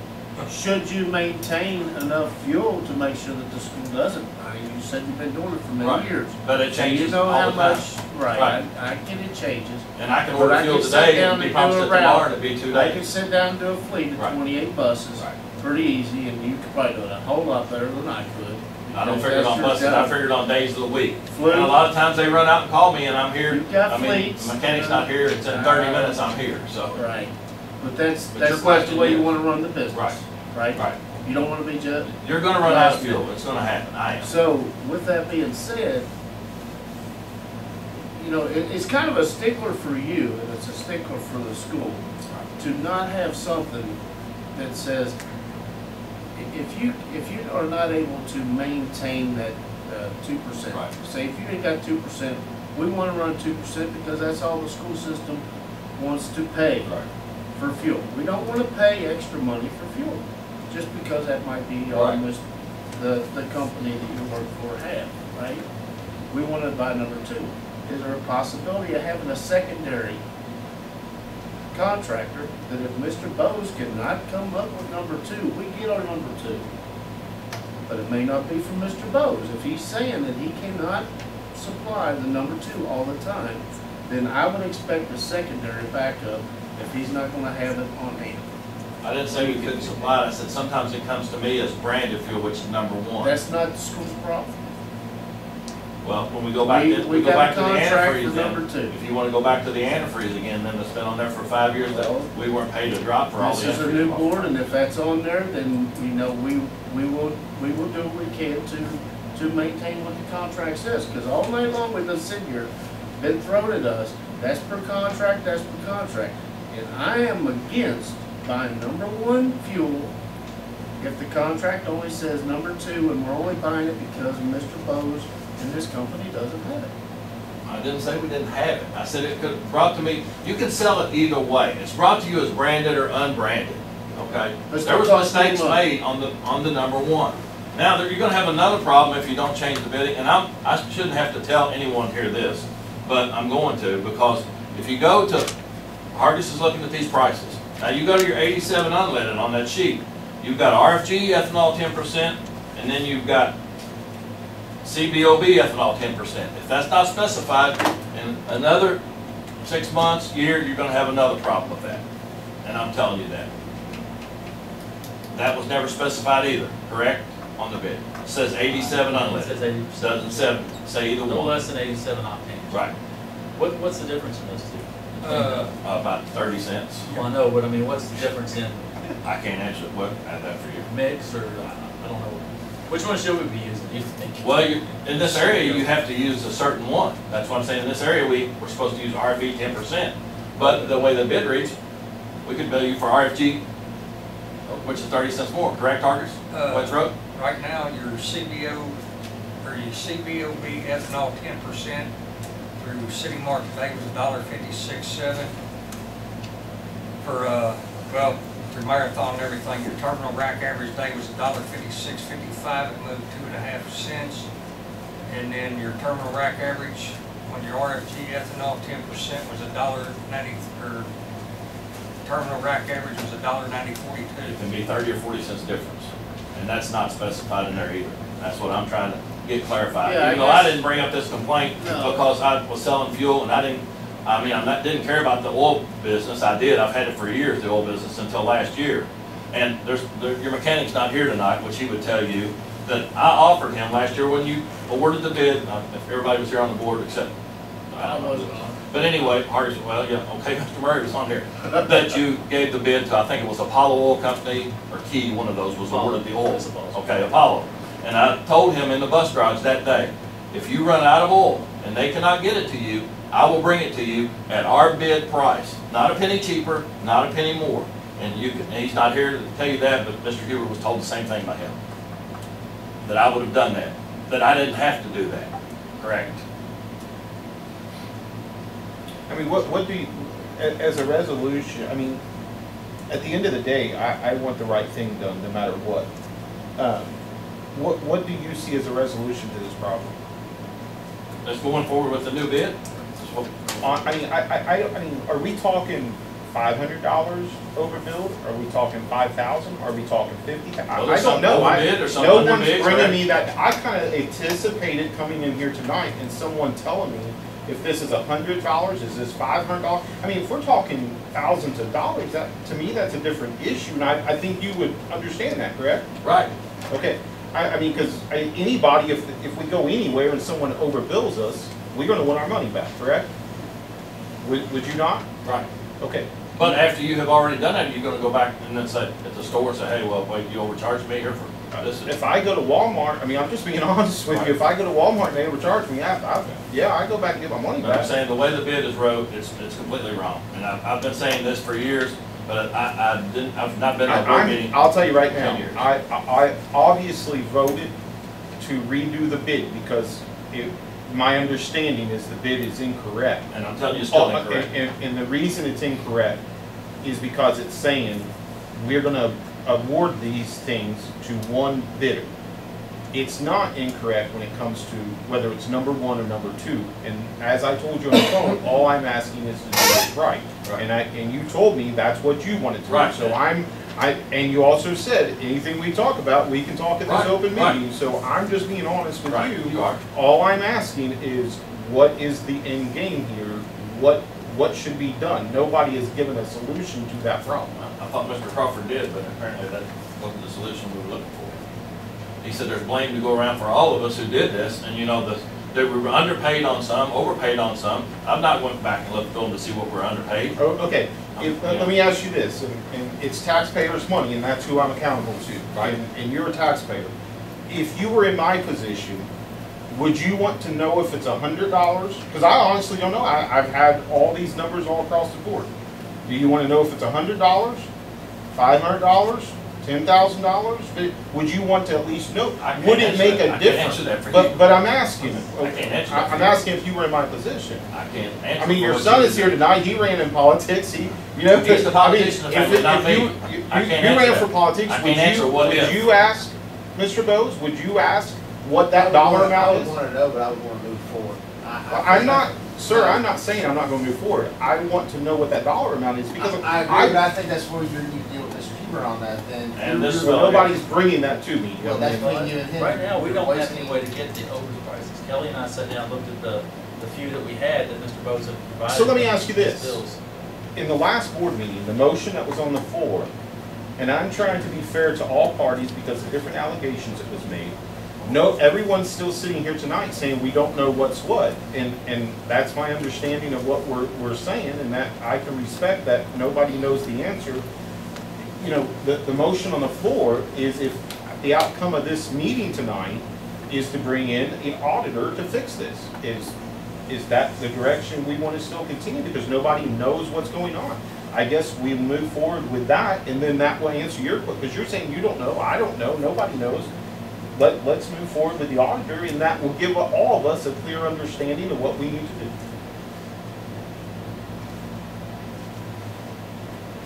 should you maintain enough fuel to make sure that the school doesn't? I mean, you said you've been doing it for many Right. years. But it So changes you know all how the time. much, right, Right. I get it changes. And I can But order I fuel can sit today down and be and promised do it a route. tomorrow and it'd be 2 I can days. sit down and do a fleet of Right. 28 buses, Right. pretty easy, and you could probably do it a whole lot better than I could. I don't because figure it that's on your buses, I job. figure it on days of the week. Fleet. And a lot of times they run out and call me and I'm here. You've got I mean, fleets. the mechanic's not here, it's in 30 minutes, I'm here, so. Right, but that's But your not the question way you is- wanna run the business. Right. Right? Right. You don't wanna be just, You're gonna run out of fuel, it's gonna happen, I am. so, with that being said, you know, it's kind of a stickler for you, and it's a stickler for the school, to not have something that says, if you are not able to maintain that 2%, Right. say if you ain't got 2%, we wanna run 2% because that's all the school system wants to pay Right. for fuel. We don't wanna pay extra money for fuel, just because that might be Right. almost the company that you work for have, right? We wanna buy number 2. Is there a possibility of having a secondary contractor that if Mr. Bose cannot come up with number 2, we get our number 2? But it may not be from Mr. Bose. If he's saying that he cannot supply the number 2 all the time, then I would expect a secondary backup if he's not gonna have it on hand. I didn't say we couldn't supply it, I said sometimes it comes to me as branded fuel, which is number 1. That's not the school's problem. Well, when we go back, We we go got a back to the contract antifreeze for then. number 2. If you wanna go back to the antifreeze again, then it's been on there for 5 years that Well, we weren't paid a drop for all This the is a new antifreeze. board, and if that's on there, then, you know, we will do what we can to maintain what the contract says, because all night long we've been sitting here, been thrown at us, that's per contract, that's per contract. And I am against buying number 1 fuel if the contract only says number 2, and we're only buying it because Mr. Bose and this company doesn't have it. I didn't say we didn't have it. I said it could, brought to me, you can sell it either way. It's brought to you as branded or unbranded, okay? Let's There was talk mistakes money. made on the number 1. Now, you're gonna have another problem if you don't change the bidding, and I shouldn't have to tell anyone here this, but I'm going to, because if you go to, Hargis is looking at these prices. Now, you go to your 87 unleaded on that sheet. You've got RFG ethanol 10%, and then you've got CBOB ethanol 10%. If that's not specified, in another 6 months, year, you're gonna have another problem with that. And I'm telling you that. That was never specified either, correct? On the bid. It says 87 It unleaded. says 80%. Doesn't say either No one. less than 87 octane. Right. What's the difference in those two? About 30 cents. Well, I know, but I mean, what's the difference in I can't answer what, add that for you. mix or, I don't know. Which one should we be using, do you think? Well, in this area, you have to use a certain one. That's what I'm saying. In this area, we're supposed to use RFG 10%. But the way the bid reads, we could bill you for RFG, which is 30 cents more, correct, Hargis? Wenthrop? Right now, your CBO, or your CBOB ethanol 10% through City Market today was $1.56.7. For, well, for Marathon and everything, your terminal rack average day was $1.56.55. It moved 2.5 cents. And then your terminal rack average on your RFG ethanol 10% was $1.90, or terminal rack average was $1.90.42. It can be 30 or 40 cents difference. And that's not specified in there either. That's what I'm trying to get clarified. Yeah, Even though I didn't bring up this complaint because I was selling fuel and didn't care about the oil business. I did. I've had it for years, the oil business, until last year. And your mechanic's not here tonight, which he would tell you that I offered him last year when you awarded the bid. If everybody was here on the board except I wasn't. But anyway, Hargis, well, yeah, okay, Mr. Murray was on here. That you gave the bid to, I think it was Apollo Oil Company or Key, one of those was awarded the oil. Okay, Apollo. And I told him in the bus garage that day, if you run out of oil and they cannot get it to you, I will bring it to you at our bid price. Not a penny cheaper, not a penny more. And he's not here to tell you that, but Mr. Huber was told the same thing by him. That I would have done that. That I didn't have to do that. Correct. I mean, what do you, as a resolution, I mean, at the end of the day, I want the right thing done, no matter what. What do you see as a resolution to this problem? Let's going forward with the new bid. I mean, are we talking $500 overbilled? Are we talking $5,000? Are we talking $50,000? Well, I don't know. No one's bringing me that. I kind of anticipated coming in here tonight and someone telling me if this is $100, is this $500? I mean, if we're talking thousands of dollars, that to me that's a different issue, and I think you would understand that, correct? Right. Okay. I mean, because anybody, if we go anywhere and someone overbills us, we're going to want our money back, correct? Would you not? Right. Okay. But after you have already done that, you're going to go back and then say at the store and say, hey, well, wait, you overcharged me here for this. If I go to Walmart, I mean, I'm just being honest with you. If I go to Walmart and they overcharge me, I go back and get my money But back. I'm saying the way the bid is wrote, it's completely wrong. And I've been saying this for years, but I've not been to a board meeting. I'll tell you right now, 10 years. I obviously voted to redo the bid because my understanding is the bid is incorrect. And I'm telling you it's still incorrect. And the reason it's incorrect is because it's saying we're going to award these things to one bidder. It's not incorrect when it comes to whether it's number one or number two. And as I told you on the phone, all I'm asking is to do it right. And you told me that's what you wanted to do. So and you also said anything we talk about, we can talk at this open meeting. So I'm just being honest with you. You are. All I'm asking is what is the end game here? What should be done? Nobody has given a solution to that problem. I thought Mr. Crawford did, but apparently that wasn't the solution we were looking for. He said there's blame to go around for all of us who did this, and you know, they were underpaid on some, overpaid on some. I'm not going back and looked through them to see what we're underpaid. Oh, okay, let me ask you this, and it's taxpayers' money, and that's who I'm accountable to. Right. And you're a taxpayer. If you were in my position, would you want to know if it's $100? Because I honestly don't know. I've had all these numbers all across the board. Do you want to know if it's $100, $500, $10,000? Would you want to at least know? Would it make a difference? But I'm asking. I'm asking if you were in my position. I can't answer. I mean, your son is here tonight. He ran in politics. He's the politician. If you ran for politics, would you ask Mr. Bose, would you ask what that dollar amount is? I would want to know, but I would want to move forward. I'm not, sir, I'm not saying I'm not gonna move forward. I want to know what that dollar amount is because I agree, but I think that's where you need to deal with Mr. Huber on that, then. And this is well, nobody's bringing that to me. Well, that's between you and him. Right now, we You're don't have wasting- any way to get the overage prices. Kelly and I sat down, looked at the few that we had that Mr. Bose had provided. So let me ask you this. Bills. In the last board meeting, the motion that was on the floor, and I'm trying to be fair to all parties because of different allegations that was made. No, everyone's still sitting here tonight saying we don't know what's what, and that's my understanding of what we're saying, and that I can respect that nobody knows the answer. You know, the motion on the floor is if the outcome of this meeting tonight is to bring in an auditor to fix this. Is that the direction we want to still continue? Because nobody knows what's going on. I guess we move forward with that, and then that will answer your question, because you're saying you don't know, I don't know, nobody knows. Let's move forward with the auditor, and that will give all of us a clear understanding of what we need to do.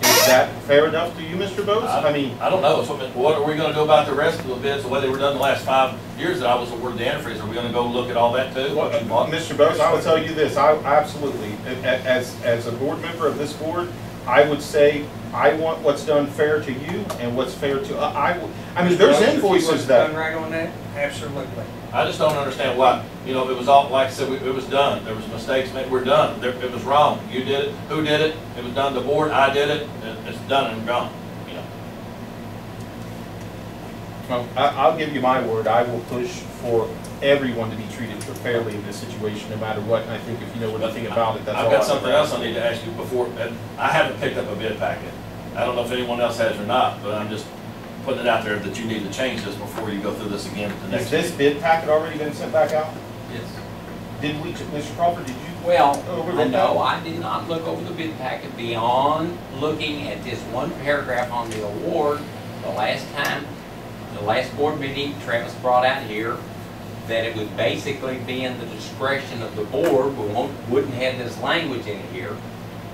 Is that fair enough to you, Mr. Bose? I mean, I don't know. What are we gonna do about the rest of the bids, the way they were done the last 5 years that I was awarded the antifreeze? Are we gonna go look at all that too? What you bought? Mr. Bose, I would tell you this, I absolutely, as a board member of this board, I would say, I want what's done fair to you and what's fair to, I mean, there's invoices Done that, right on that, absolutely. I just don't understand why, you know, it was all, like I said, it was done. There was mistakes made, we're done. It was wrong. You did it. Who did it? It was done, the board, I did it. It's done and gone, you know. well, I'll give you my word, I will push for everyone to be treated fairly in this situation, no matter what, and I think if you know anything about it, that's all. I've got something else I need to ask you before, I haven't picked up a bid packet. I don't know if anyone else has or not, but I'm just putting it out there that you need to change this before you go through this again at the next Has this meeting. bid packet already been sent back out? Yes. Did we, Mr. Crawford, did you? Well, overlook no, that? I did not look over the bid packet beyond looking at this one paragraph on the award. The last time, the last board meeting, Travis brought out here that it would basically be in the discretion of the board. We wouldn't have this language in here.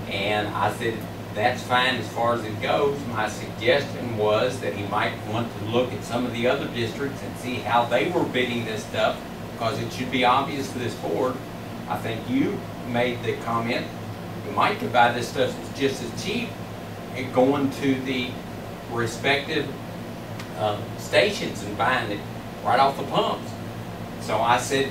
And I said, that's fine as far as it goes. My suggestion was that he might want to look at some of the other districts and see how they were bidding this stuff, because it should be obvious to this board. I think you made the comment, you might could buy this stuff just as cheap and going to the respective stations and buying it right off the pumps. So I said,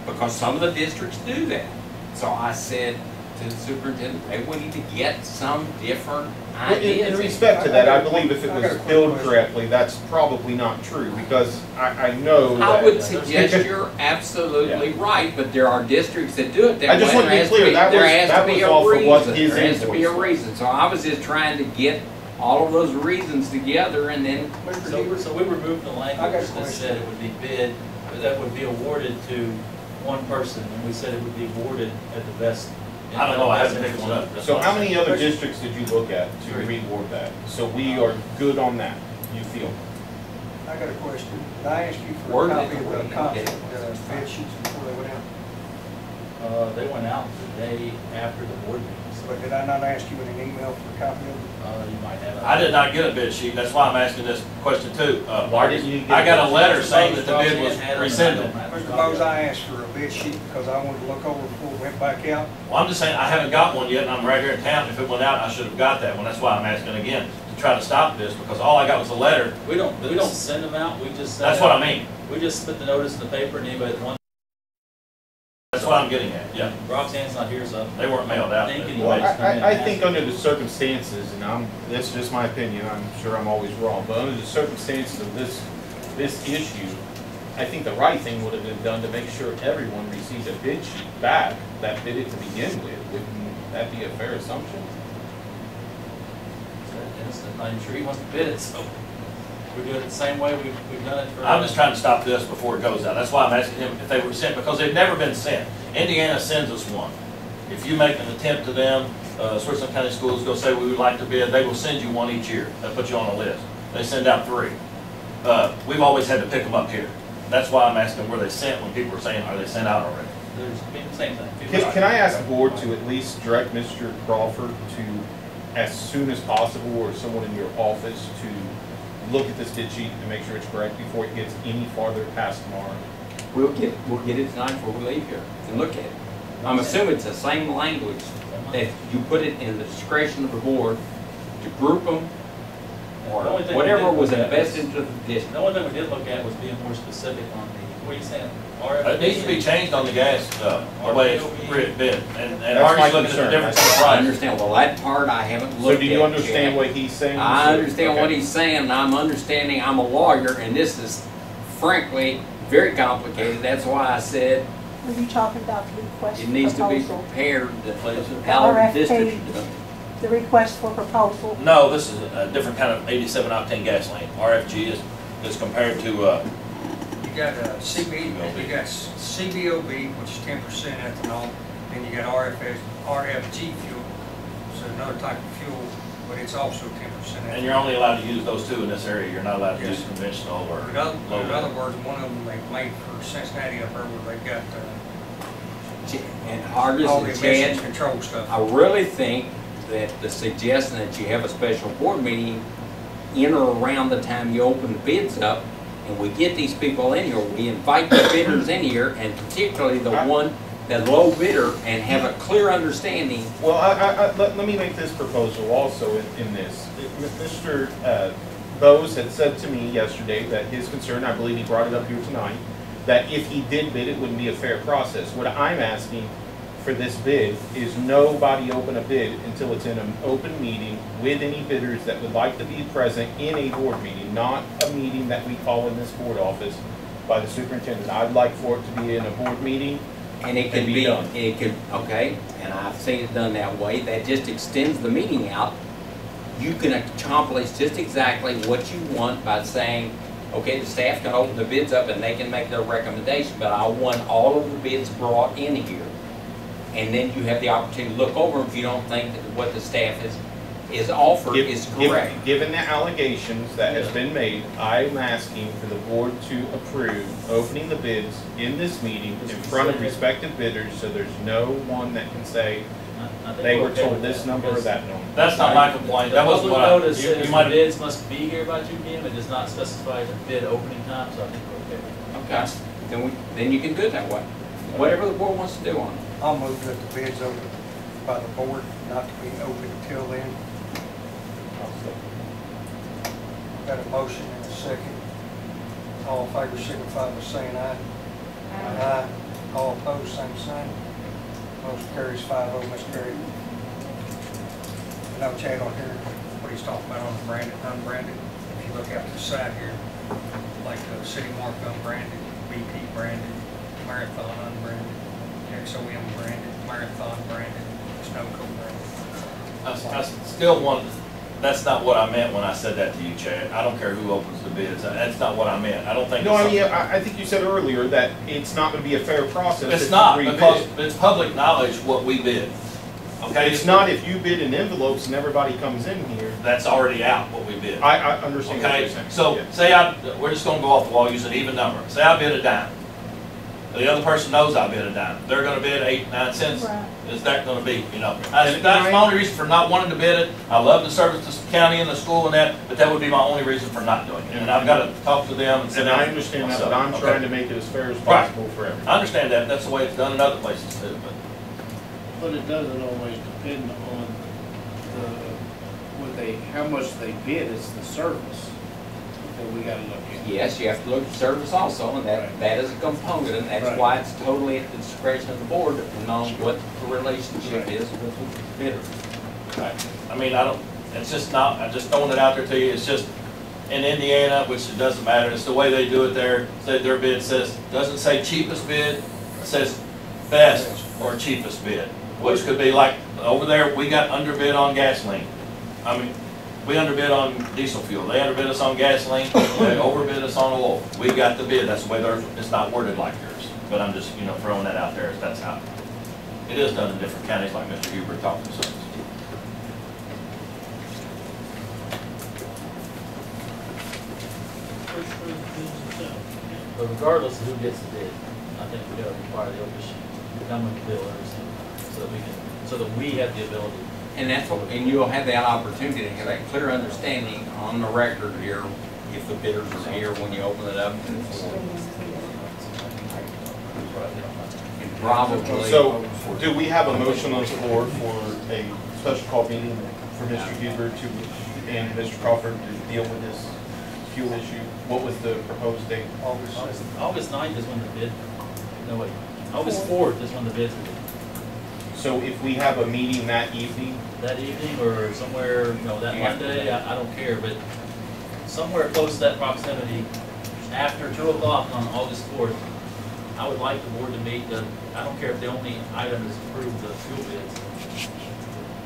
because some of the districts do that. So I said to the superintendent, they we need to get some different ideas. In respect to that, I believe if it was billed correctly, that's probably not true, because I know that. I would suggest you're absolutely right, but there are districts that do it that way. I just want to be clear, that was off of what his There has to be a invoice was. reason. So I was just trying to get all of those reasons together and then. So we removed the I got a language that question. said it would be bid, but that would be awarded to one person, and we said it would be awarded at the best. I don't know, I haven't picked one up. So how many other districts did you look at to reward that? So we are good on that, you feel? I got a question. Did I ask you for Word a it copy of away. the contract, bid sheets before they went out? They went out the day after the board meeting, But did I not ask you in an email for a copy of it? you might have. I did not get a bid sheet, that's why I'm asking this question too. Why didn't you get I got a a letter saying that the bid was rescinded. Mr. Bose, I asked for a bid sheet because I wanted to look over before we went back out. Well, I'm just saying, I haven't got one yet, and I'm right here in town. If it went out, I should have got that one. That's why I'm asking again, to try to stop this, because all I got was a letter. We don't send them out, we just. That's what I mean. We just put the notice in the paper, and anybody that wants. That's what I'm getting at, yeah. Roxanne's not here, so. They weren't mailed out. Well, I think under the circumstances, and that's just my opinion, I'm sure I'm always wrong, but under the circumstances of this issue, I think the right thing would have been done to make sure everyone received a bid sheet back that bid it to begin with. Wouldn't that be a fair assumption? Dennis, I'm not even sure he wants to bid it, so we do it the same way we've done it for. I'm just trying to stop this before it goes out. That's why I'm asking him if they were sent, because they've never been sent. Indiana sends us one. If you make an attempt to them, Switzerland County Schools go say we would like to bid, they will send you one each year. They'll put you on a list. They send out 3. We've always had to pick them up here. That's why I'm asking where they sent when people are saying, are they sent out already? There's been the same thing. Can I ask the board to at least direct Mr. Crawford to, as soon as possible, or someone in your office to look at this bid sheet and make sure it's correct before it gets any farther past tomorrow? We'll get it tonight before we leave here and look at it. I'm assuming it's the same language, that you put it in the discretion of the board to group them, or The only thing we whatever did was in the look at best was- interest of the district. The only thing we did look at was being more specific on the, what are you saying? It needs to be changed on the gas, the way it's bid, and That's Artie's my looking at the concern. difference in I price. understand, well, that part I haven't looked at. So do you understand yet. what he's saying? I understand what Okay. he's saying, and I'm understanding, I'm a lawyer, and this is frankly very complicated. That's why I said Are you talking about the request it for needs to be proposal? prepared, Please. how the RFP. district is doing. The request for proposal? No, this is a different kind of 87 octane gasoline. RFG is compared to, You got you got CBOB, which is 10% ethanol, then you got RFG fuel, so another type of fuel, but it's also 10% ethanol. and you're only allowed to use those two in this area. You're not allowed to use Yes. conventional or In other low. words, one of them they made for Cincinnati up there where they got And Hargis all the and emissions Chad, control stuff. I really think that the suggestion that you have a special board meeting in or around the time you open the bids up, and we get these people in here, we invite the bidders in here, and particularly the one, that low bidder, and have a clear understanding. Well, let me make this proposal also in this. Mr. Bose had said to me yesterday that his concern, I believe he brought it up here tonight, that if he did bid, it wouldn't be a fair process. What I'm asking for this bid is nobody open a bid until it's in an open meeting with any bidders that would like to be present in a board meeting, not a meeting that we call in this board office by the superintendent. I'd like for it to be in a board meeting. And it can be be, done. it could, okay, and I've seen it done that way, that just extends the meeting out. You can accomplish just exactly what you want by saying, okay, the staff can open the bids up and they can make their recommendation, but I want all of the bids brought in here. And then you have the opportunity to look over them if you don't think that what the staff is offered is correct. Given the allegations that has been made, I'm asking for the board to approve opening the bids in this meeting in front of respective bidders, so there's no one that can say I think they we're were okay told with this that, number or because that number. That's not my complaint. That was The what public notice you says might the bids must be here by 2 p.m. It does not specify the bid opening time, so I think we're okay with that. Okay, then you can do it that way. Whatever the board wants to do on it. I'll move that the bids open by the board, not to be open until then. Got a motion and a second. All in favor signify by saying aye. Aye. All opposed, same sign. Motion carries 5-0, Mr. Terry. I know Chad on here, what he's talking about on the branded, unbranded. If you look out to the side here, like the City Mark unbranded, BP branded, Marathon unbranded, XOM branded, Marathon branded, Snowco branded. I still want, that's not what I meant when I said that to you, Chad. I don't care who opens the bids. That's not what I meant. I don't think. No, I mean, I think you said earlier that it's not going to be a fair process. It's if not, you because rebid. it's public knowledge what we bid. Okay? It's not if you bid in envelopes and everybody comes in here. That's already out, what we bid. I understand what Okay, you're saying. so Yeah. say we're just gonna go off the wall, use an even number. Say I bid a dime. The other person knows I bid a dime. They're gonna bid 8, 9 cents. Right. Is that gonna be, that's my only reason for not wanting to bid it. I love to service the county and the school and that, but that would be my only reason for not doing it. And I've gotta talk to them and say. And I understand that, but I'm Okay. trying to make it as fair as possible for everyone. I understand that, that's the way it's done in other places too, But it doesn't always depend on how much they bid, it's the service that we gotta look at. Yes, you have to look at service also, and that is a component, and that's Right. why it's totally at the discretion of the board, depending on what the relationship Right. is with the bidder. I mean, it's just not, I'm just throwing it out there to you, it's just, in Indiana, which it doesn't matter, it's the way they do it there, their bid doesn't say cheapest bid, it says best or cheapest bid, which could be like, over there, we got underbid on gasoline. I mean, we underbid on diesel fuel, they underbid us on gasoline, they overbid us on oil. We got the bid, that's the way it's not worded like yours, but I'm just, throwing that out there, that's how it is done in different counties, like Mr. Huber talked to us. But regardless of who gets the bid, I think we gotta require the open sheet, come with the bill every single time, so that we have the ability. And that's what, and you'll have that opportunity to have that clear understanding on the record here, if the bidders are here when you open it up. And probably. So, do we have a motion on the floor for a special call meeting for Mr. Huber and Mr. Crawford to deal with this fuel issue? What was the proposed date? August 9th is when the bid, no wait, August 4th is when the bids are due. So if we have a meeting that evening, That evening or somewhere, you know, that Monday, I don't care, but somewhere close to that proximity, after 2 o'clock on August 4th, I would like the board to meet I don't care if the only item is approve the fuel bids.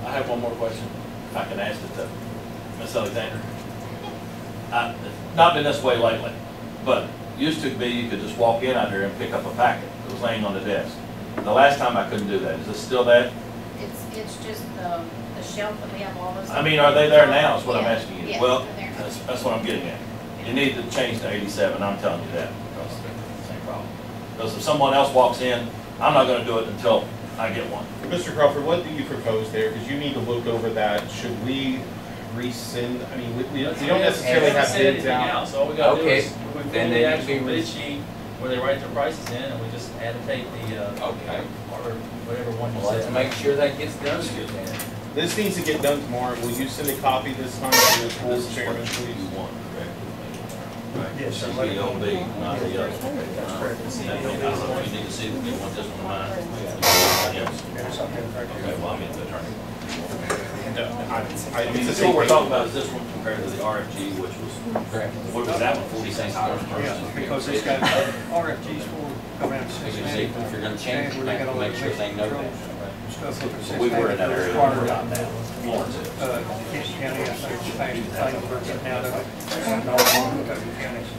I have one more question, if I can ask it to Ms. Alexander. It's not been this way lately, but used to be you could just walk in out there and pick up a packet that was laying on the desk. The last time I couldn't do that. Is it still that? It's just the shelf that we have all those. I mean, are they there now is what I'm asking you. Yeah, Well, they're there. that's what I'm getting at. You need to change to 87, I'm telling you that, because it's the same problem. Because if someone else walks in, I'm not gonna do it until I get one. Mr. Crawford, what do you propose there? Because you need to look over that. Should we rescind, I mean, we don't necessarily have bids out. So all we gotta do Okay. is, we Then pull they the need to be actual bid res- sheet where they write their prices in, and we just annotate the, Okay. or whatever one you Well, let's said. make sure that gets done. This needs to get done tomorrow. Will you send a copy this time to the board chairman, You please? want, correct? Yes, sir. The OB, not the other. That's correct. I don't know, you need to see, you want this one of mine? Yes. Yes, I'm in fact. Okay, well, I'm in the attorney. I I mean, what we're talking about is this one compared to the RFG, which was, Correct. what was that one, $46 per Yeah, person? because it's got RFGs for come out You can see if you're gonna change it, make sure they know that. So we were in that area, we're not now. Florence is. Kent County, I think, is paying the thing for getting out of it. And all the Kentucky counties.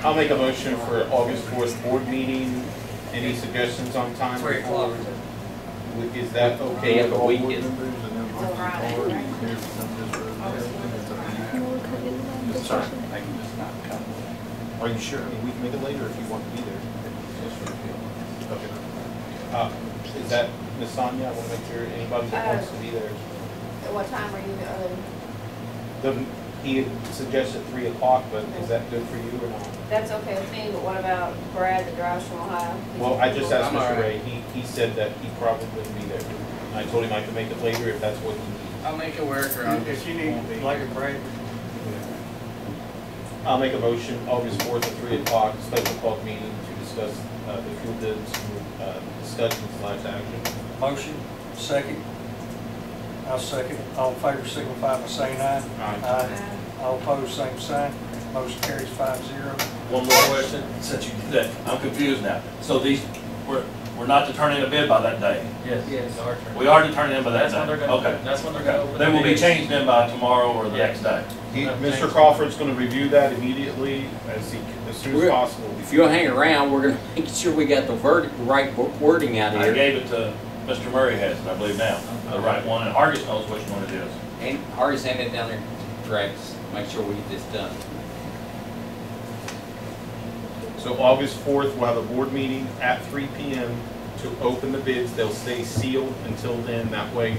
I'll make a motion for August 4th board meeting. Any suggestions on time? 3 o'clock. Is that okay Yeah, with but all we board can- members? Till Friday, right? Are you sure? I mean, we can make it later if you want to be there. Okay. Is that Ms. Sonia? I want to make sure anybody that wants to be there. At what time are you, He had suggested 3 o'clock, but is that good for you or not? that's okay with me, but what about Brad that drives from Ohio? Well, I just asked I'm all Mr. right. Ray. He said that he probably wouldn't be there. I told him I could make it later if that's what he needs. I'll make it work around. If you need later break, I'll make a motion, August 4th at 3 o'clock, special call meeting to discuss the fuel bids, discussion/action. motion, second. I'll second. All in favor, signify by saying aye. Aye. All opposed, same sign. Motion carries 5-0. One more question, since you did that, I'm confused now. So these, we're not to turn in a bid by that day? Yes, it's our turn. We are to turn in by that That's when day? they're gonna, Okay. that's when they're gonna open the They will be bids. changed in by tomorrow or the next day? Mr. Crawford's going to review that immediately as soon as We're- possible. If you'll hang around, we're gonna make sure we got the right wording out I here. gave it to Mr. Murray has it, I believe now, the right one, and Hargis knows which one it is. And already send it down there, Rex, make sure we get this done. So August 4th, we'll have a board meeting at 3 p.m. to open the bids. They'll stay sealed until then. That way,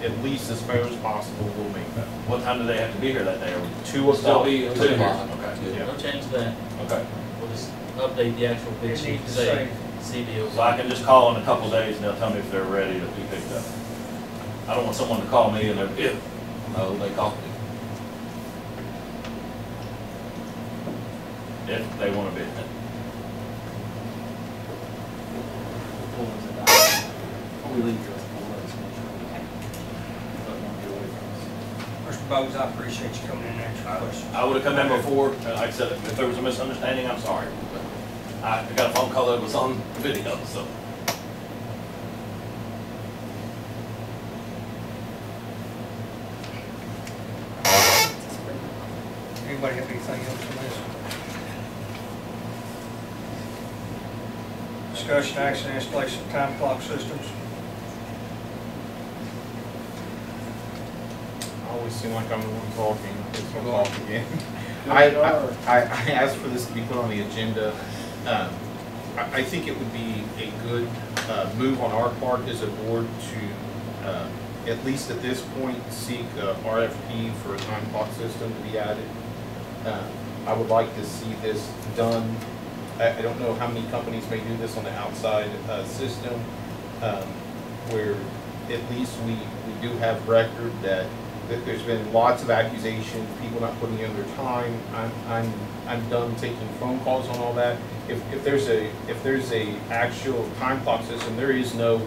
at least as far as possible, we'll make that. What time do they have to be here that day? Or 2 Still o'clock. be 2 2 here? o'clock. Okay, Yeah. Don't change that. okay. We'll just update the actual bid It sheet needs to to say say- CBO. So I can just call in a couple days and they'll tell me if they're ready to be picked up. I don't want someone to call me and they're, no, they called me. If they want to bid. Mr. Bowes, I appreciate you coming in and answering questions. I would have come in before, like I said, if there was a misunderstanding, I'm sorry. But I got a phone call that was on video, so. Anybody have anything else on this? Discussion, action, installation of time clock systems. I always seem like I'm the one talking. It's my fault again. I asked for this to be put on the agenda. I think it would be a good move on our part as a board to at least at this point, seek a RFP for a time clock system to be added. I would like to see this done. I don't know how many companies may do this on the outside system, where at least we do have record that there's been lots of accusations, people not putting in their time. I'm done taking phone calls on all that. If there's a actual time clock system, there is no,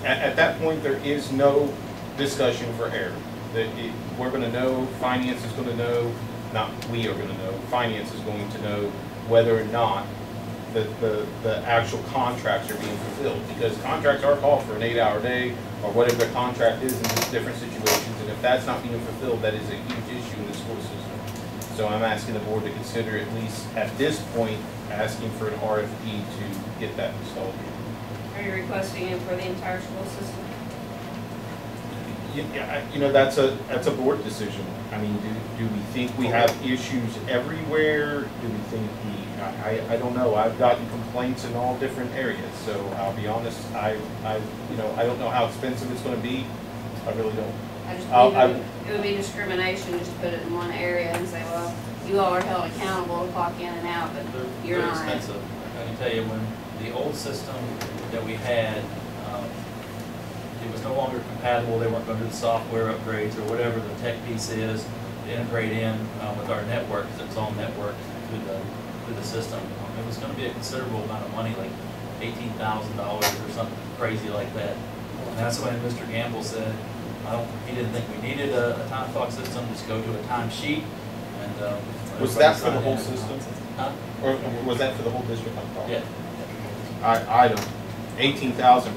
at that point, there is no discussion for error. We're going to know, finance is going to know, not we are going to know, finance is going to know whether or not the actual contracts are being fulfilled, because contracts are called for an 8-hour day or whatever the contract is in these different situations, and if that's not being fulfilled, that is a huge issue in the school system. So I'm asking the board to consider, at least at this point, asking for an RFP to get that installed. Are you requesting it for the entire school system? Yeah, that's a board decision. I mean, do we think we have issues everywhere? Do we think I don't know. I've gotten complaints in all different areas, so I'll be honest, I don't know how expensive it's going to be. I really don't. I just believe it would be discrimination just to put it in one area and say, well, you all are held accountable to clock in and out, but you're They're not. expensive. I can tell you, when the old system that we had, it was no longer compatible, they weren't going to do the software upgrades or whatever the tech piece is to integrate in with our network, because it's all networked to the system. It was going to be a considerable amount of money, like $18,000 or something crazy like that. And that's when Mr. Gamble said, he didn't think we needed a time clock system, just go to a time sheet. And was that for the whole system? Huh? Or was that for the whole district? Yeah. I don't. 18,000.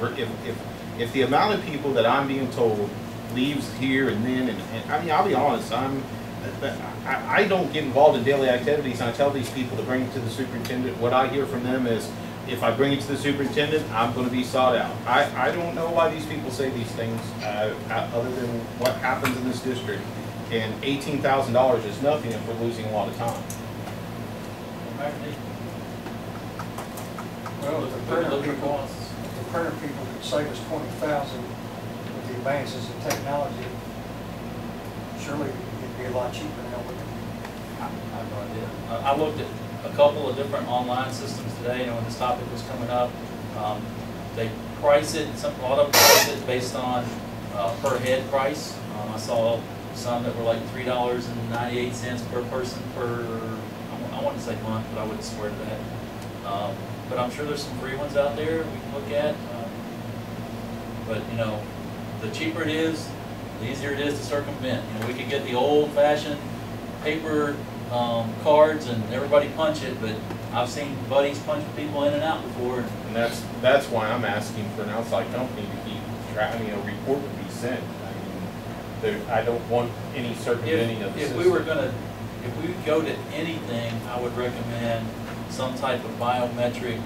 If the amount of people that I'm being told leaves here and then, and I mean, I'll be honest, I don't get involved in daily activities, and I tell these people to bring it to the superintendent. What I hear from them is, if I bring it to the superintendent, I'm going to be sought out. I don't know why these people say these things, other than what happens in this district. And $18,000 is nothing if we're losing a lot of time. Well, if the printer people could save us $20,000 with the advances in technology, surely it'd be a lot cheaper now, wouldn't it? I have no idea. I looked at a couple of different online systems today, when this topic was coming up. They price it, a lot of them price it based on per head price. I saw some that were like $3.98 per person I want to say month, but I wouldn't swear to that. But I'm sure there's some free ones out there we can look at. But the cheaper it is, the easier it is to circumvent. We could get the old-fashioned paper cards and everybody punch it, but I've seen buddies punch people in and out before. And that's why I'm asking for an outside company to keep track. A report to be sent. I don't want any circumventing of the system. If we would go to anything, I would recommend some type of biometric,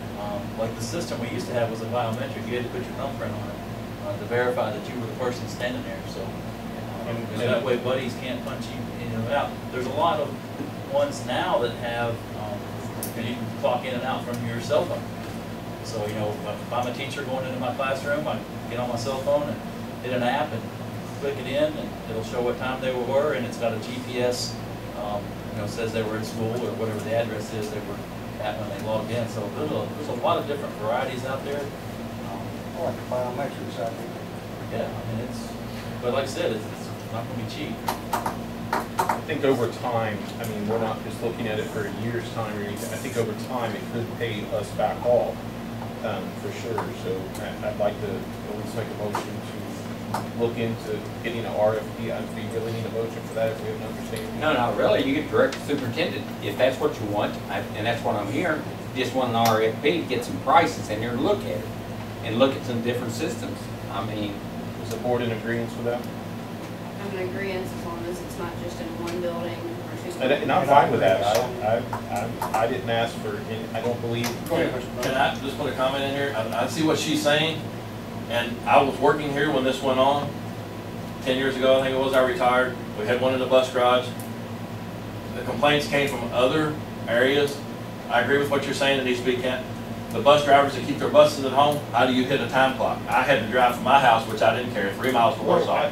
like the system we used to have was a biometric. You had to put your thumbprint on it to verify that you were the person standing there. So that way buddies can't punch you out. There's a lot of ones now that have, you can clock in and out from your cell phone. So, if I'm a teacher going into my classroom, I get on my cell phone and hit an app and click it in, and it'll show what time they were, and it's got a GPS, says they were at school or whatever the address is they were at when they logged in. So there's a lot of different varieties out there. I like the biometrics out there. Yeah, but like I said, it's not going to be cheap. I think over time, we're not just looking at it for a year's time or anything. I think over time it could pay us back off, for sure. So I'd like to at least make a motion to look into getting an RFP. Do you really need a motion for that if we have an understanding? No, not really. You could direct the superintendent, if that's what you want, and that's what I'm hearing. Just want an RFP, get some prices in there and look at it, and look at some different systems. Is the board in agreement with that? I'm in agreement as long as it's not just in one building or two. And I'm fine with that. I didn't ask for any, I don't believe. Can I just put a comment in here? I see what she's saying, and I was working here when this went on. 10 years ago, I think it was, I retired. We had one in the bus garage. The complaints came from other areas. I agree with what you're saying, it needs to be the bus drivers that keep their buses at home, how do you hit a time clock? I had to drive from my house, which I didn't carry, 3 miles to Warsaw.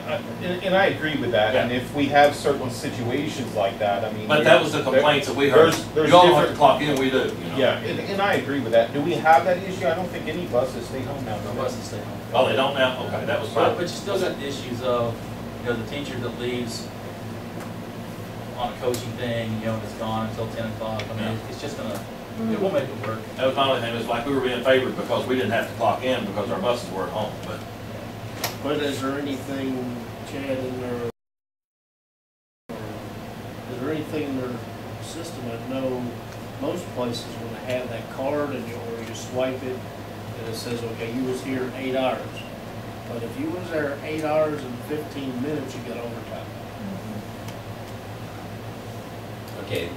And I agree with that, and if we have certain situations like that, I mean. But that was the complaints that we heard. There's Y'all don't have to different- clock in, we do, you know? Yeah, and I agree with that. Do we have that issue? I don't think any buses stay home now. No buses stay home. Oh, they don't now? Okay, that was But fine. you still got the issues of, you know, the teacher that leaves on a coaching thing, you know, and is gone until 10 o'clock. I mean, it's just gonna, it will make it work. That was my only thing, it was like we were being favored because we didn't have to clock in because our buses were at home, but. But is there anything, Chad, in their, is there anything in their system? I know most places when they have that card and or you swipe it, and it says, okay, you was here 8 hours. But if you was there 8 hours and 15 minutes, you got overtime. Okay,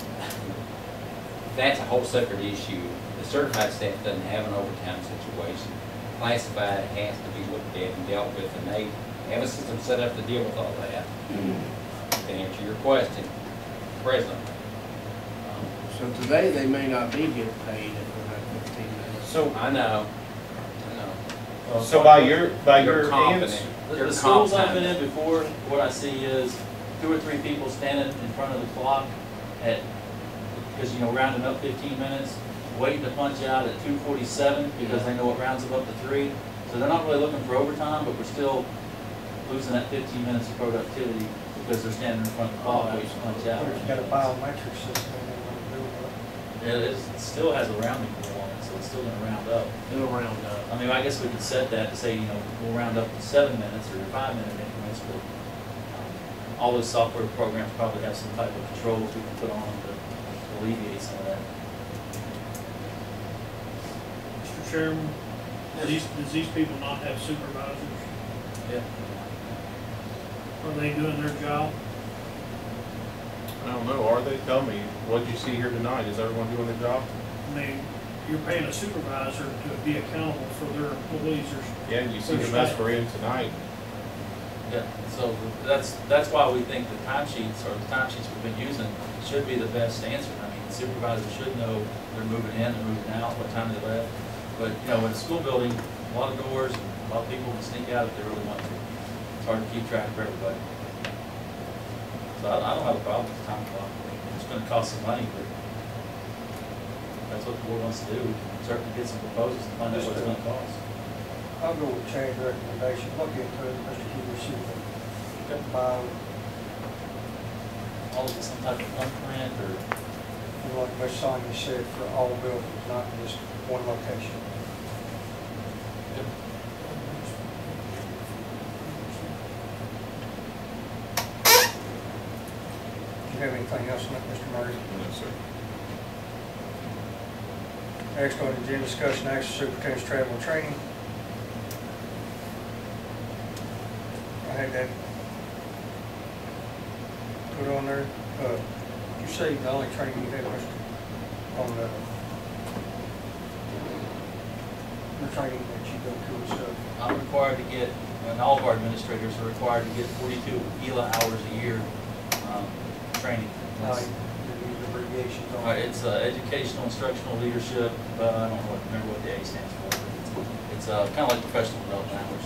that's a whole separate issue. The certified staff doesn't have an overtime situation. Classified has to be looked at and dealt with, and they have a system set up to deal with all that. To answer your question, presently. So today, they may not be getting paid if they're not 15 minutes. So, I know. so by your You're confident. answer, The schools I've been in before, what I see is 2 or 3 people standing in front of the clock at, because, you know, rounding up 15 minutes, waiting to punch out at 2:47 because they know it rounds them up to 3. So they're not really looking for overtime, but we're still losing that 15 minutes of productivity because they're standing in front of the clock waiting to punch out. Or if you got a biometric system, they want to do it. It still has a rounding rule on it, so it's still gonna round up. It'll round up. I mean, I guess we could set that to say, you know, we'll round up to 7 minutes or 5-minute increments, but all those software programs probably have some type of controls we can put on them to alleviate some of that. Mr. Chairman, does these people not have supervisors? Yeah. Are they doing their job? I don't know, are they? Tell me, what did you see here tonight? Is everyone doing their job? I mean, you're paying a supervisor to be accountable for their employees or. Yeah, and you see the mess we're in tonight. Yeah, so that's why we think the timesheets or the timesheets we've been using should be the best answer. I mean, the supervisor should know they're moving in, they're moving out, what time they left. But, you know, in a school building, a lot of doors, a lot of people can sneak out if they really want to. It's hard to keep track of everybody. So I don't have a problem with the time clock. It's gonna cost some money, but that's what the board wants to do. Certainly get some proposals and find out what it's gonna cost. I'll go with Chad's recommendation, look into it, Mr. Huber, see if they can buy, All of it, some type of thumbprint or, like Ms. Sonia said, for all buildings, not just one location. Do you have anything else on that, Mr. Murray? No, sir. Next on the agenda, discussion action, superintendent's travel and training. I had that put on there. You say the only training you had was on the training that you go to and stuff. I'm required to get, and all of our administrators are required to get 42 ELA hours a year, training. That's- The abbreviations on it. It's educational instructional leadership, I don't remember what the A stands for. It's kind of like professional development hours,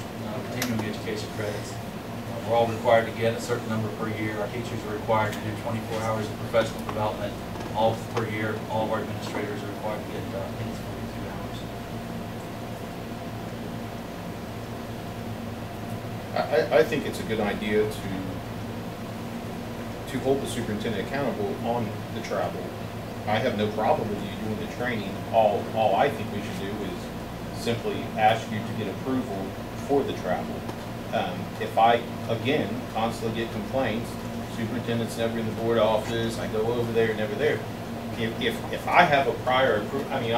continuing education credits. We're all required to get a certain number per year. Our teachers are required to do 24 hours of professional development, all per year. All of our administrators are required to get, I think it's 42 hours. I think it's a good idea to hold the superintendent accountable on the travel. I have no problem with you doing the training. All I think we should do is simply ask you to get approval for the travel. If I, again, constantly get complaints, superintendent's never in the board office, I go over there, never there. If I have a prior approval, I mean,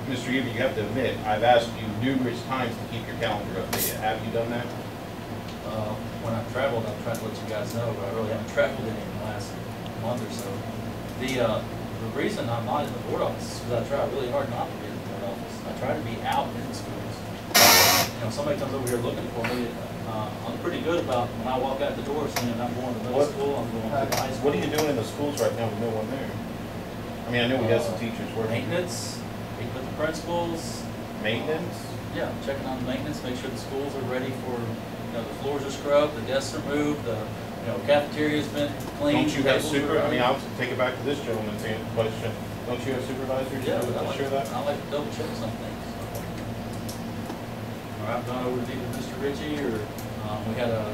Mr. Huber, you have to admit, I've asked you numerous times to keep your calendar updated. Have you done that? When I've traveled, I've tried to let you guys know, but I really haven't traveled any in the last month or so. The reason I'm not in the board office is because I try really hard not to be in the board office. I try to be out in the schools. You know, somebody comes over here looking for me, I'm pretty good about when I walk out the door saying I'm going to middle school, I'm going to high school. What are you doing in the schools right now with no one there? I mean, I know we got some teachers working. Maintenance, meet with the principals, maintenance? Yeah, checking on the maintenance, make sure the schools are ready for, the floors are scrubbed, the desks are moved, the, cafeteria's been cleaned. Don't you have tables are super, I mean, ready. I'll take it back to this gentleman's question. Don't you have supervisors? Yeah, to I like, assure that? I like to double check some things. Or I've gone over to Mr. Ritchie, or, we had a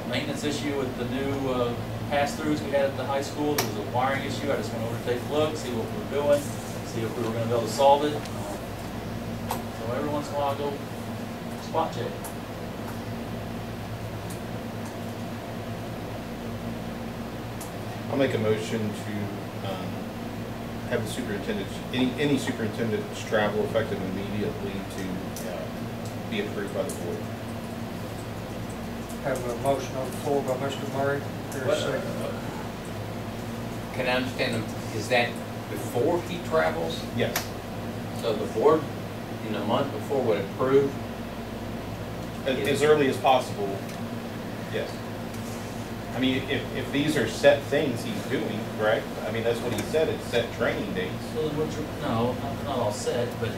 maintenance issue with the new, pass-throughs we had at the high school. There was a wiring issue. I just went over to take a look, see what we were doing, see if we were gonna be able to solve it. So every once in a while, I go spot check. I'll make a motion to have the superintendent, any superintendent's travel effective immediately to be approved by the board. Have a motion on the floor by Mr. Murray. Here a second. Can I understand, is that before he travels? Yes. So the board, in a month before, would approve? As early as possible, yes. I mean, if these are set things he's doing, correct? I mean, that's what he said, it's set training dates. So then no, not all set, but,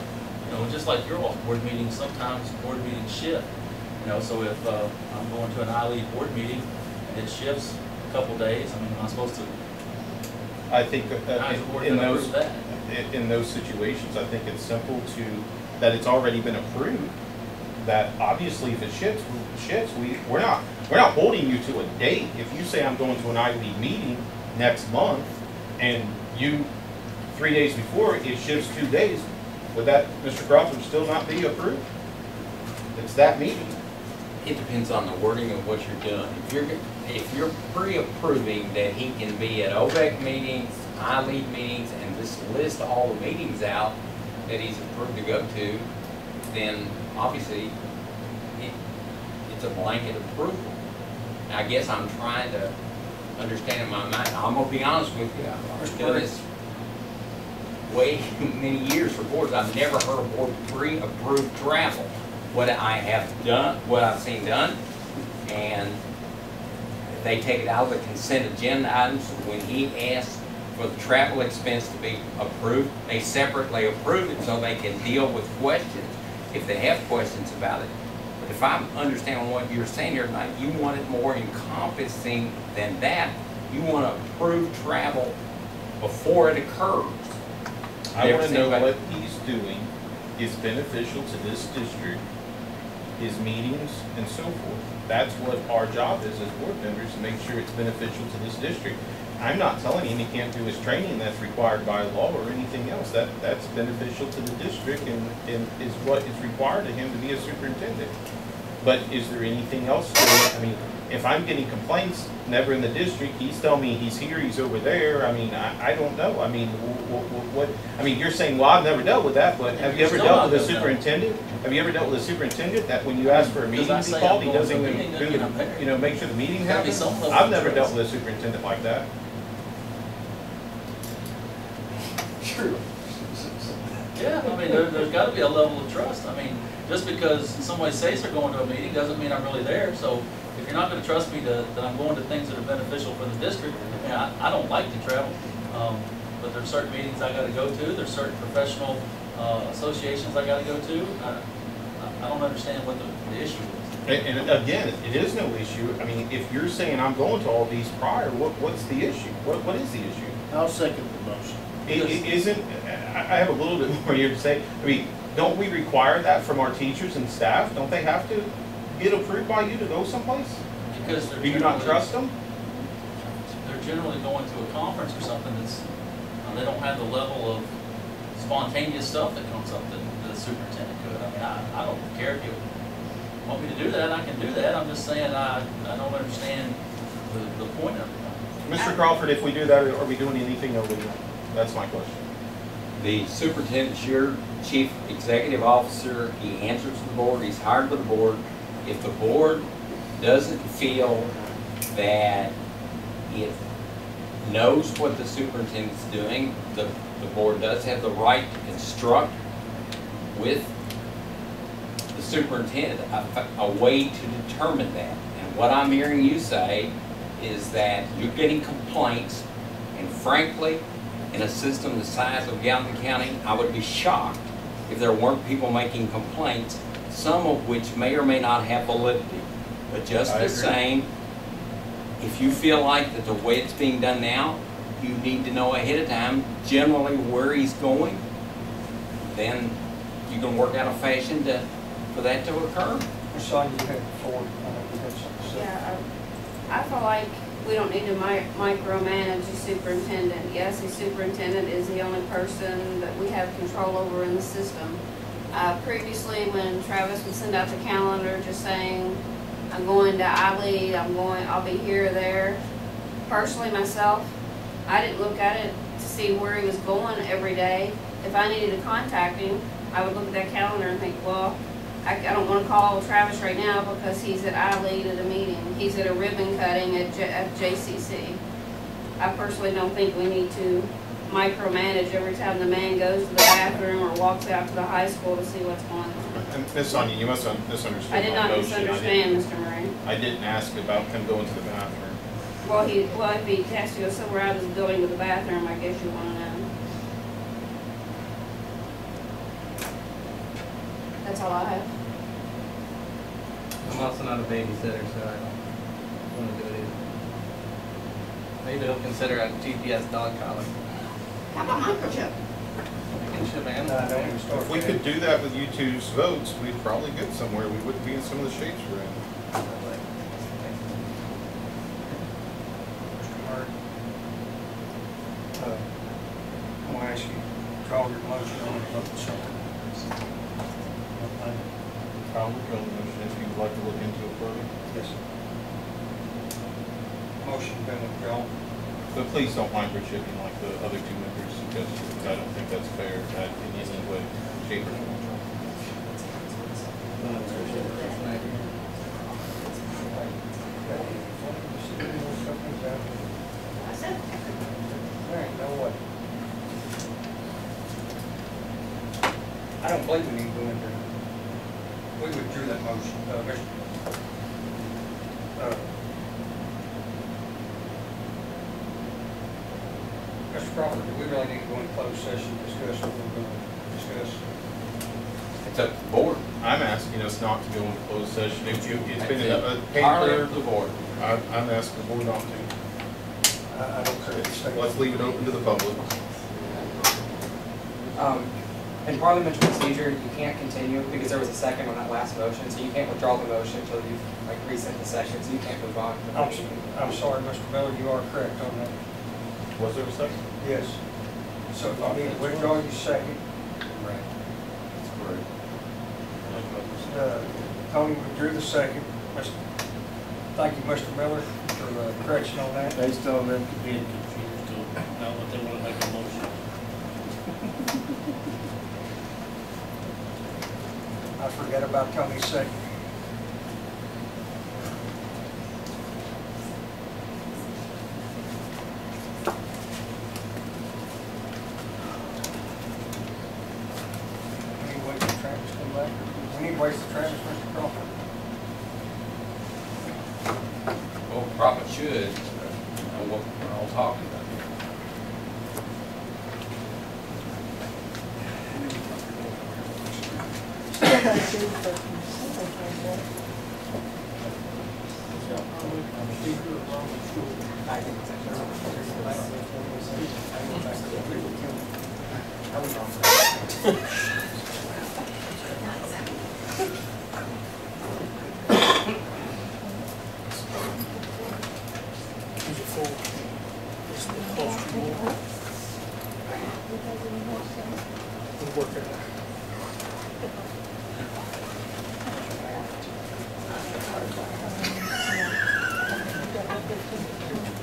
just like your all board meetings, sometimes board meetings shift. So if I'm going to an I-Lead board meeting and it shifts a couple days, I mean, am I supposed to? I think in in those situations, I think it's simple that it's already been approved. That obviously, if it shifts, we're not holding you to a date. If you say I'm going to an I-Lead meeting next month, and you 3 days before it shifts 2 days, would that, Mr. Crawford, still not be approved? It's that meeting. It depends on the wording of what you're doing. If you're pre-approving that he can be at OVEC meetings, I-Lead meetings, and just list all the meetings out that he's approved to go to, then obviously it's a blanket approval. Now, I guess I'm trying to understand in my mind. I'm gonna be honest with you. I've done this way many years for boards. I've never heard a board pre-approved travel. What I have done, what I've seen done, and they take it out of the consent agenda items. When he asks for the travel expense to be approved, they separately approve it so they can deal with questions if they have questions about it. But if I'm understanding what you're saying here tonight, you want it more encompassing than that. You want to approve travel before it occurs. I want to know what he's doing is beneficial to this district, his meetings, and so forth. That's what our job is as board members, to make sure it's beneficial to this district. I'm not telling him he can't do his training that's required by law or anything else. That's beneficial to the district and is what is required of him to be a superintendent. But is there anything else to it? I mean, if I'm getting complaints, never in the district, he's telling me he's here, he's over there. I mean, I don't know. I mean, what? I mean, you're saying, well, I've never dealt with that, but have you ever dealt with a superintendent? Have you ever dealt with a superintendent that when you ask for a meeting to be called, he doesn't even make sure the meeting happens? I've never dealt with a superintendent like that. True. Yeah, I mean, there's got to be a level of trust. I mean, just because somebody says they're going to a meeting doesn't mean I'm really there. So if you're not going to trust me that I'm going to things that are beneficial for the district, I mean, I don't like to travel, but there's certain meetings I got to go to. There's certain professional associations I got to go to. I don't understand what the issue is. And again, it is no issue. I mean, if you're saying I'm going to all these prior, what's the issue? What is the issue? I'll second the motion. I have a little bit more here to say. I mean, don't we require that from our teachers and staff? Don't they have to get approved by you to go someplace? Because do you not trust them? They're generally going to a conference or something that's, they don't have the level of spontaneous stuff that comes up that the superintendent could. I mean, I don't care if you want me to do that, I can do that. I'm just saying I don't understand the point of it. Mr. Crawford, if we do that, are we doing anything illegal? That's my question. The superintendent's your chief executive officer. He answers to the board. He's hired by the board. If the board doesn't feel that it knows what the superintendent's doing, the board does have the right to instruct with the superintendent a way to determine that. And what I'm hearing you say is that you're getting complaints, and frankly, in a system the size of Gallatin County, I would be shocked if there weren't people making complaints, some of which may or may not have validity. But just the same, if you feel like that the way it's being done now, you need to know ahead of time generally where he's going, then you can work out a fashion for that to occur. Ms. Sonia, you had before, I know you had something to say. Yeah, I feel like we don't need to micromanage the superintendent. Yes, the superintendent is the only person that we have control over in the system. Previously, when Travis would send out the calendar just saying, I'm going to I-Lead, I'll be here or there. Personally, myself, I didn't look at it to see where he was going every day. If I needed to contact him, I would look at that calendar and think, well, I don't want to call Travis right now because he's at I-Lead at a meeting. He's at a ribbon cutting at JCC. I personally don't think we need to micromanage every time the man goes to the bathroom or walks out to the high school to see what's going on. And Ms. Sonia, you must have misunderstood I did my not motion. misunderstand, Mr. Murray. I didn't ask about him going to the bathroom. Well, if he has to go somewhere out of the building to the bathroom, I guess you want to know. That's all I have. I'm also not a babysitter, so I don't want to do it either. Maybe he'll consider a GPS dog collar. How about microchip? Man. If we could do that with you two's votes, we'd probably get somewhere. We wouldn't be in some of the shapes we're in. Mr. Murray, I'm gonna ask you to call your motion on the vote summary. I'll withdraw the motion if you would like to look into it further. Yes, sir. Motion been withdrawn. But please don't microchipping like the other two members suggested, because I don't think that's fair in any way, shape, or form. I said. All right, now what? I don't believe we need to go into, we withdrew that motion, Mr. Crawford, do we really need to go into closed session to discuss what we're going to discuss? It's up to the board. I'm asking us not to go into closed session. It's been a Entirely paper. up to the board. I'm asking the board not to. I don't care. Let's leave it open to the public. In parliamentary procedure, you can't continue because there was a second on that last motion, so you can't withdraw the motion until you've reset the session, so you can't move on. I'm sorry, Mr. Miller, you are correct on that. Was there a second? Yes. So if you need to withdraw your second, Right. That's correct. Tony withdrew the second. Thank you, Mr. Miller, for the correction on that. Based on them being confused about what they want to make a motion. I forgot about Tony's second. We need to wait for Travis to come back. We need to wait for Travis, Mr. Crawford. Well, probably should, know what we're all talking about. Still gotta see if they can see it.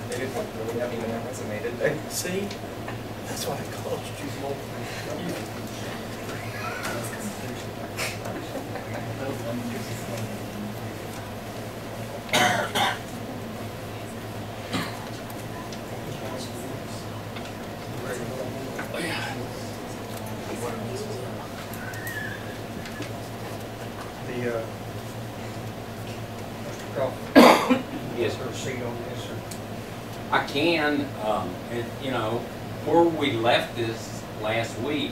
They didn't really have even their resume, did they? See? That's why I called you more. Mr. Crawford. Yes, sir. Proceed on this, sir. I can, you know, where we left this last week,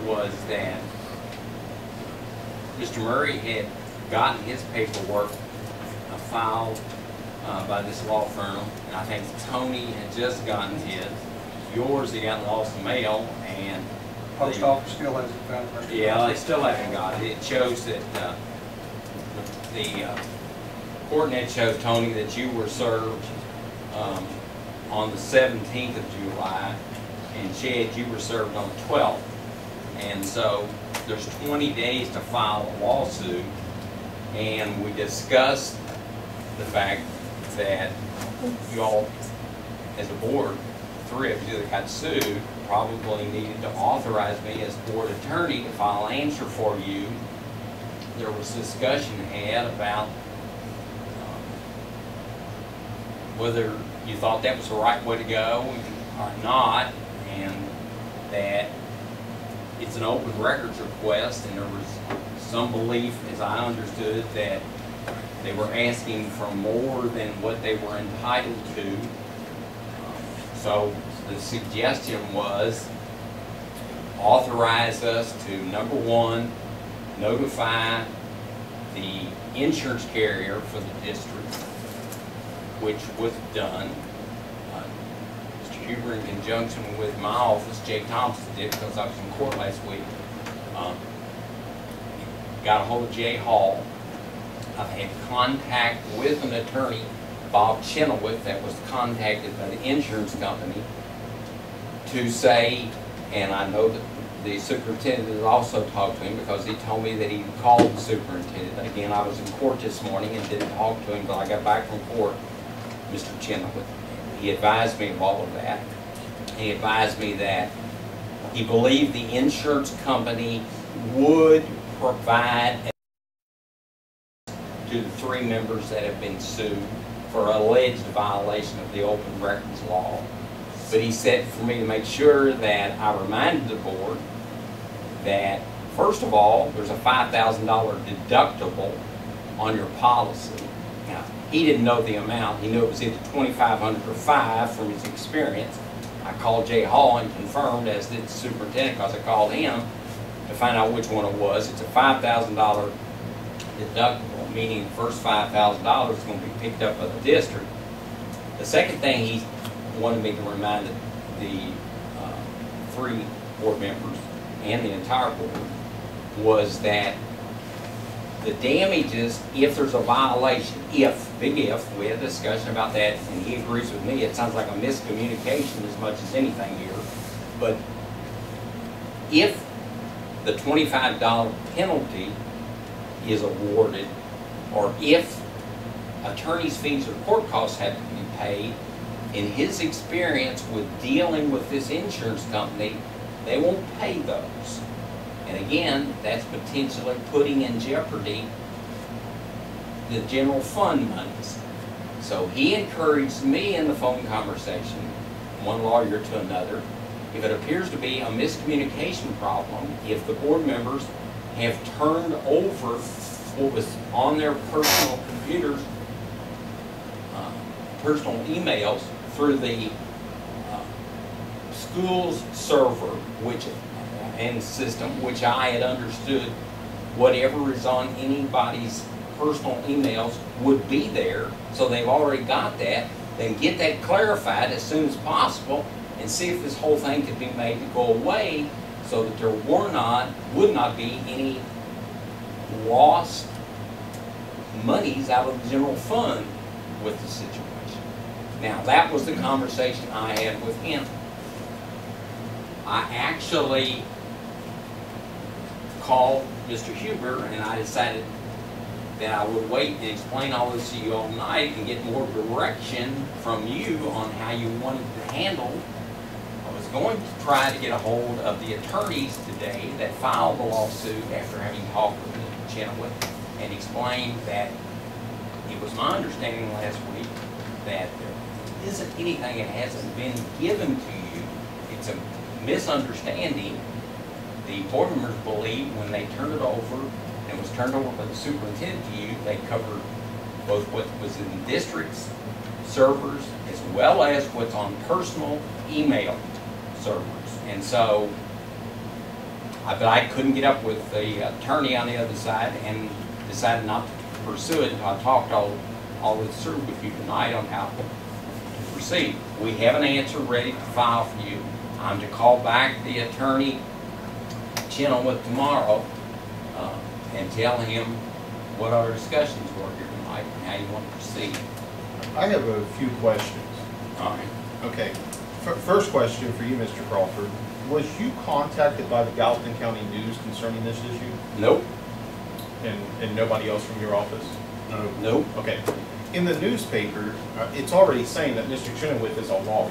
was that Mr. Murray had gotten his paperwork filed by this law firm, and I think Tony had just gotten his. Yours, he got lost in the mail, and Post office still hasn't found it. yeah, they still haven't got it. It shows that the coordinate shows, Tony, that you were served on the 17th of July, and Chad, you were served on the 12th. And so there's 20 days to file a lawsuit, and we discussed the fact that you all, as a board, three of you that got sued, probably needed to authorize me as board attorney to file an answer for you. There was discussion had about whether you thought that was the right way to go or not, and that it's an open records request, and there was some belief, as I understood it, that they were asking for more than what they were entitled to. So the suggestion was authorize us to, number one, notify the insurance carrier for the district, which was done. Mr. Huber, in conjunction with my office, Jay Thompson did, because I was in court last week, got a hold of Jay Hall. I've had contact with an attorney, Bob Chenoweth, that was contacted by the insurance company to say, and I know that the superintendent has also talked to him, because he told me that he called the superintendent. Again, I was in court this morning and didn't talk to him, but I got back from court, Mr. Chenoweth. He advised me of all of that. He advised me that he believed the insurance company would provide to the three members that have been sued for alleged violation of the open records law. But he said for me to make sure that I reminded the board that, first of all, there's a $5,000 deductible on your policy. Now, he didn't know the amount. He knew it was either $2,500 or $5,000 from his experience. I called Jay Hall and confirmed, as did the superintendent, because I called him to find out which one it was. It's a $5,000 deductible, meaning the first $5,000 is going to be picked up by the district. The second thing he wanted me to remind the three board members and the entire board was that the damages, if there's a violation, big if, we had a discussion about that, and he agrees with me, it sounds like a miscommunication as much as anything here, but if the $25 penalty is awarded, or if attorney's fees or court costs have to be paid, in his experience with dealing with this insurance company, they won't pay those. And again, that's potentially putting in jeopardy the general fund monies. So he encouraged me in the phone conversation, one lawyer to another, if it appears to be a miscommunication problem, if the board members have turned over what was on their personal computers, personal emails through the school's server, and system, which I had understood whatever is on anybody's personal emails would be there, so they've already got that, then get that clarified as soon as possible and see if this whole thing could be made to go away, so that there would not be any lost monies out of the general fund with the situation. Now, that was the conversation I had with him. I actually called Mr. Huber, and I decided that I would wait and explain all this to you all night and get more direction from you on how you wanted to handle. I was going to try to get a hold of the attorneys today that filed the lawsuit after having talked with Mr. Chenoweth, and explained that it was my understanding last week that there isn't anything that hasn't been given to you. It's a misunderstanding. The board members believe when they turned it over, and it was turned over by the superintendent to you, they covered both what was in districts, servers, as well as what's on personal email servers. And so But I couldn't get up with the attorney on the other side and decided not to pursue it until I talked all this through with you tonight on how to proceed. We have an answer ready to file for you. I'm to call back the attorney Chenoweth tomorrow and tell him what our discussions were here tonight and how you want to proceed. I have a few questions. All right. Okay. First question for you, Mr. Crawford. Was you contacted by the Gallatin County News concerning this issue? Nope. And nobody else from your office? No. Nope. Okay. In the newspaper, it's already saying that Mr. Chenoweth is a lawyer.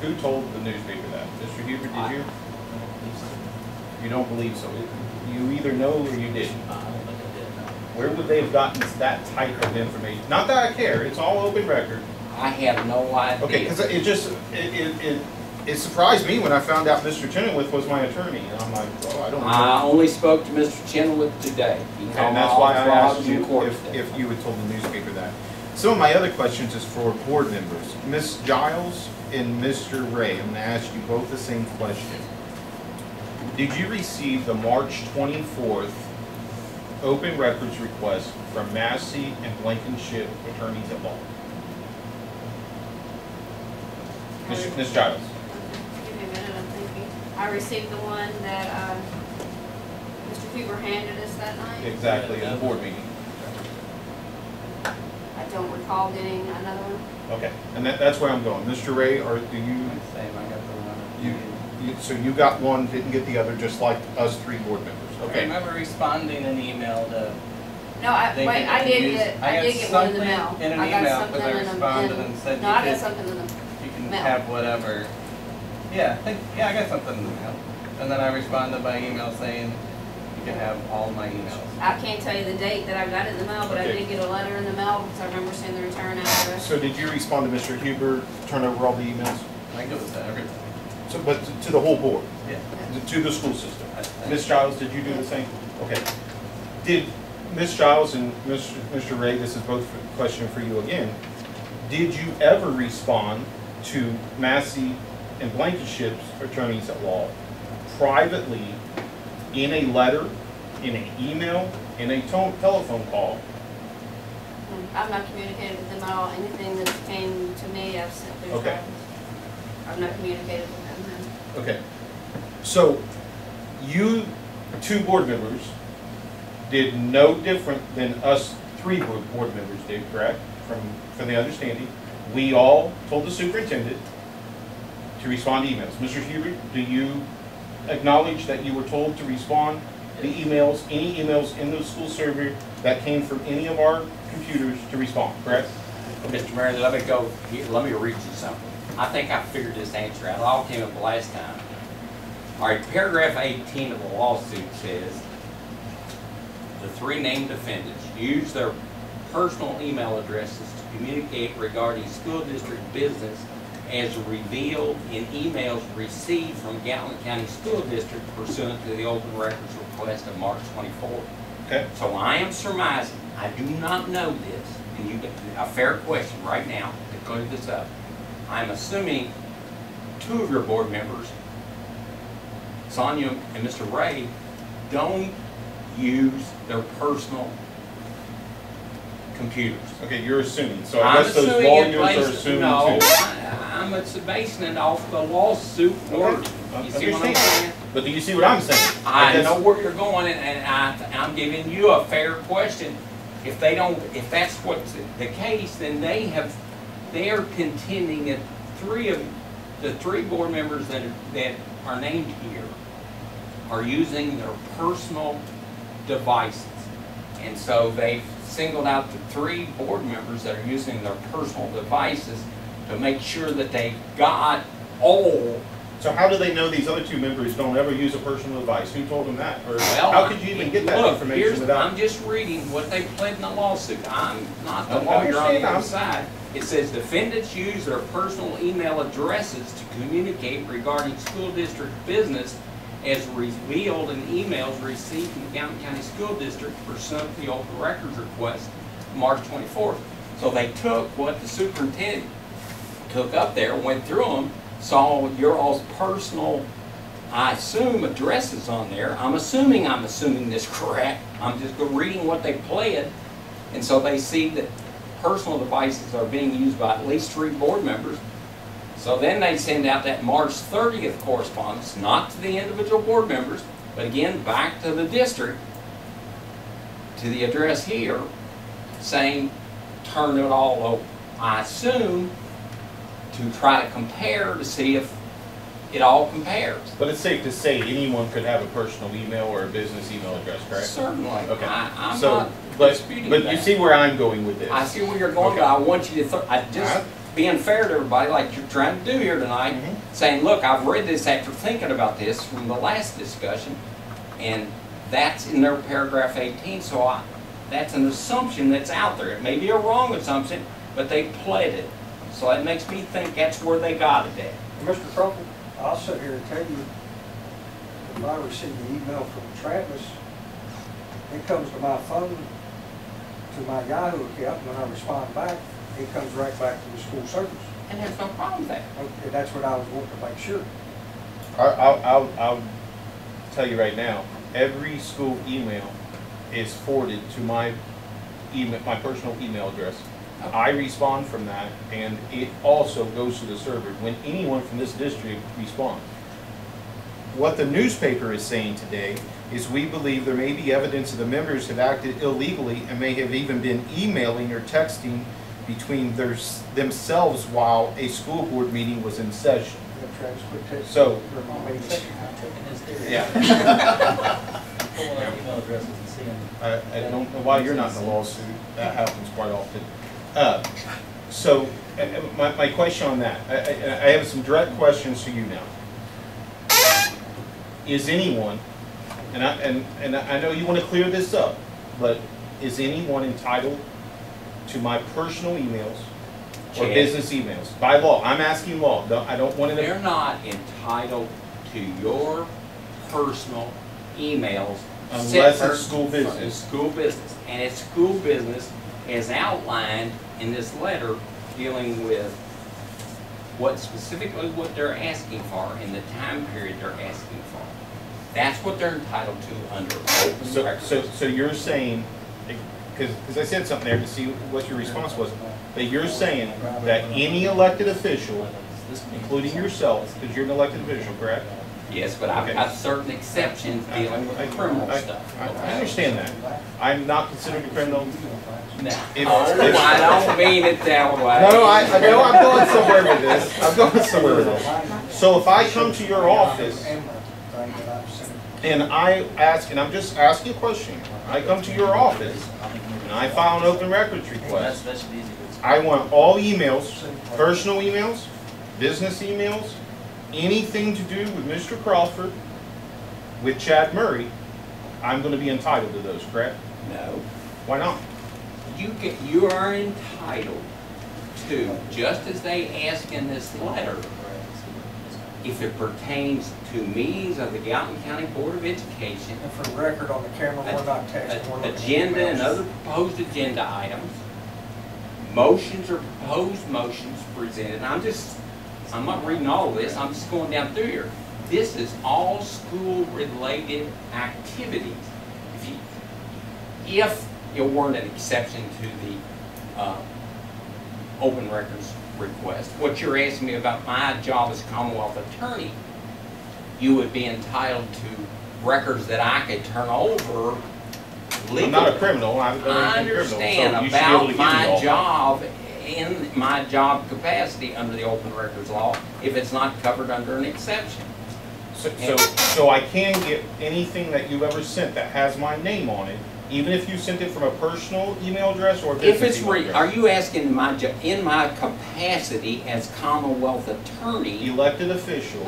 Who told the newspaper that? Mr. Huber, did you? You don't believe so? You either know or you didn't? I don't think I did, no. Where would they have gotten that type of information? Not that I care, it's all open record. I have no idea. Okay, because it surprised me when I found out Mr. Chenoweth was my attorney, and I'm like, well, I don't know. I only spoke to Mr. Chenoweth today. He called And my that's why I office asked in you court if today. you had told the newspaper that. Some of my other questions is for board members. Ms. Giles and Mr. Ray, I'm going to ask you both the same question. Did you receive the March 24th open records request from Massey and Blankenship attorneys at law? Ms. Giles. Give me a minute, I'm thinking. I received the one that Mr. Huber handed us that night. Exactly, in the board meeting. I don't recall getting another one. Okay, and that's where I'm going. Mr. Ray, or do you, Same, I got the one. so you got one, didn't get the other, just like us three board members? I Okay. remember responding an email to. No, I did get one in the mail. In an I got email, something because I in responded and said No, I got you could, something in the you can mail. have whatever. Yeah, I got something in the mail. And then I responded by email saying you can have all my emails. I can't tell you the date that I got it in the mail, but I Okay. did get a letter in the mail because I remember seeing the return address. So did you respond to Mr. Huber, turn over all the emails? I think it was everything. So, but to the whole board, Yeah. to the school system? I think. Ms. Giles, did you do the same? Okay. Did Ms. Giles and Mr. Ray, this is both a question for you again, did you ever respond to Massey and Blankenship's attorneys at law privately in a letter, in an email, in a telephone call? I've not communicated with them at all. Anything that came to me, I've sent through Okay. Travis. I've not communicated with them. Okay. So you two board members did no different than us three board members did, correct? From the understanding, we all told the superintendent to respond to emails. Mr. Huber, do you acknowledge that you were told to respond to emails, any emails in the school server that came from any of our computers to respond, correct? Mr. Mayor, let me read you something. I think I figured this answer out. It all came up last time. All right, paragraph 18 of the lawsuit says, the three named defendants use their personal email addresses to communicate regarding school district business as revealed in emails received from Gallatin County School District pursuant to the open records request of March 24th. Okay. So I am surmising, I do not know this, and you get a fair question right now to clear this up. I'm assuming two of your board members, Sonia and Mr. Ray, don't use their personal computers. Okay, you're assuming. So I I'm guess those assuming it lawyers are plays, assuming no, too. I'm basing it off the lawsuit word. You see what I'm Understand. saying? But do you see what I'm saying? I guess- know where you're going, and I'm giving you a fair question. If that's what's the case, then they're contending that the three board members that are named here are using their personal devices. And so they've singled out the three board members that are using their personal devices to make sure that they got all. So how do they know these other two members don't ever use a personal device? Who told them that? Or Well, how could you even get that look, information without? I'm just reading what they pled in the lawsuit. I'm not the I lawyer on the understand. other side. It says defendants use their personal email addresses to communicate regarding school district business as revealed in emails received from the Gallatin County School District pursuant to the open records request March 24th. So they took what the superintendent took up there, went through them, saw your all's personal I assume addresses on there. I'm assuming this correct. I'm just reading what they pled. And so they see that personal devices are being used by at least 3 board members. So then they send out that March 30th correspondence, not to the individual board members, but again back to the district, to the address here, saying turn it all over. I assume to try to compare to see if it all compares. But it's safe to say anyone could have a personal email or a business email address, correct? Certainly. Okay. I'm So, not but disputing you that. see where I'm going with this. I see where you're going, Okay. but I want you to, just being fair to everybody, like you're trying to do here tonight, saying, look, I've read this after thinking about this from the last discussion, and that's in their paragraph 18, so that's an assumption that's out there. It may be a wrong assumption, but they pled it. So that makes me think that's where they got it at. Mr. Crawford, I'll sit here and tell you, if I receive an email from Travis, it comes to my phone, to my Yahoo account, and when I respond back, it comes right back to the school service. And there's no problem with that. Okay, that's what I was wanting to make sure. I'll tell you right now, every school email is forwarded to my email, my personal email address. I respond from that, and it also goes to the server when anyone from this district responds. What the newspaper is saying today is we believe there may be evidence that the members have acted illegally and may have even been emailing or texting between themselves while a school board meeting was in session. So, yeah. Pulling our email addresses and seeing. I don't know why you're not in a lawsuit. That happens quite often. So, my question on that, I have some direct questions to you now. Is anyone, and I know you want to clear this up, but is anyone entitled to my personal emails or business emails? By law, I'm asking law. I don't want to. They're not entitled to your personal emails unless it's school business. It's school business, and it's school business as outlined in this letter dealing with what specifically what they're asking for in the time period they're asking for. That's what they're entitled to under open records. So you're saying, because I said something there to see what your response was, that you're saying that any elected official, including yourself, because you're an elected official, correct? Yes, but I've got certain exceptions dealing with criminal stuff. I understand that. I'm not considered a criminal. No, I don't mean it that way. No, I know I'm going somewhere with this. I'm going somewhere with this. So if I come to your office and I ask, and I'm just asking a question, I come to your office and I file an open records request. I want all emails, personal emails, business emails, anything to do with Mr. Crawford, with Chad Murray, I'm going to be entitled to those, correct? No. Why not? You are entitled to, just as they ask in this letter, if it pertains to meetings of the Gallatin County Board of Education. And for the record on the camera, we're not texting. We're looking at Agenda emails. and other proposed agenda items, motions or proposed motions presented. I'm not reading all of this, I'm just going down through here. This is all school-related activities. If it weren't an exception to the open records request, what you're asking me about my job as Commonwealth attorney, you would be entitled to records that I could turn over legally. I'm not a criminal. I understand about my job in my job capacity under the open records law if it's not covered under an exception. So I can get anything that you've ever sent that has my name on it, even if you sent it from a personal email address or a business If it's email address. are you asking in my capacity as Commonwealth attorney, elected official,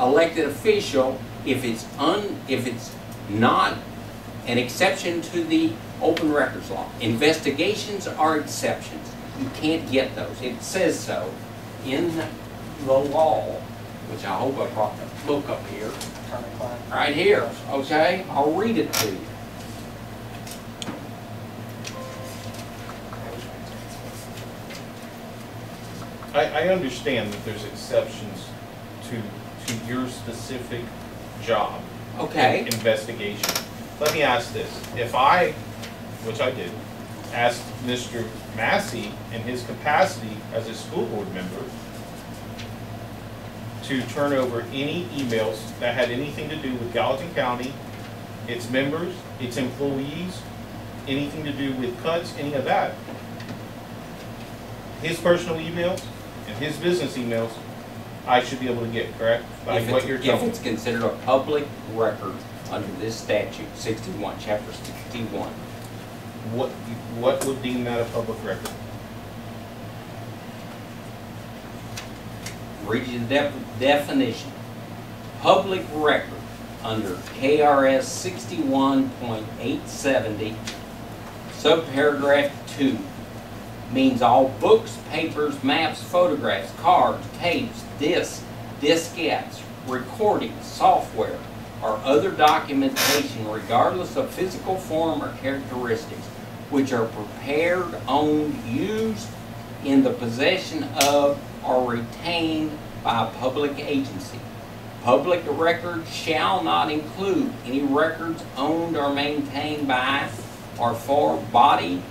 if it's not an exception to the open records law? Investigations are exceptions. You can't get those. It says so in the law, which I hope I brought the book up here. Right here, okay? I'll read it to you. I understand that there's exceptions to your specific job. Okay. Investigation. Let me ask this. If I, which I did, asked Mr. Massey in his capacity as a school board member to turn over any emails that had anything to do with Gallatin County, its members, its employees, anything to do with cuts, any of that, his personal emails and his business emails, I should be able to get, correct? By what you're telling me. If it's considered a public record under this statute, 61, chapter 61. What would deem that a public record? Read you the definition. Public record under KRS 61.870, subparagraph 2, means all books, papers, maps, photographs, cards, tapes, discs, diskettes, recordings, software, or other documentation, regardless of physical form or characteristics, which are prepared, owned, used, in the possession of, or retained by a public agency. Public records shall not include any records owned or maintained by or for body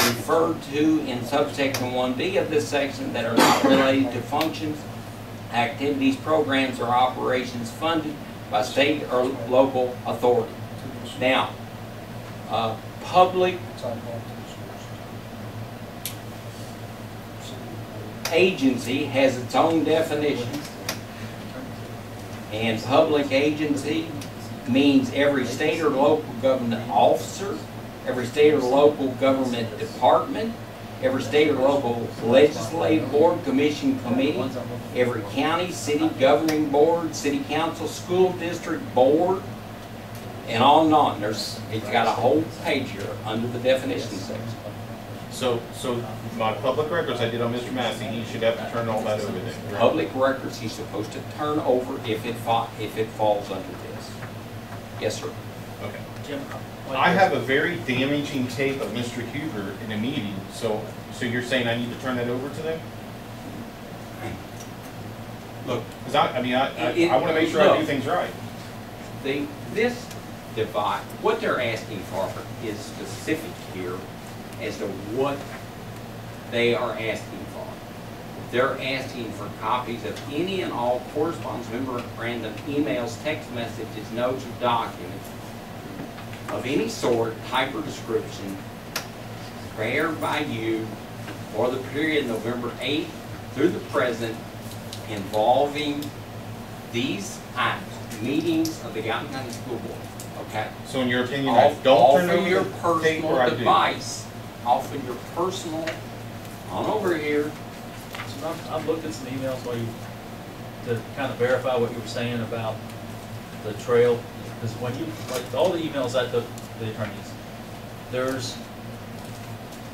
referred to in subsection 1B of this section that are not related to functions, activities, programs, or operations funded by state or local authority. Now, public agency has its own definition. And public agency means every state or local government officer, every state or local government department, every state or local legislative board, commission, committee, every county, city governing board, city council, school district board, and on and on. It's got a whole page here under the definition section. So my public records I did on Mr. Massey, he should have to turn all that over then. Correct? Public records he's supposed to turn over if it falls under this. Yes, sir. Okay. Jim, I have a very damaging tape of Mr. Huber in a meeting, so you're saying I need to turn that over to them? Look, because I want to make sure I do things right. This device, what they're asking for is specific here as to what they are asking for. They're asking for copies of any and all correspondence, memorandum, emails, text messages, notes, or documents of any sort, type, or description prepared by you for the period November 8th through the present involving these items, meetings of the Gallatin County School Board. Okay? So in your opinion, I don't turn over your the tape, or I do? device, off of your personal, on over here. So I've looked at some emails while to kind of verify what you were saying about the trail, because when you, like all the emails I took the attorneys, there's,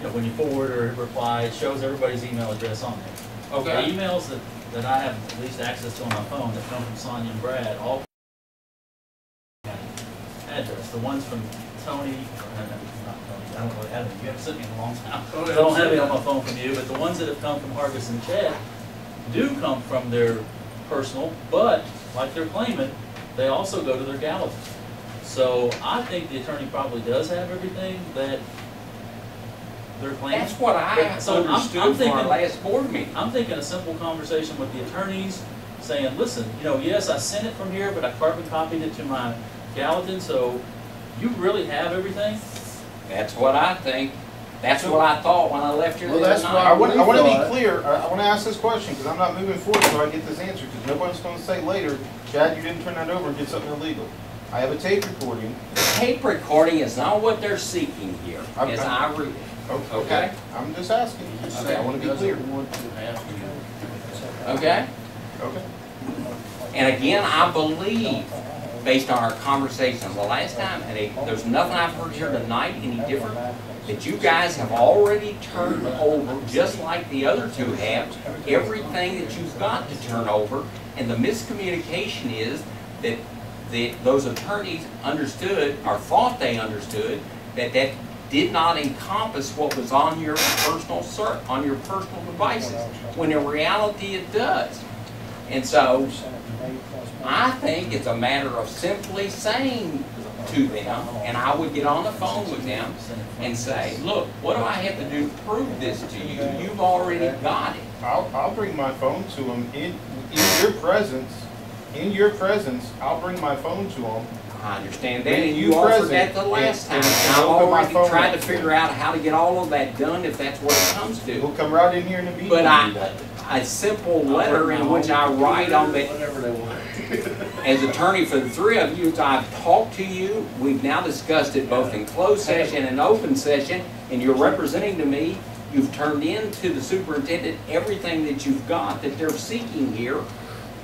when you forward or reply, it shows everybody's email address on there. Okay. The emails that I have at least access to on my phone that come from Sonia and Brad, all address. The ones from Tony, not Tony, I don't really have them. You haven't sent me in a long time. I don't have it on my phone from you, but the ones that have come from Hargis and Chad do come from their personal, but like they're claiming, they also go to their Gallatin. So I think the attorney probably does have everything that they're claiming. That's what I understood from our last board meeting. I'm thinking a simple conversation with the attorneys saying, listen, yes, I sent it from here, but I carbon copied it to my Gallatin, so you really have everything? That's what I think. That's what I thought when I left here the Well, other that's night. why I want to be clear. I want to ask this question because I'm not moving forward until I get this answer, because nobody's going to say later, Chad, you didn't turn that over and did something illegal. I have a tape recording. The tape recording is not what they're seeking here, as I read it. Okay? I'm just asking. Okay. I want to be clear. Okay? Okay. And again, I believe, based on our conversation the last time, and there's nothing I've heard here tonight any different, that you guys have already turned over, just like the other two have, everything that you've got to turn over, and the miscommunication is that those attorneys understood, or thought they understood, that did not encompass what was on your personal devices, when in reality it does. And so, I think it's a matter of simply saying to them, and I would get on the phone with them and say, look, what do I have to do to prove this to you? You've already got it. I'll bring my phone to them in your presence. In your presence, I'll bring my phone to them. I understand that, When and you you offered present, that the last time. and And I've open my already phone tried to up. figure out how to get all of that done if that's what it comes We'll to. come right in here in a meeting. But and do that. a simple letter in which I write on that, Whatever they want. as attorney for the three of you, I've talked to you, we've now discussed it both in closed session and open session, and you're representing to me, you've turned in to the superintendent everything that you've got that they're seeking here,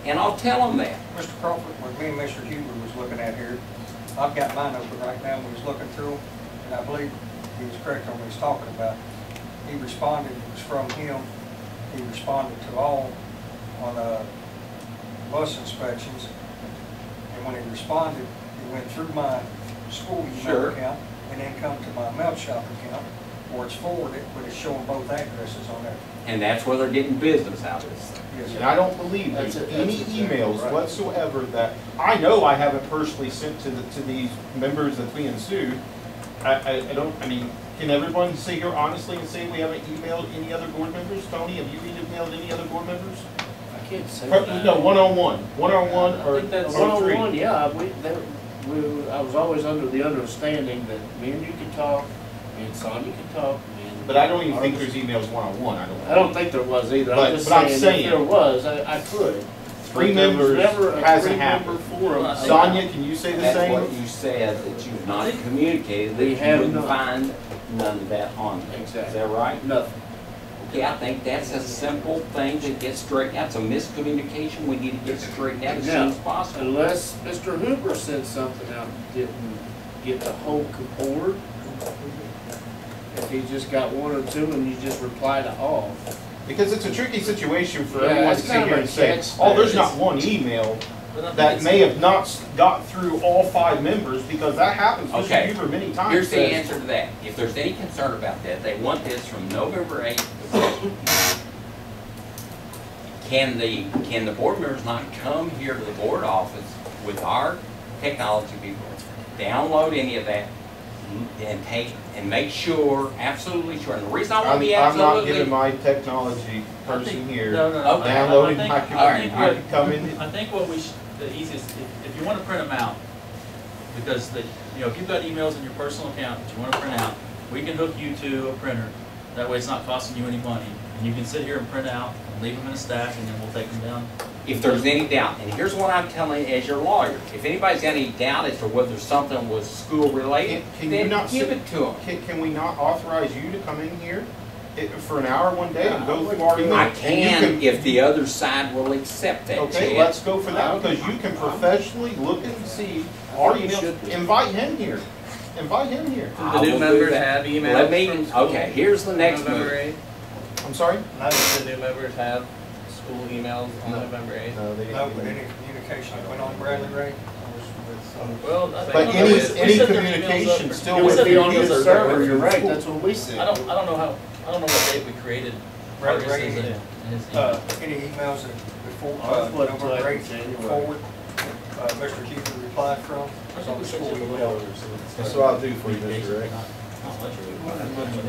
and I'll tell them that. Mr. Crawford, when me and Mr. Huber was looking at here, I've got mine open right now, we was looking through them, and I believe he was correct on what he's talking about. He responded, it was from him, he responded to all on bus inspections, and when he responded, he went through my school email Sure. account, and then come to my mail shop account, where it's forwarded, but it's showing both addresses on there. And that's where they're getting business out of this. Yes, And sir. I don't believe That's there's it, any that's exactly emails right. whatsoever that, I know I haven't personally sent to these members that's being sued. I don't, I mean, can everyone sit here honestly and say we haven't emailed any other board members? Tony, have you emailed any other board members? I can't say that. No, one-on-one or think that's or three. one-on-one, yeah, I was always under the understanding that me and you could talk, me and Sonia could talk, But I don't even think there's emails one-on-one, I don't think there was either, But- I'm just but I'm saying, saying- if there was, I could. Three But there was members never a hasn't three-member happened. forum. Sonia, can you say the That's same? what you said, that you've not communicated, that We you have wouldn't not. find none of that on there. Is Exactly. that right? Nothing. Okay, I think that's a simple thing to get straightened out. It's a miscommunication we need to get straightened out as soon as possible. Unless Mr. Hoover sent something out that didn't get the whole board. If he just got one or two and you just reply to all. Because it's a tricky situation for Yeah, everyone to it's sit kind here of and a say, catch oh, there's there. not one email But I think that it's- may have not got through all 5 members, because that happens, Mr. Okay. Huber, many times. Here's the says- answer to that. If there's any concern about that, they want this from November 8th. Can the board members not come here to the board office with our technology people, download any of that, and take, and make sure, absolutely sure, and the reason I want to be I'm not absolutely. giving my technology I person think- here No, no, no. Okay. downloading I my think- all right, computer. all right. You can come in. I think what we should, the easiest, if you want to print them out, because if you've got emails in your personal account that you want to print out, we can hook you to a printer. That way it's not costing you any money. And you can sit here and print out, and leave them in a stack, and then we'll take them down. If there's any doubt, and here's what I'm telling you as your lawyer, if anybody's got any doubt as to whether something was school related, Can you then not give sit- it to them. Can we not authorize you to come in here for an hour one day and go through our email? I And you can if the other side will accept that, Okay, Chad. let's go for that, because you can professionally look and see our email. Invite him here. Invite him here. The I new will do members that. have emails Let me, from school okay, here's the next November move. 8th. I'm sorry? The new members have school emails on November 8th. No, they No, but any communication that went on Bradley Ray was with, Well, I But think any we set their emails communication up- still It would would be be on used the server, you're right, that's what we said. I don't know what date we created. Bradley Marcus's Ray, and his email. any emails that before, Ours wasn't till November after 8th January. forward, Mr. Huber replied from, was on the school email. That's what I'll do for you, Mr. Ray.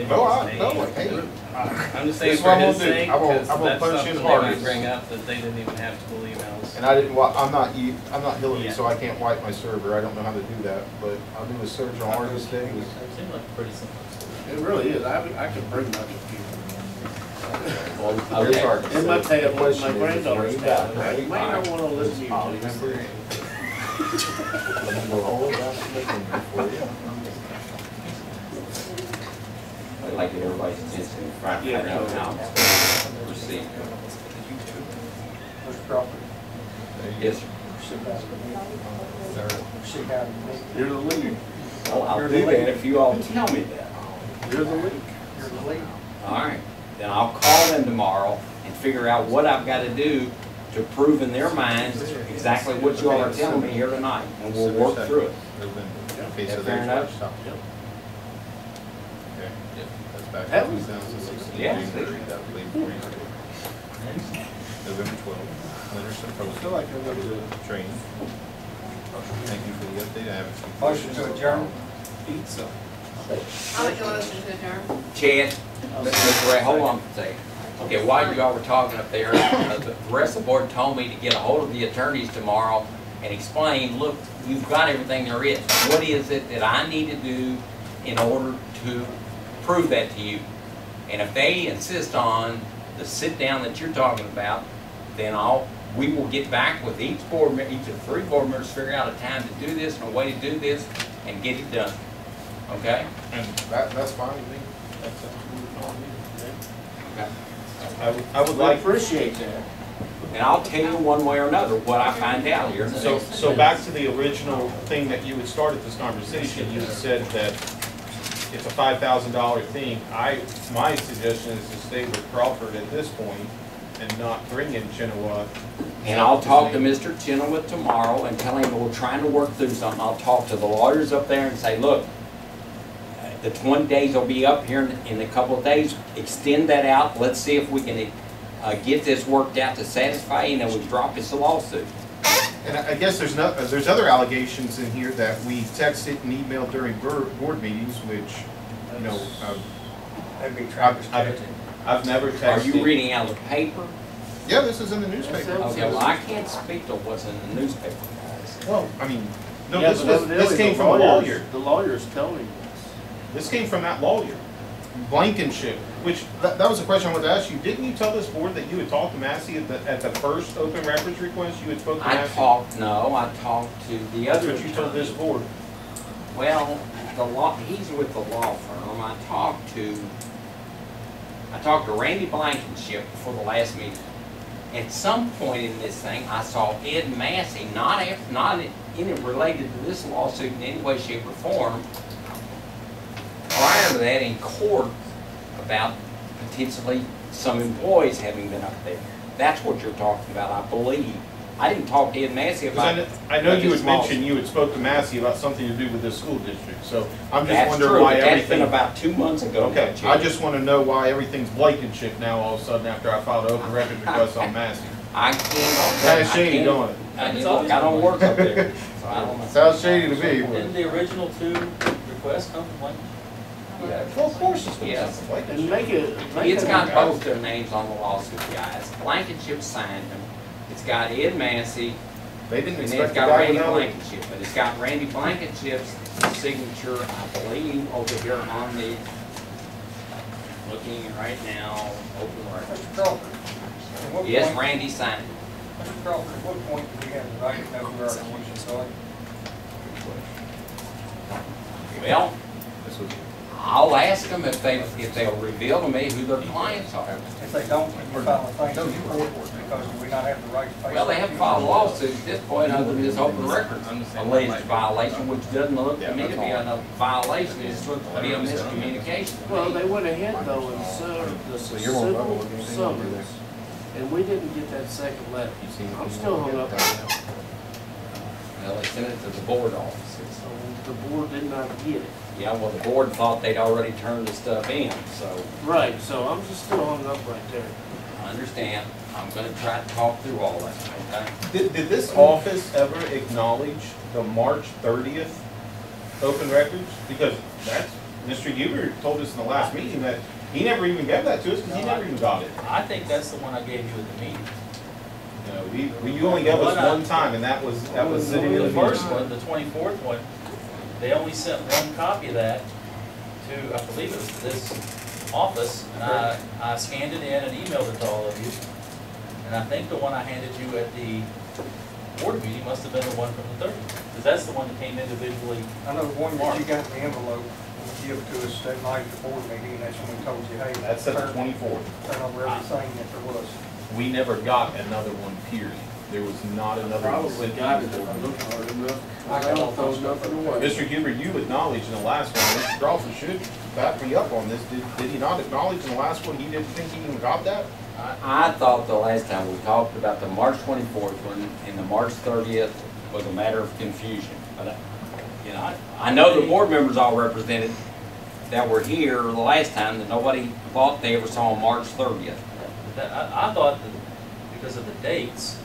No, hey, I'm just saying This is for what I'm his gonna do. sake, I will- because I will that's punch something in they hard. might bring up, that they didn't even have school emails. and I didn't, I'm not Hillary, Yeah. so I can't wipe my server. I don't know how to do that, but I'll do a search on hardest things. Seemed like pretty simple. It really is, I could bring my computer. Here's our- In my tablet, my question is, granddaughter's before you tablet, die, you may not wanna listen to you. I'll remember it. Let me go all around the thing before you. I'd like to get everybody's attention in front Yeah, of how to proceed. Mr. Crawford, Yes, sir. see how to make, You're the lead, Well, I'll do that if you all tell me that. you're the lead. you're the lead. All right, then I'll call them tomorrow and figure out what I've got to do to prove in their minds exactly what you all are telling me here tonight, and we'll work through it. Okay, so Fair there's enough? our stop. Okay, that's back That to was- 2016. Yeah. January, I believe, 43. November 12th, Leonard Symposium. like they're gonna do it. Training. Thank you for the update. I haven't. Motion to adjourn. Pizza. I'll make a motion to adjourn. Chad, Mr. Ray, hold on a second. Okay, while you all were talking up there, the rest of the board told me to get a hold of the attorneys tomorrow and explain, look, you've got everything there is. What is it that I need to do in order to prove that to you? And if they insist on the sit down that you're talking about, then we will get back with each of the 3 board members, figure out a time to do this and a way to do this and get it done. Okay? And That's fine with me. Okay. I would like. Appreciate that. And I'll tell you one way or another what I find out here. So back to the original thing that you had started this conversation, you had said that it's a $5,000 thing. My suggestion is to stay with Crawford at this point and not bring in Chenoweth. And I'll talk to Mr. Chenoweth tomorrow and tell him we're trying to work through something. I'll talk to the lawyers up there and say, look, the 20 days will be up here in a couple of days. Extend that out. Let's see if we can get this worked out to satisfy you, and then we drop this lawsuit. And I guess there's other allegations in here that we texted and emailed during board meetings, which, you know, That'd be Travis Chetty. I've never texted. Are you reading out of the paper? Yeah, this is in the newspaper. Okay, well, I can't speak to what's in the newspaper, guys. Well, I mean, no, Yeah, this came from a lawyer. The lawyer's telling us. This came from that lawyer, Blankenship, which, that was a question I wanted to ask you. Didn't you tell this board that you had talked to Massey at the first open records request? You had spoken to Massey? I talked to the other That's what you told this board. Well, he's with the law firm. I talked to Randy Blankenship before the last meeting. At some point in this thing, I saw Ed Massey, not any related to this lawsuit in any way, shape, or form, prior to that in court about potentially some employees having been up there. That's what you're talking about, I believe. I didn't talk to Ed Massey about it. I know you had mentioned you had spoke to Massey about something to do with this school district, so I'm just That's wondering true, why but everything. that's been about 2 months ago. Okay, Chip. I just want to know why everything's Blankenship now all of a sudden after I filed an open records request on Massey. I can't. Sounds shady, don't it? I don't work up there, so I don't know. Sounds shady to me. Didn't the original 2 requests come from Lincoln? Well, of course it's Yes. And make it. It's got both their names on the lawsuit, guys. Blankenship signed them. It's got Ed Massey, They didn't and then it's expect the got guy Randy without it. Blankenship. But it's got Randy Blankenship's signature, I believe, over here on the, looking right now, open record. Mr. Crawford, at what Yes, point- Randy signed it. Mr. Crawford, at what point do we have the right to know who our commission started? Well, This was I'll ask them if they'll reveal to me who their clients are. If they don't, you file a claim to the court because do we not have the right to pay? Well, they have filed a lawsuit at this point under this open records alleged violation, which doesn't look to me to be a violation, it just looks to be a miscommunication. Well, they went ahead though and served the civil summons, and we didn't get that second letter. I'm still hung up on that. Well, they sent it to the board offices. So the board did not get it. Yeah, well, the board thought they'd already turned the stuff in, so Right, so I'm just still hung up right there. I understand. I'm gonna try to talk through all that, okay? Did this office ever acknowledge the March 30th open records? Because that's, Mr. Huber told us in the last meeting that he never even gave that to us because he never even got it. I think that's the one I gave you at the meeting. No, you only gave us one time, and that was sitting in The the first meeting. one, the 24th one, they only sent one copy of that to, I believe it was this office, and I scanned it in and emailed it to all of you. And I think the one I handed you at the board meeting must have been the one from the 30th, because that's the one that came individually. I know the one that you got in the envelope, you give to us that night at the board meeting, and that's when we told you, hey. That's at the 24th. Turn over everything that there was. We never got another one, period. There was not another one. Probably got it if I looked hard enough. I don't throw nothing away. Mr. Huber, you acknowledged in the last one, Mr. Crawford should back me up on this. Did he not acknowledge in the last one he didn't think he even got that? I thought the last time we talked about the March 24th one and the March 30th was a matter of confusion. But, you know, I know the board members all represented that were here the last time that nobody thought they ever saw on March 30th. I thought that because of the dates,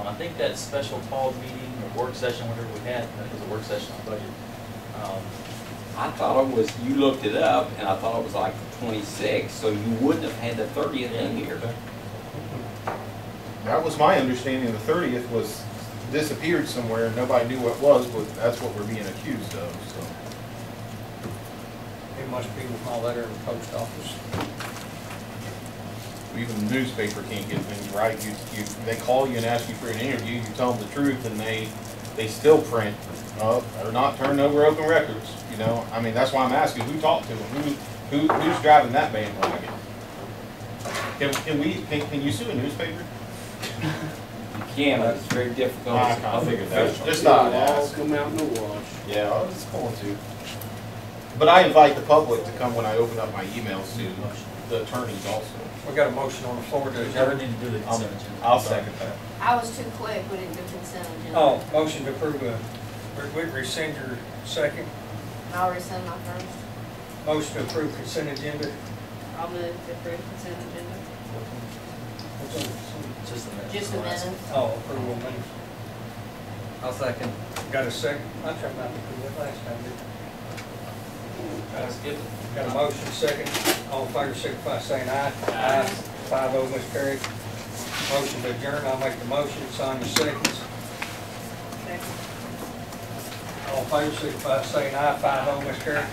I think that special call meeting or work session, whatever we had, I think it was a work session on budget. I thought it was, you looked it up, and I thought it was like the 26th, so you wouldn't have had the 30th in here. That was my understanding. The 30th was disappeared somewhere and nobody knew what it was, but that's what we're being accused of, so. It must be with my letter in the post office. Even the newspaper can't get things right. They call you and ask you for an interview, you tell them the truth, and they still print, they're not turning over open records, you know? I mean, that's why I'm asking, who talked to them? Who's driving that bandwagon? Can you sue a newspaper? You can, but it's very difficult. I figured that. Just It'll thought I'd all ask. come out in the wash. Yeah, I was going to. But I invite the public to come when I open up my emails to the attorneys also. We got a motion on the floor to We never adjourn. need to do the consent agenda. I'll second that. I was too quick, we didn't do consent agenda. Oh, motion to approve, we rescind your second. I'll rescind my first. Motion to approve consent agenda. I'll move to approve consent agenda. Just a minute. Just a minute. Oh, approval minutes. I'll second. Got a second? I tried not to do that last time, didn't Let's get it. I? Got a motion, second. All in favor, signify by saying aye. Aye. 5-0, Ms. Carried. Motion to adjourn, I'll make the motion. Sonia seconds. Second. All in favor, signify by saying aye. 5-0, Ms. Carried.